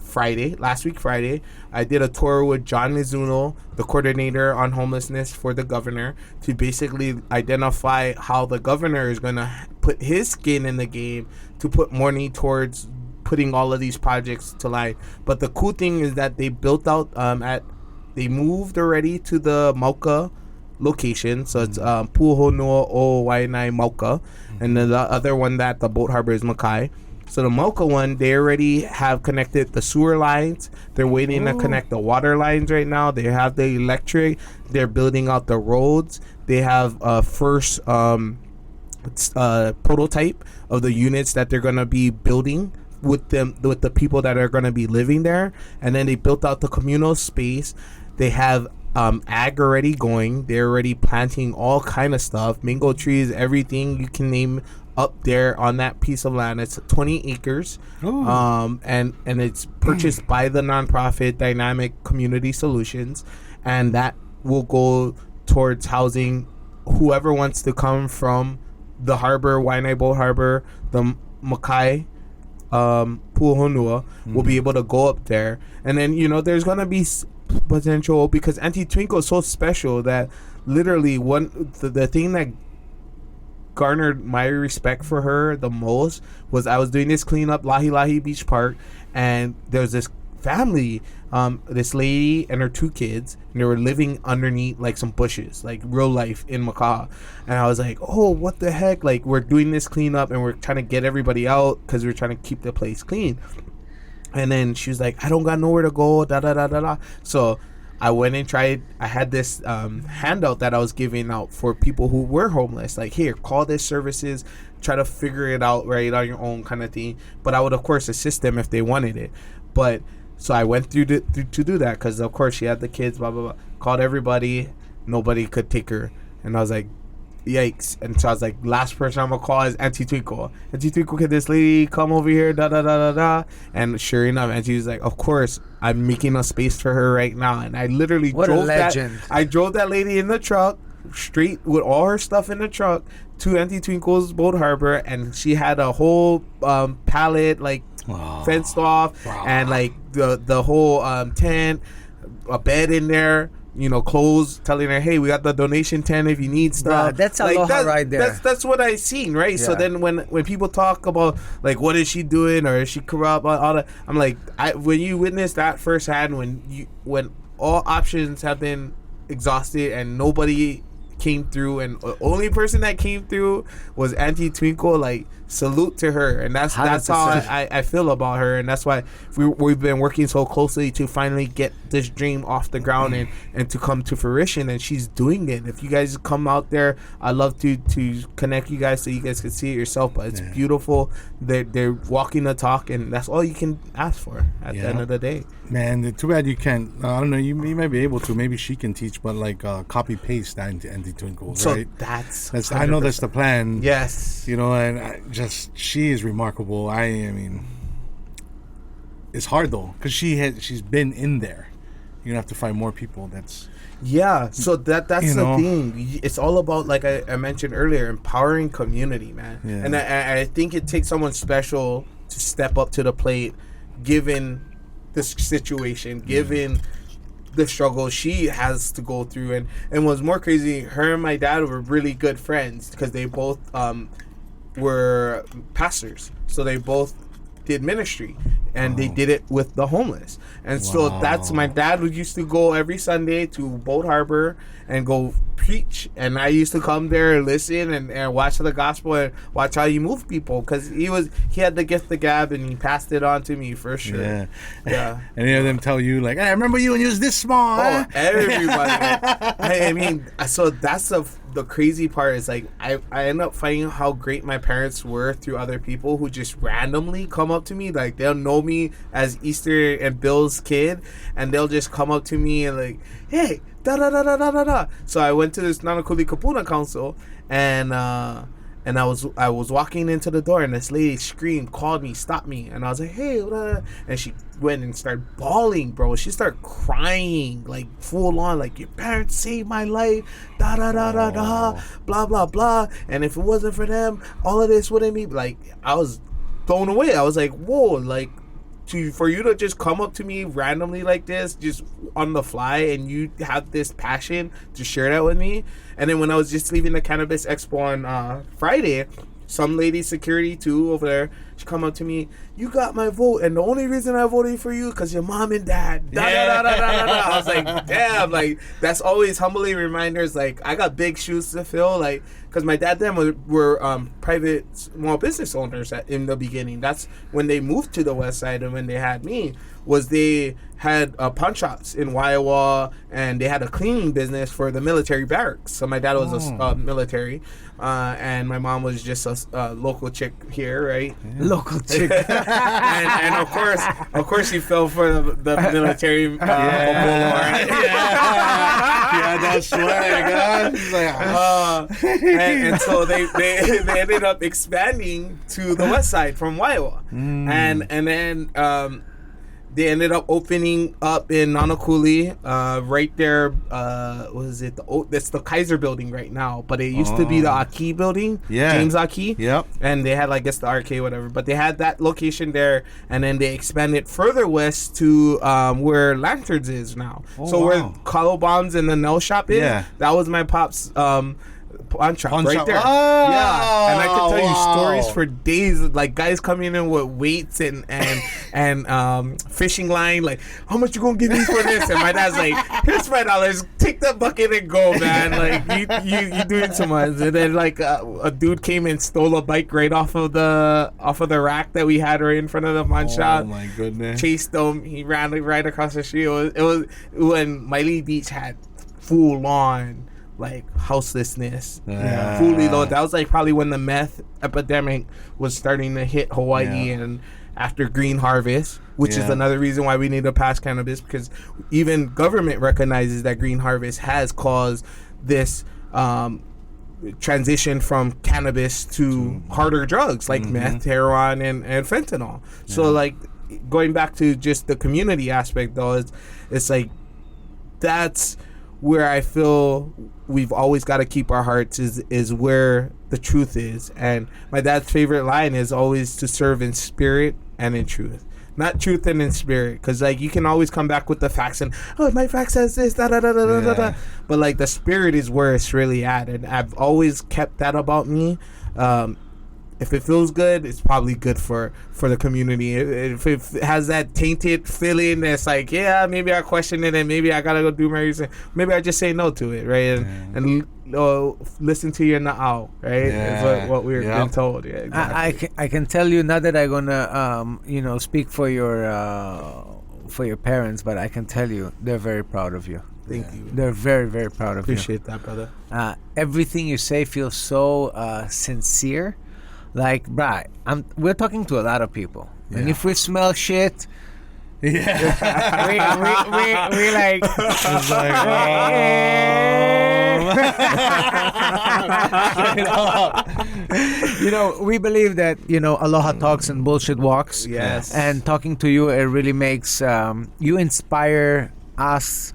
last week Friday. I did a tour with John Mizuno, the coordinator on homelessness for the governor, to basically identify how the governor is going to put his skin in the game to put money towards putting all of these projects to life. But the cool thing is that they built out they moved already to the Mauka location. So it's Puhonua o Waianae Mauka. And then the other one that the boat harbor is Makai. So the Mauka one, they already have connected the sewer lines. They're waiting to connect the water lines right now. They have the electric. They're building out the roads. They have first prototype of the units that they're going to be building with the people that are going to be living there. And then they built out the communal space. They have ag already going. They're already planting all kind of stuff, mango trees, everything you can name up there on that piece of land. It's 20 acres. And it's purchased by the nonprofit Dynamic Community Solutions, and that will go towards housing whoever wants to come from the harbor, Waianae Boat Harbor, the Makai, Puhonua will be able to go up there. And then, there's going to be potential, because Auntie Twinkle is so special that literally the thing that garnered my respect for her the most was I was doing this cleanup Lahi Lahi Beach Park, and there's this family, this lady and her 2 kids, and they were living underneath like some bushes, like real life in Makaha. And I was like, oh, what the heck, like we're doing this cleanup and we're trying to get everybody out because we're trying to keep the place clean. And then she was like, I don't got nowhere to go, da da da da da. So I went and tried. I had this handout that I was giving out for people who were homeless. Like, here, call this services, try to figure it out right on your own kind of thing. But I would, of course, assist them if they wanted it. But so I went through to do that because, of course, she had the kids, blah, blah, blah. Called everybody. Nobody could take her. And I was like, yikes. And so I was like, last person I'm gonna call is Auntie Twinkle. Auntie Twinkle, can this lady come over here, da da da da da. And sure enough, Auntie was like, of course, I'm making a space for her right now. And I literally drove that lady in the truck straight with all her stuff in the truck to Auntie Twinkle's Boat Harbor, and she had a whole pallet like fenced off, and like the whole tent, a bed in there, clothes, telling her, hey, we got the donation tent if you need stuff. That's Aloha right there. That's what I seen, right? Yeah. So then when people talk about like what is she doing or is she corrupt, all that, I'm like, when you witness that firsthand, when all options have been exhausted and nobody came through, and the only person that came through was Auntie Twinkle, like, salute to her. And that's how I feel about her, and that's why we've been working so closely to finally get this dream off the ground and to come to fruition, and she's doing it. If you guys come out there, I'd love to connect you guys so you guys can see it yourself. But it's beautiful. They're walking the talk, and that's all you can ask for at the end of the day. Man, too bad you can't. I don't know. You might be able to. Maybe she can teach, but like copy paste Auntie Twinkle, so right? That's I know that's the plan. Yes, and she is remarkable. I mean, it's hard though because she's been in there. You have to find more people. So that's the thing. It's all about, like I mentioned earlier, empowering community, man. Yeah. And I think it takes someone special to step up to the plate, given the situation, given the struggle she has to go through. And what's more crazy, her and my dad were really good friends because they both were pastors. So they both did ministry, and they did it with the homeless. And so that's, my dad used to go every Sunday to Boat Harbor and go preach, and I used to come there and listen and watch the gospel and watch how he moved people, because he had the gift of gab, and he passed it on to me for sure. Yeah. And any of them tell you like, hey, I remember you when you was this small. Oh, everybody. I mean, so that's the crazy part is, like, I end up finding how great my parents were through other people who just randomly come up to me. Like, they'll know me as Easter and Bill's kid, and they'll just come up to me and like, hey, da da da da da da da. So I went to this Nanakuli Kapuna Council, and I was walking into the door, and this lady screamed, called me, stopped me, and I was like, hey, and she went and started bawling, bro. She started crying, like, full on, like, your parents saved my life, da da da da da, blah blah blah, and if it wasn't for them, all of this wouldn't be. Like, I was blown away. I was like, whoa, like, for you to just come up to me randomly like this, just on the fly, and you have this passion to share that with me. And then when I was just leaving the Cannabis Expo on Friday, some lady security too over there, She come up to me, you got my vote, and the only reason I voted for you because your mom and dad. I was like, damn, like that's always humbling reminders. Like I got big shoes to fill, like because my dad then were private small business owners in the beginning. That's when they moved to the West Side, and when they had me, was they had pawn shops in Waiwa, and they had a cleaning business for the military barracks. So my dad was a military, and my mom was just a local chick here, right? Yeah. Local chick, and of course, she fell for the military. Yeah, that's swag. And so they ended up expanding to the West Side from Waiwa, and then they ended up opening up in Nanakuli, right there. What is it? That's the Kaiser building right now, but it used to be the Aki building. Yeah, James Aki. Yep. And they had, I guess, the arcade, whatever. But they had that location there, and then they expanded further west to where Lanterns is now. Where Colo Bombs and the nail shop is. Yeah. That was my pop's pawn shop right there. Oh, yeah, and I could tell you stories for days. Like guys coming in with weights and fishing line. Like, how much you gonna give me for this? And my dad's like, here's $5. Take that bucket and go, man. Like you doing too much. And then a dude came and stole a bike right off of the rack that we had right in front of the pawn shop. Oh my goodness! Chased him. He ran right across the street. It was when Miley Beach had full on houselessness, fully loaded. That was probably when the meth epidemic was starting to hit Hawaii, and after Green Harvest, which is another reason why we need to pass cannabis, because even government recognizes that Green Harvest has caused this transition from cannabis to harder drugs like meth, heroin, and fentanyl. So going back to just the community aspect, though, it's that's where I feel we've always got to keep our hearts is where the truth is. And my dad's favorite line is always to serve in spirit and in truth. Not truth and in spirit, because you can always come back with the facts and my fact says this, da da da da da da. But the spirit is where it's really at, and I've always kept that about me. If it feels good, it's probably good for the community. If it has that tainted feeling that's maybe I question it and maybe I gotta go do my research, maybe I just say no to it, right? And listen to your Knowhow, right? Is what we were being told. Yeah, exactly. I can tell you, not that I'm gonna speak for your parents, but I can tell you they're very proud of you. Thank you. They're very, very proud of Appreciate that, brother. Everything you say feels so sincere. We're talking to a lot of people, and if we smell shit, we we believe that Aloha talks and bullshit walks. Yes, and talking to you, it really makes you inspire us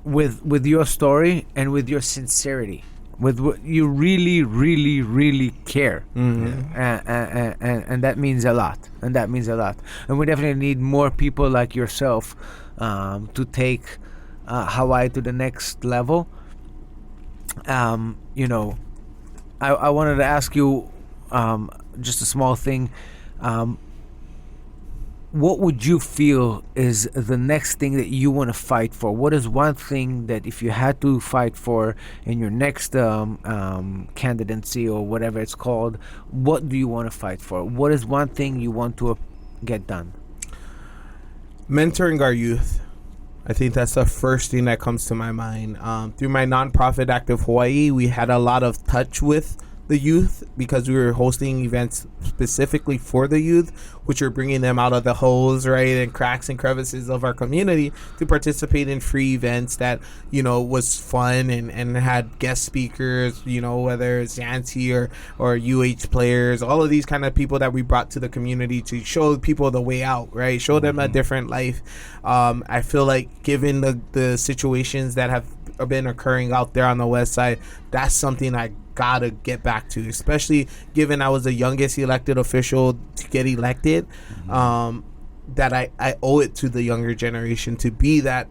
with your story and with your sincerity. With what you really, really, really care, and that means a lot. And we definitely need more people like yourself to take Hawaii to the next level. I wanted to ask you just a small thing. What would you feel is the next thing that you want to fight for? What is one thing that if you had to fight for in your next candidacy or whatever it's called, what do you want to fight for? What is one thing you want to get done? Mentoring our youth. I think that's the first thing that comes to my mind. Through my nonprofit Active Hawaii, we had a lot of touch with the youth because we were hosting events specifically for the youth, which are bringing them out of the holes, right, and cracks and crevices of our community to participate in free events that was fun and had guest speakers, whether it's Yancy or UH players, all of these kind of people that we brought to the community to show people the way out, right, show them a different life. I feel like given the situations that have been occurring out there on the West Side, that's something I gotta get back to, especially given I was the youngest elected official to get elected. that I owe it to the younger generation to be that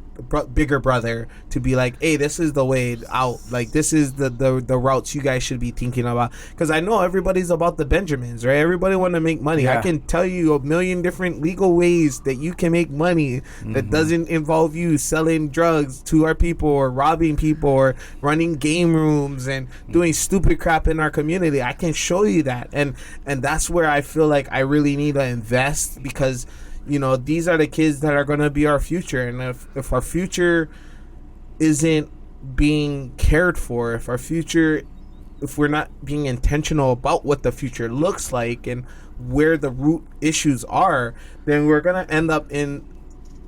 bigger brother, to be like, hey, this is the way out, like this is the routes you guys should be thinking about, because I know everybody's about the Benjamins, right? Everybody want to make money. I can tell you a million different legal ways that you can make money that doesn't involve you selling drugs to our people or robbing people or running game rooms and doing stupid crap in our community. I can show you that, and that's where I feel like I really need to invest, because you know, these are the kids that are going to be our future. And if our future isn't being cared for, if we're not being intentional about what the future looks like and where the root issues are, then we're going to end up in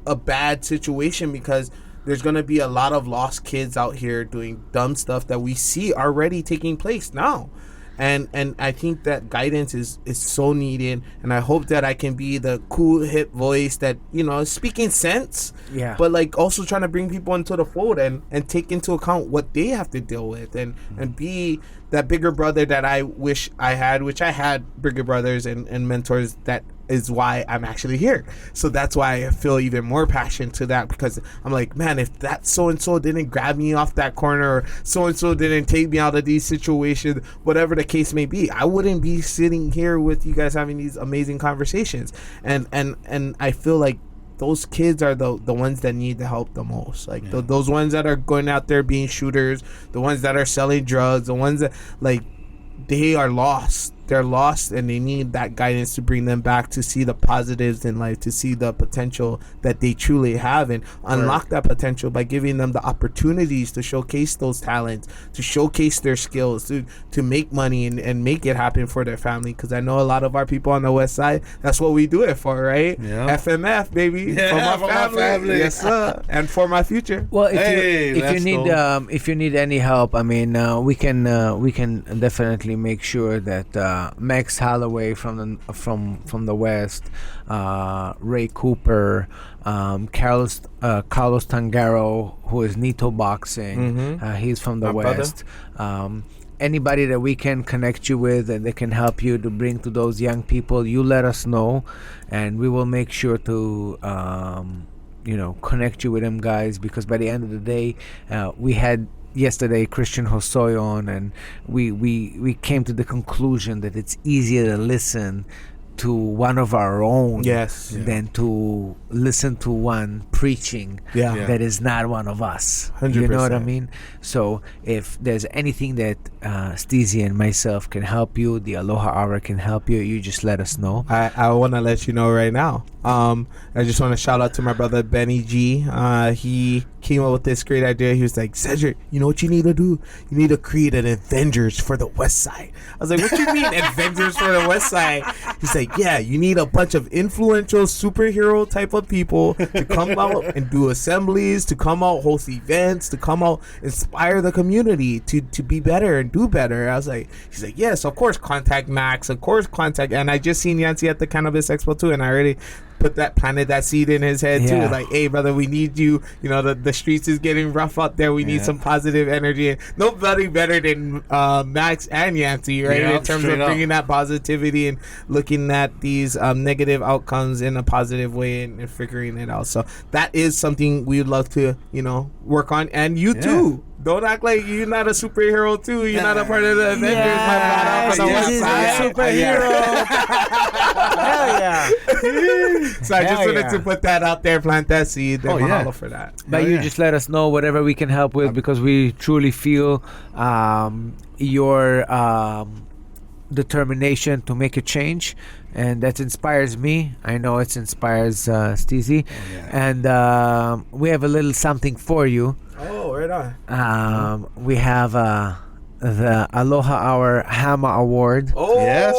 a bad situation, because there's going to be a lot of lost kids out here doing dumb stuff that we see already taking place now. And I think that guidance is so needed, and I hope that I can be the cool hip voice that, you know, is speaking sense, but like also trying to bring people into the fold and take into account what they have to deal with, and be that bigger brother that I wish I had, which I had bigger brothers and mentors. That is why I'm actually here. So that's why I feel even more passion to that, because I'm like, man, if that so-and-so didn't grab me off that corner, or so-and-so didn't take me out of these situations, whatever the case may be, I wouldn't be sitting here with you guys having these amazing conversations. And I feel like those kids are the ones that need the help the most. Like those ones that are going out there being shooters, the ones that are selling drugs, the ones that, like, they are lost. They're lost, and they need that guidance to bring them back, to see the positives in life, to see the potential that they truly have, and unlock that potential by giving them the opportunities to showcase those talents, to showcase their skills, to make money and make it happen for their family. Because I know a lot of our people on the West Side, that's what we do it for, right? Yeah. FMF, baby. Yeah, for my family. Yes, sir. And for my future. Well, if you need any help, I mean, we can definitely make sure that Max Holloway from the West, Ray Cooper, Carlos Tangaro, who is Nito Boxing, he's from the West. Anybody that we can connect you with and they can help you to bring to those young people, you let us know, and we will make sure to connect you with them guys, because by the end of the day, we had yesterday Christian Hosoy on, and we came to the conclusion that it's easier to listen to one of our own than to listen to one preaching that is not one of us. 100%. You know what I mean? So if there's anything that Steezy and myself can help you, the Aloha Hour can help you, you just let us know. I want to let you know right now. I just want to shout out to my brother Benny G. He came up with this great idea. He was like, Cedric, you know what you need to do? You need to create an Avengers for the West Side. I was like, what you mean Avengers for the West Side? He's like, yeah, you need a bunch of influential superhero type of people to come out and do assemblies, to come out, host events, to come out, inspire the community to be better and do better. I was like, he's like, yes, of course, contact Max, of course, contact. And I just seen Yancy at the Cannabis Expo too, and I already planted that seed in his head too. Like, hey brother, we need you. You know, the streets is getting rough out there. We need some positive energy, and nobody better than Max and Yancy, right? In terms of bringing that positivity and looking at these negative outcomes in a positive way and figuring it out. So that is something we would love to, work on. And you too. Don't act like you're not a superhero too. You're not a part of the Avengers, my brother. This is a superhero. Hell yeah. So I just wanted to put that out there, plant that seed, and mahalo for that. But you just let us know whatever we can help with, because we truly feel your determination to make a change, and that inspires me. I know it inspires Steezy. And we have a little something for you. Oh, right on. We have the Aloha Hour Hama Award. Oh, yes,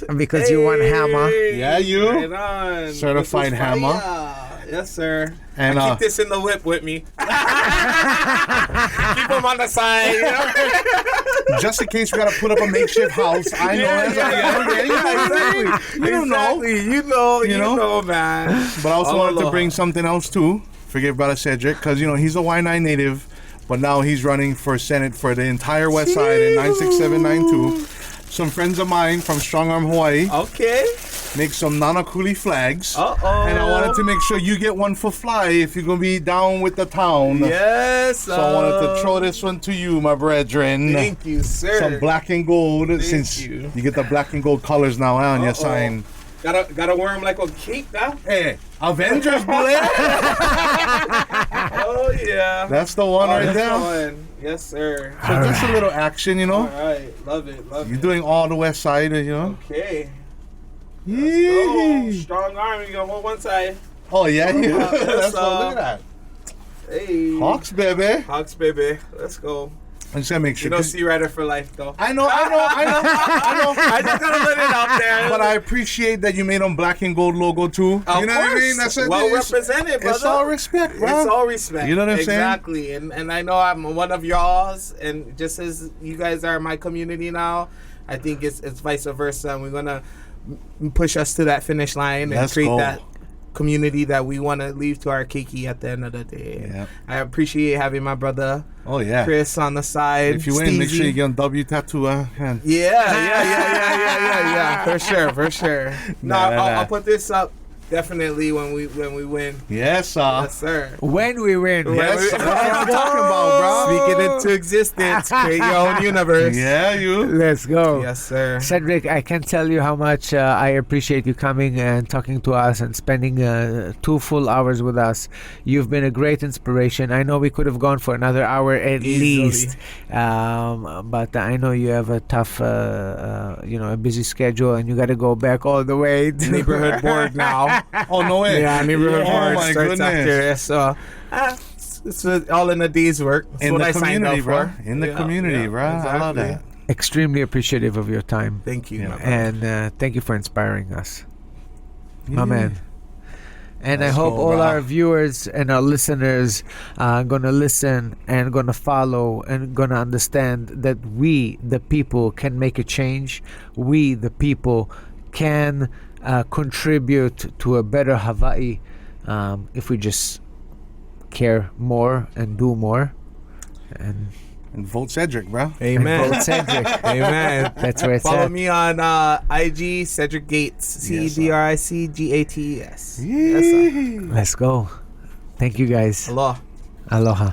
what? Because you won Hama. Yeah, you. Right on. Certified Hama. Yes, sir. And I keep this in the whip with me. Keep them on the side. Just in case we gotta put up a makeshift house. I know. Exactly. You don't know. You know, man. But I also wanted to bring something else too. Forgive brother Cedric, because he's a Waianae native, but now he's running for Senate for the entire West Side in 96792. Some friends of mine from Strong Arm Hawaii. Okay. make some Nanakuli flags. Uh-oh. And I wanted to make sure you get one for Fly if you're going to be down with the town. Yes. So I wanted to throw this one to you, my brethren. Thank you, sir. Some black and gold, since you. you get the black and gold colors now on your sign. Gotta wear them like a cape now. Hey, Avengers Blade. Oh yeah. That's the one right that's there. the one. Yes, sir. So just a little action, you know. All right, love it. You're doing all the west side, you know. Okay. Yeah. Let's go. Strong arm. You gonna hold one side. Oh yeah, yeah. Let's Look at that. Hey. Hawks, baby. Hawks, baby. Let's go. I'm just gonna make sure. You know, Sea Rider for life, though. I know. I just gotta let it out there. But I appreciate that you made them black and gold logo too. Of You know what I course. mean? That's Well represented, brother. It's all respect, bro. It's all respect. You know what I'm saying? Exactly. And I know I'm one of y'all's, and just as you guys are my community now, I think it's vice versa, and we're gonna push us to that finish line and create that community that we want to leave to our keiki at the end of the day. Yeah. I appreciate having my brother Oh yeah. Chris on the side. If you win, make Steezy. sure you get a W tattoo. Hand. Yeah. For sure. No, I'll put this up definitely when we win. Yes, sir. Yes, sir. When we win. Yes, that's what I'm talking about, bro. Speak it into existence. Create your own universe. Yeah, you. Let's go. Yes, sir. Cedric, I can't tell you how much I appreciate you coming and talking to us and spending 2 full hours with us. You've been a great inspiration. I know we could have gone for another hour at least, but I know you have a tough, a busy schedule, and you got to go back all the way to Neighborhood board now. Oh no way. Yeah, neighborhood Oh, board my starts goodness. after this. So it's all in a day's work. That's In what the I signed community, up bro. for. In the community, bro. I love that. Extremely appreciative of your time. Thank you. Yeah. my brother. And thank you for inspiring us, my Yeah. man. And Let's I hope go, all brah. our viewers and our listeners are going to listen and going to follow and going to understand that we, the people, can make a change. We, the people, can contribute to a better Hawaii if we just care more and do more. And vote Cedric, bro. Amen. vote Cedric. Amen. That's where it's Follow at. me on IG, Cedric Gates. Yes, sir. CEDRICGATES. Yes, sir. Let's go. Thank you guys. Aloha. Aloha.